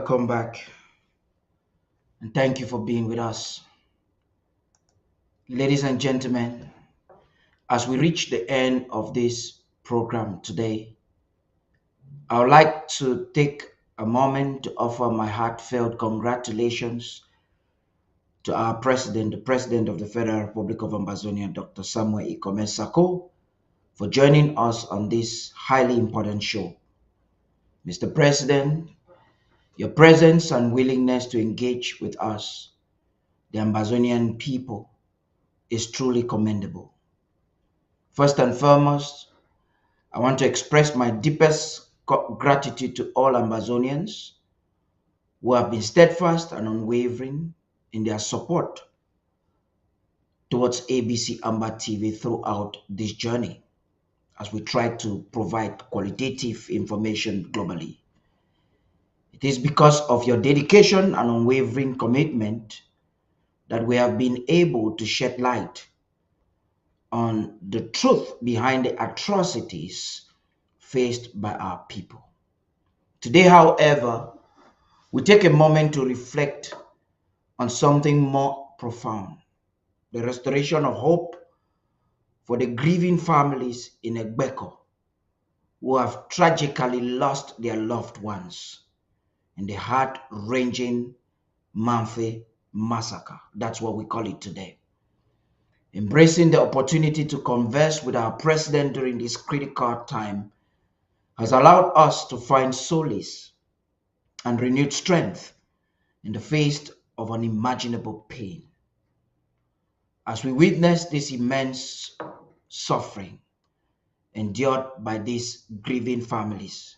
welcome back, and thank you for being with us. Ladies and gentlemen, as we reach the end of this program today, I would like to take a moment to offer my heartfelt congratulations to our president, the president of the Federal Republic of Ambazonia, Dr. Samuel Ikome Sako, for joining us on this highly important show. Mr. President, your presence and willingness to engage with us, the Ambazonian people, is truly commendable. First and foremost, I want to express my deepest gratitude to all Ambazonians who have been steadfast and unwavering in their support towards ABC Amba TV throughout this journey as we try to provide qualitative information globally. It is because of your dedication and unwavering commitment that we have been able to shed light on the truth behind the atrocities faced by our people. Today, however, we take a moment to reflect on something more profound: the restoration of hope for the grieving families in Egbekaw who have tragically lost their loved ones in the heart-wrenching Massacre. That's what we call it today. Embracing the opportunity to converse with our president during this critical time has allowed us to find solace and renewed strength in the face of unimaginable pain. As we witness this immense suffering endured by these grieving families,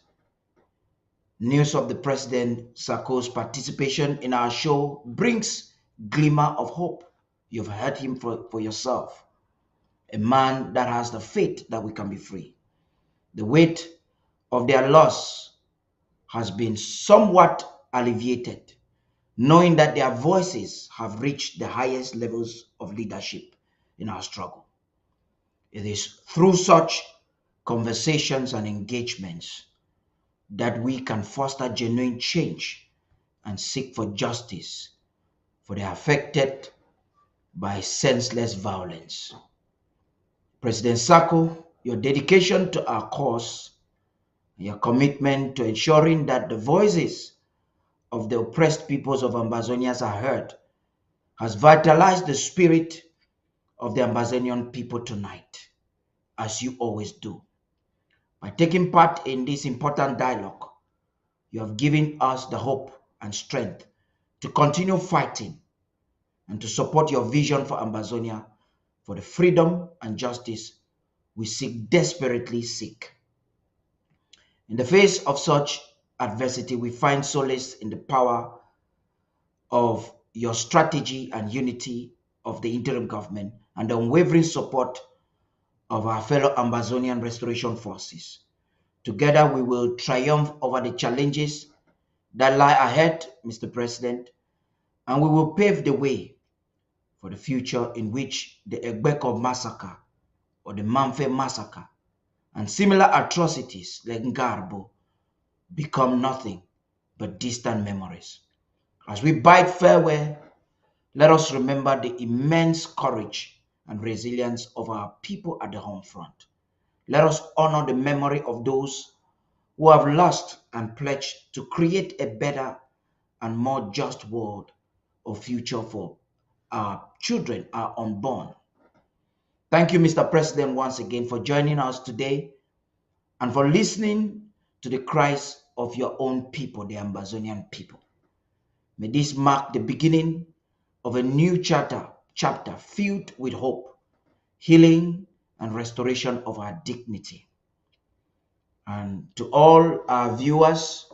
news of the President Sako's participation in our show brings glimmer of hope. You've heard him for yourself. A man that has the faith that we can be free. The weight of their loss has been somewhat alleviated, knowing that their voices have reached the highest levels of leadership in our struggle. It is through such conversations and engagements that we can foster genuine change and seek for justice for the affected by senseless violence. President Sako, your dedication to our cause, your commitment to ensuring that the voices of the oppressed peoples of Ambazonians are heard, has vitalized the spirit of the Ambazonian people tonight, as you always do. By taking part in this important dialogue, you have given us the hope and strength to continue fighting and to support your vision for Ambazonia, for the freedom and justice we desperately seek. In the face of such adversity, we find solace in the power of your strategy and unity of the interim government and the unwavering support of our fellow Ambazonian restoration forces. Together, we will triumph over the challenges that lie ahead, Mr. President, and we will pave the way for the future in which the Egbekaw massacre or the Mamfe massacre and similar atrocities like Ngarbo become nothing but distant memories. As we bid farewell, let us remember the immense courage and resilience of our people at the home front. Let us honor the memory of those who have lost and pledged to create a better and more just world or future for our children, our unborn. Thank you, Mr. President, once again for joining us today and for listening to the cries of your own people, the Ambazonian people. May this mark the beginning of a new chapter filled with hope, healing, and restoration of our dignity. And to all our viewers,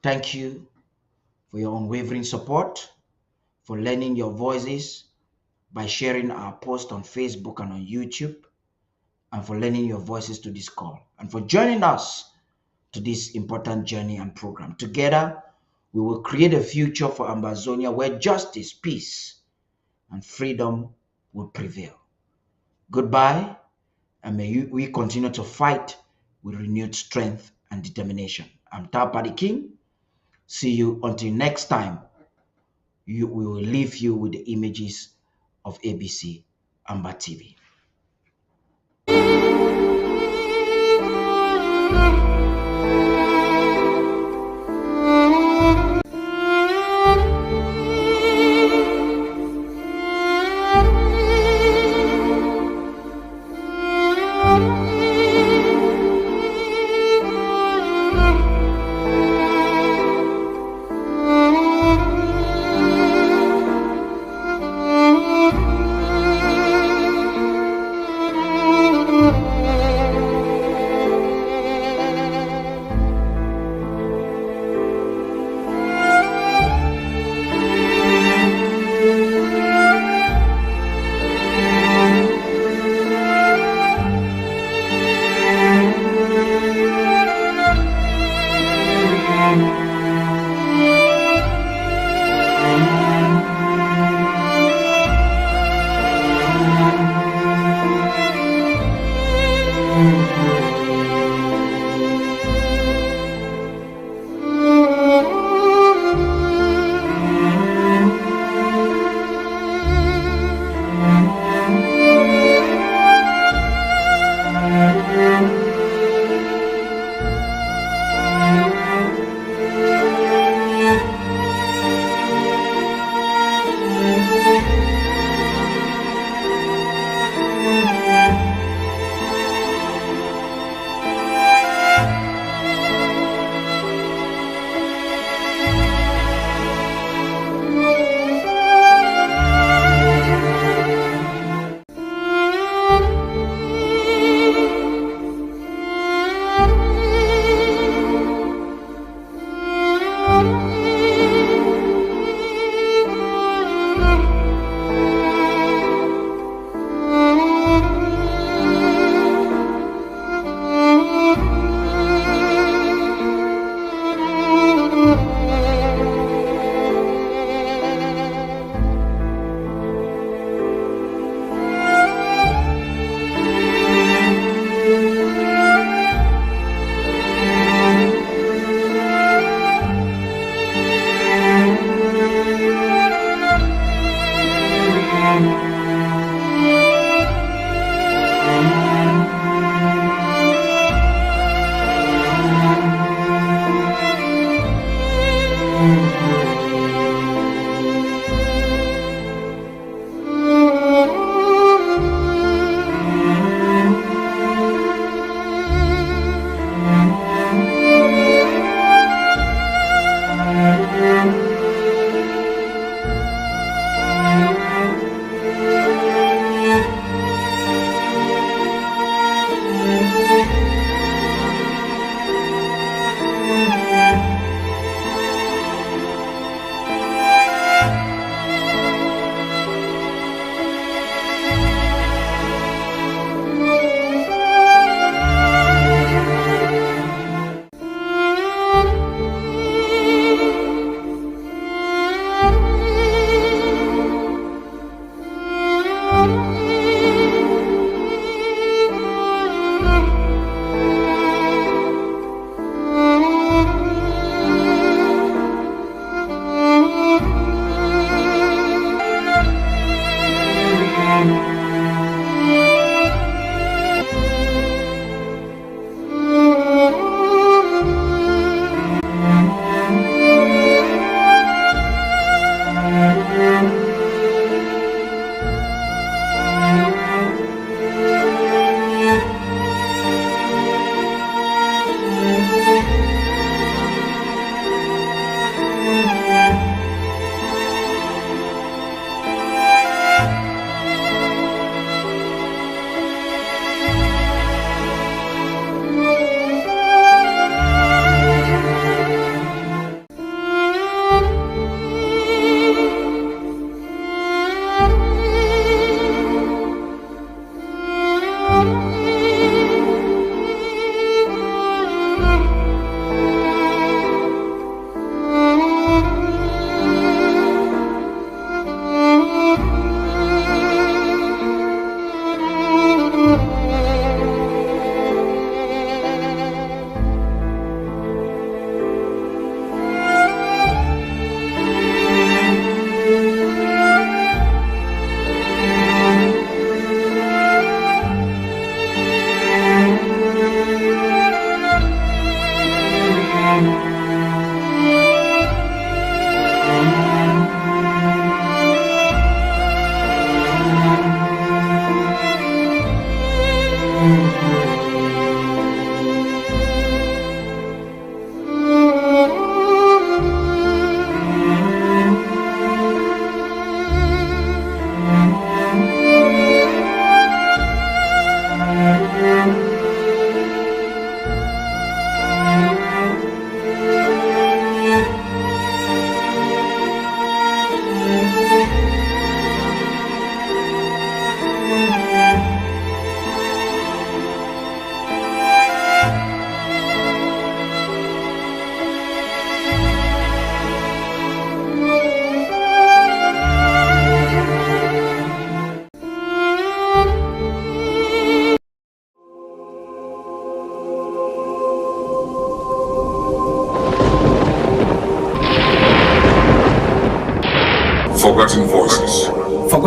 thank you for your unwavering support, for lending your voices by sharing our post on Facebook and on YouTube, and for lending your voices to this call, and for joining us to this important journey and program. Together, we will create a future for Ambazonia where justice, peace, and freedom will prevail. Goodbye, and may we continue to fight with renewed strength and determination. I'm Tapa the King, See you until next time. We will leave you with the images of ABC Amba TV.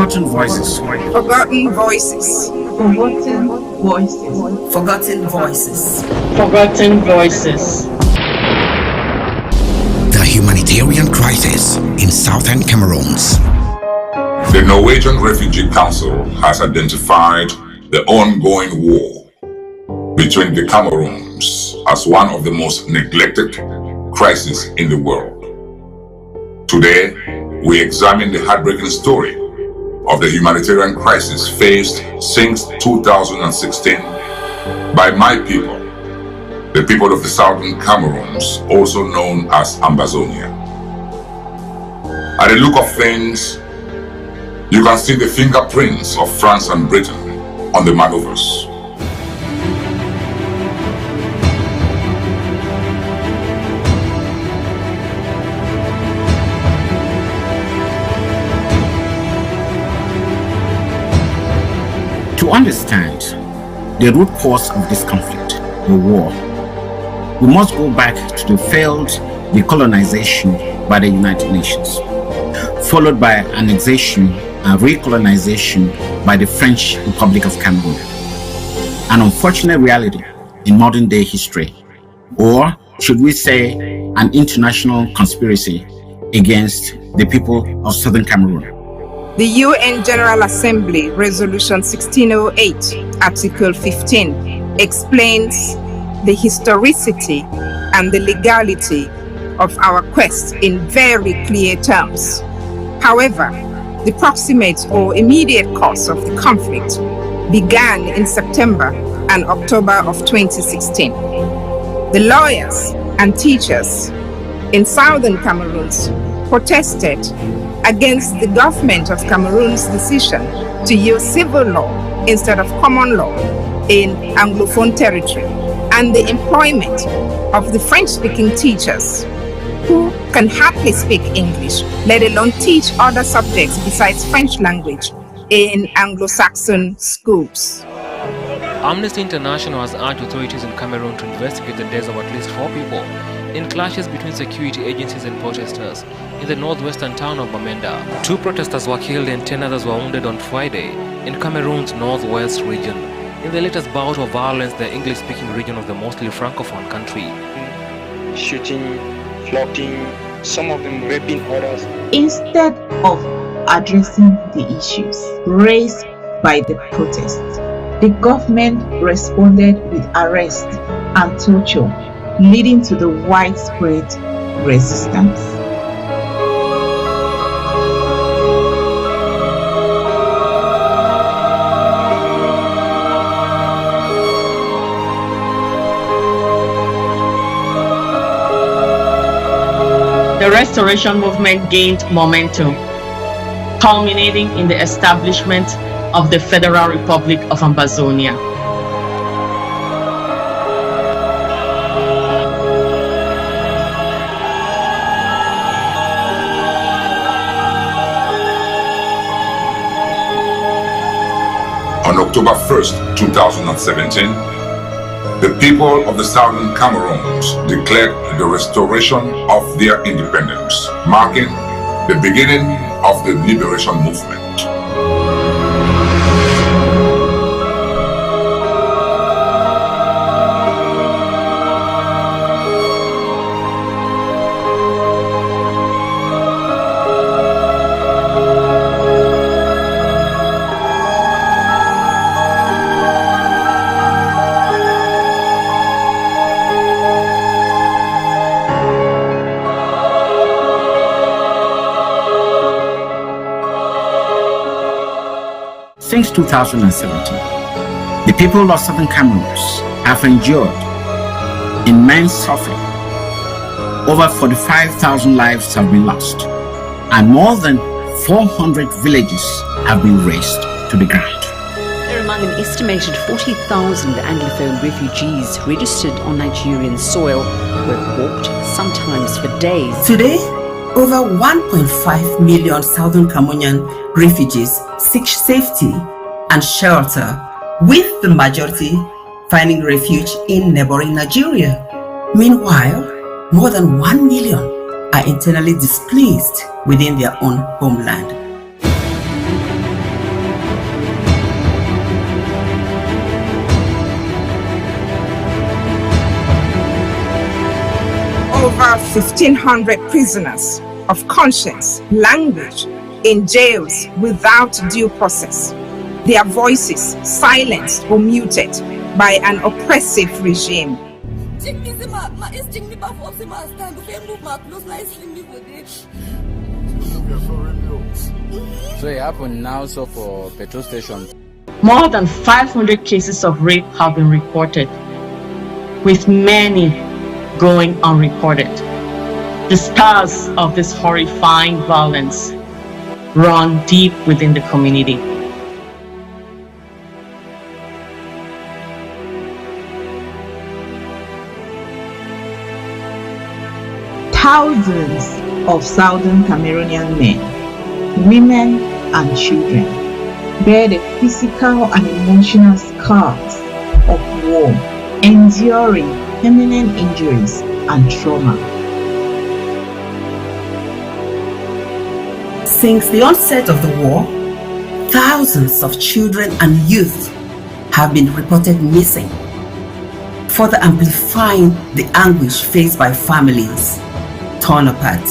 Forgotten voices. Forgotten voices. Forgotten voices. Forgotten voices. Forgotten voices. The humanitarian crisis in southern Cameroon. The Norwegian Refugee Council has identified the ongoing war between the Cameroons as one of the most neglected crises in the world. Today, we examine the heartbreaking story of the humanitarian crisis faced since 2016 by my people, the people of the southern Cameroons, also known as Ambazonia. At the look of things, you can see the fingerprints of France and Britain on the maneuvers. To understand the root cause of this conflict, the war, we must go back to the failed decolonization by the United Nations, followed by annexation and recolonization by the French Republic of Cameroon. An unfortunate reality in modern day history, or should we say an international conspiracy against the people of Southern Cameroon. The UN General Assembly Resolution 1608, Article 15, explains the historicity and the legality of our quest in very clear terms. However, the proximate or immediate cause of the conflict began in September and October of 2016. The lawyers and teachers in southern Cameroon protested against the government of Cameroon's decision to use civil law instead of common law in Anglophone territory, and the employment of the French-speaking teachers who can hardly speak English, let alone teach other subjects besides French language in Anglo-Saxon schools. Amnesty International has urged authorities in Cameroon to investigate the deaths of at least 4 people in clashes between security agencies and protesters in the northwestern town of Bamenda. 2 protesters were killed and 10 others were wounded on Friday in Cameroon's northwest region, in the latest bout of violence in the English-speaking region of the mostly francophone country. Shooting, flogging, some of them raping others. Instead of addressing the issues raised by the protests, the government responded with arrest and torture, leading to the widespread resistance. The restoration movement gained momentum, culminating in the establishment of the Federal Republic of Ambazonia. On October 1st, 2017, the people of the southern Cameroons declared the restoration of their independence, marking the beginning of the liberation movement. Since 2017, the people of Southern Cameroon have endured immense suffering. Over 45,000 lives have been lost, and more than 400 villages have been razed to the ground. Among an estimated 40,000 Anglophone refugees registered on Nigerian soil who have walked sometimes for days. Today, over 1.5 million Southern Cameroonian refugees seek safety and shelter, with the majority finding refuge in neighboring Nigeria. Meanwhile, more than 1 million are internally displaced within their own homeland. 1,500 prisoners of conscience languish in jails without due process, their voices silenced or muted by an oppressive regime. So it happened now so for petrol stations. More than 500 cases of rape have been reported, with many going unreported. The scars of this horrifying violence run deep within the community. Thousands of Southern Cameroonian men, women, and children bear the physical and emotional scars of war, enduring permanent injuries and trauma. Since the onset of the war, thousands of children and youth have been reported missing, further amplifying the anguish faced by families torn apart.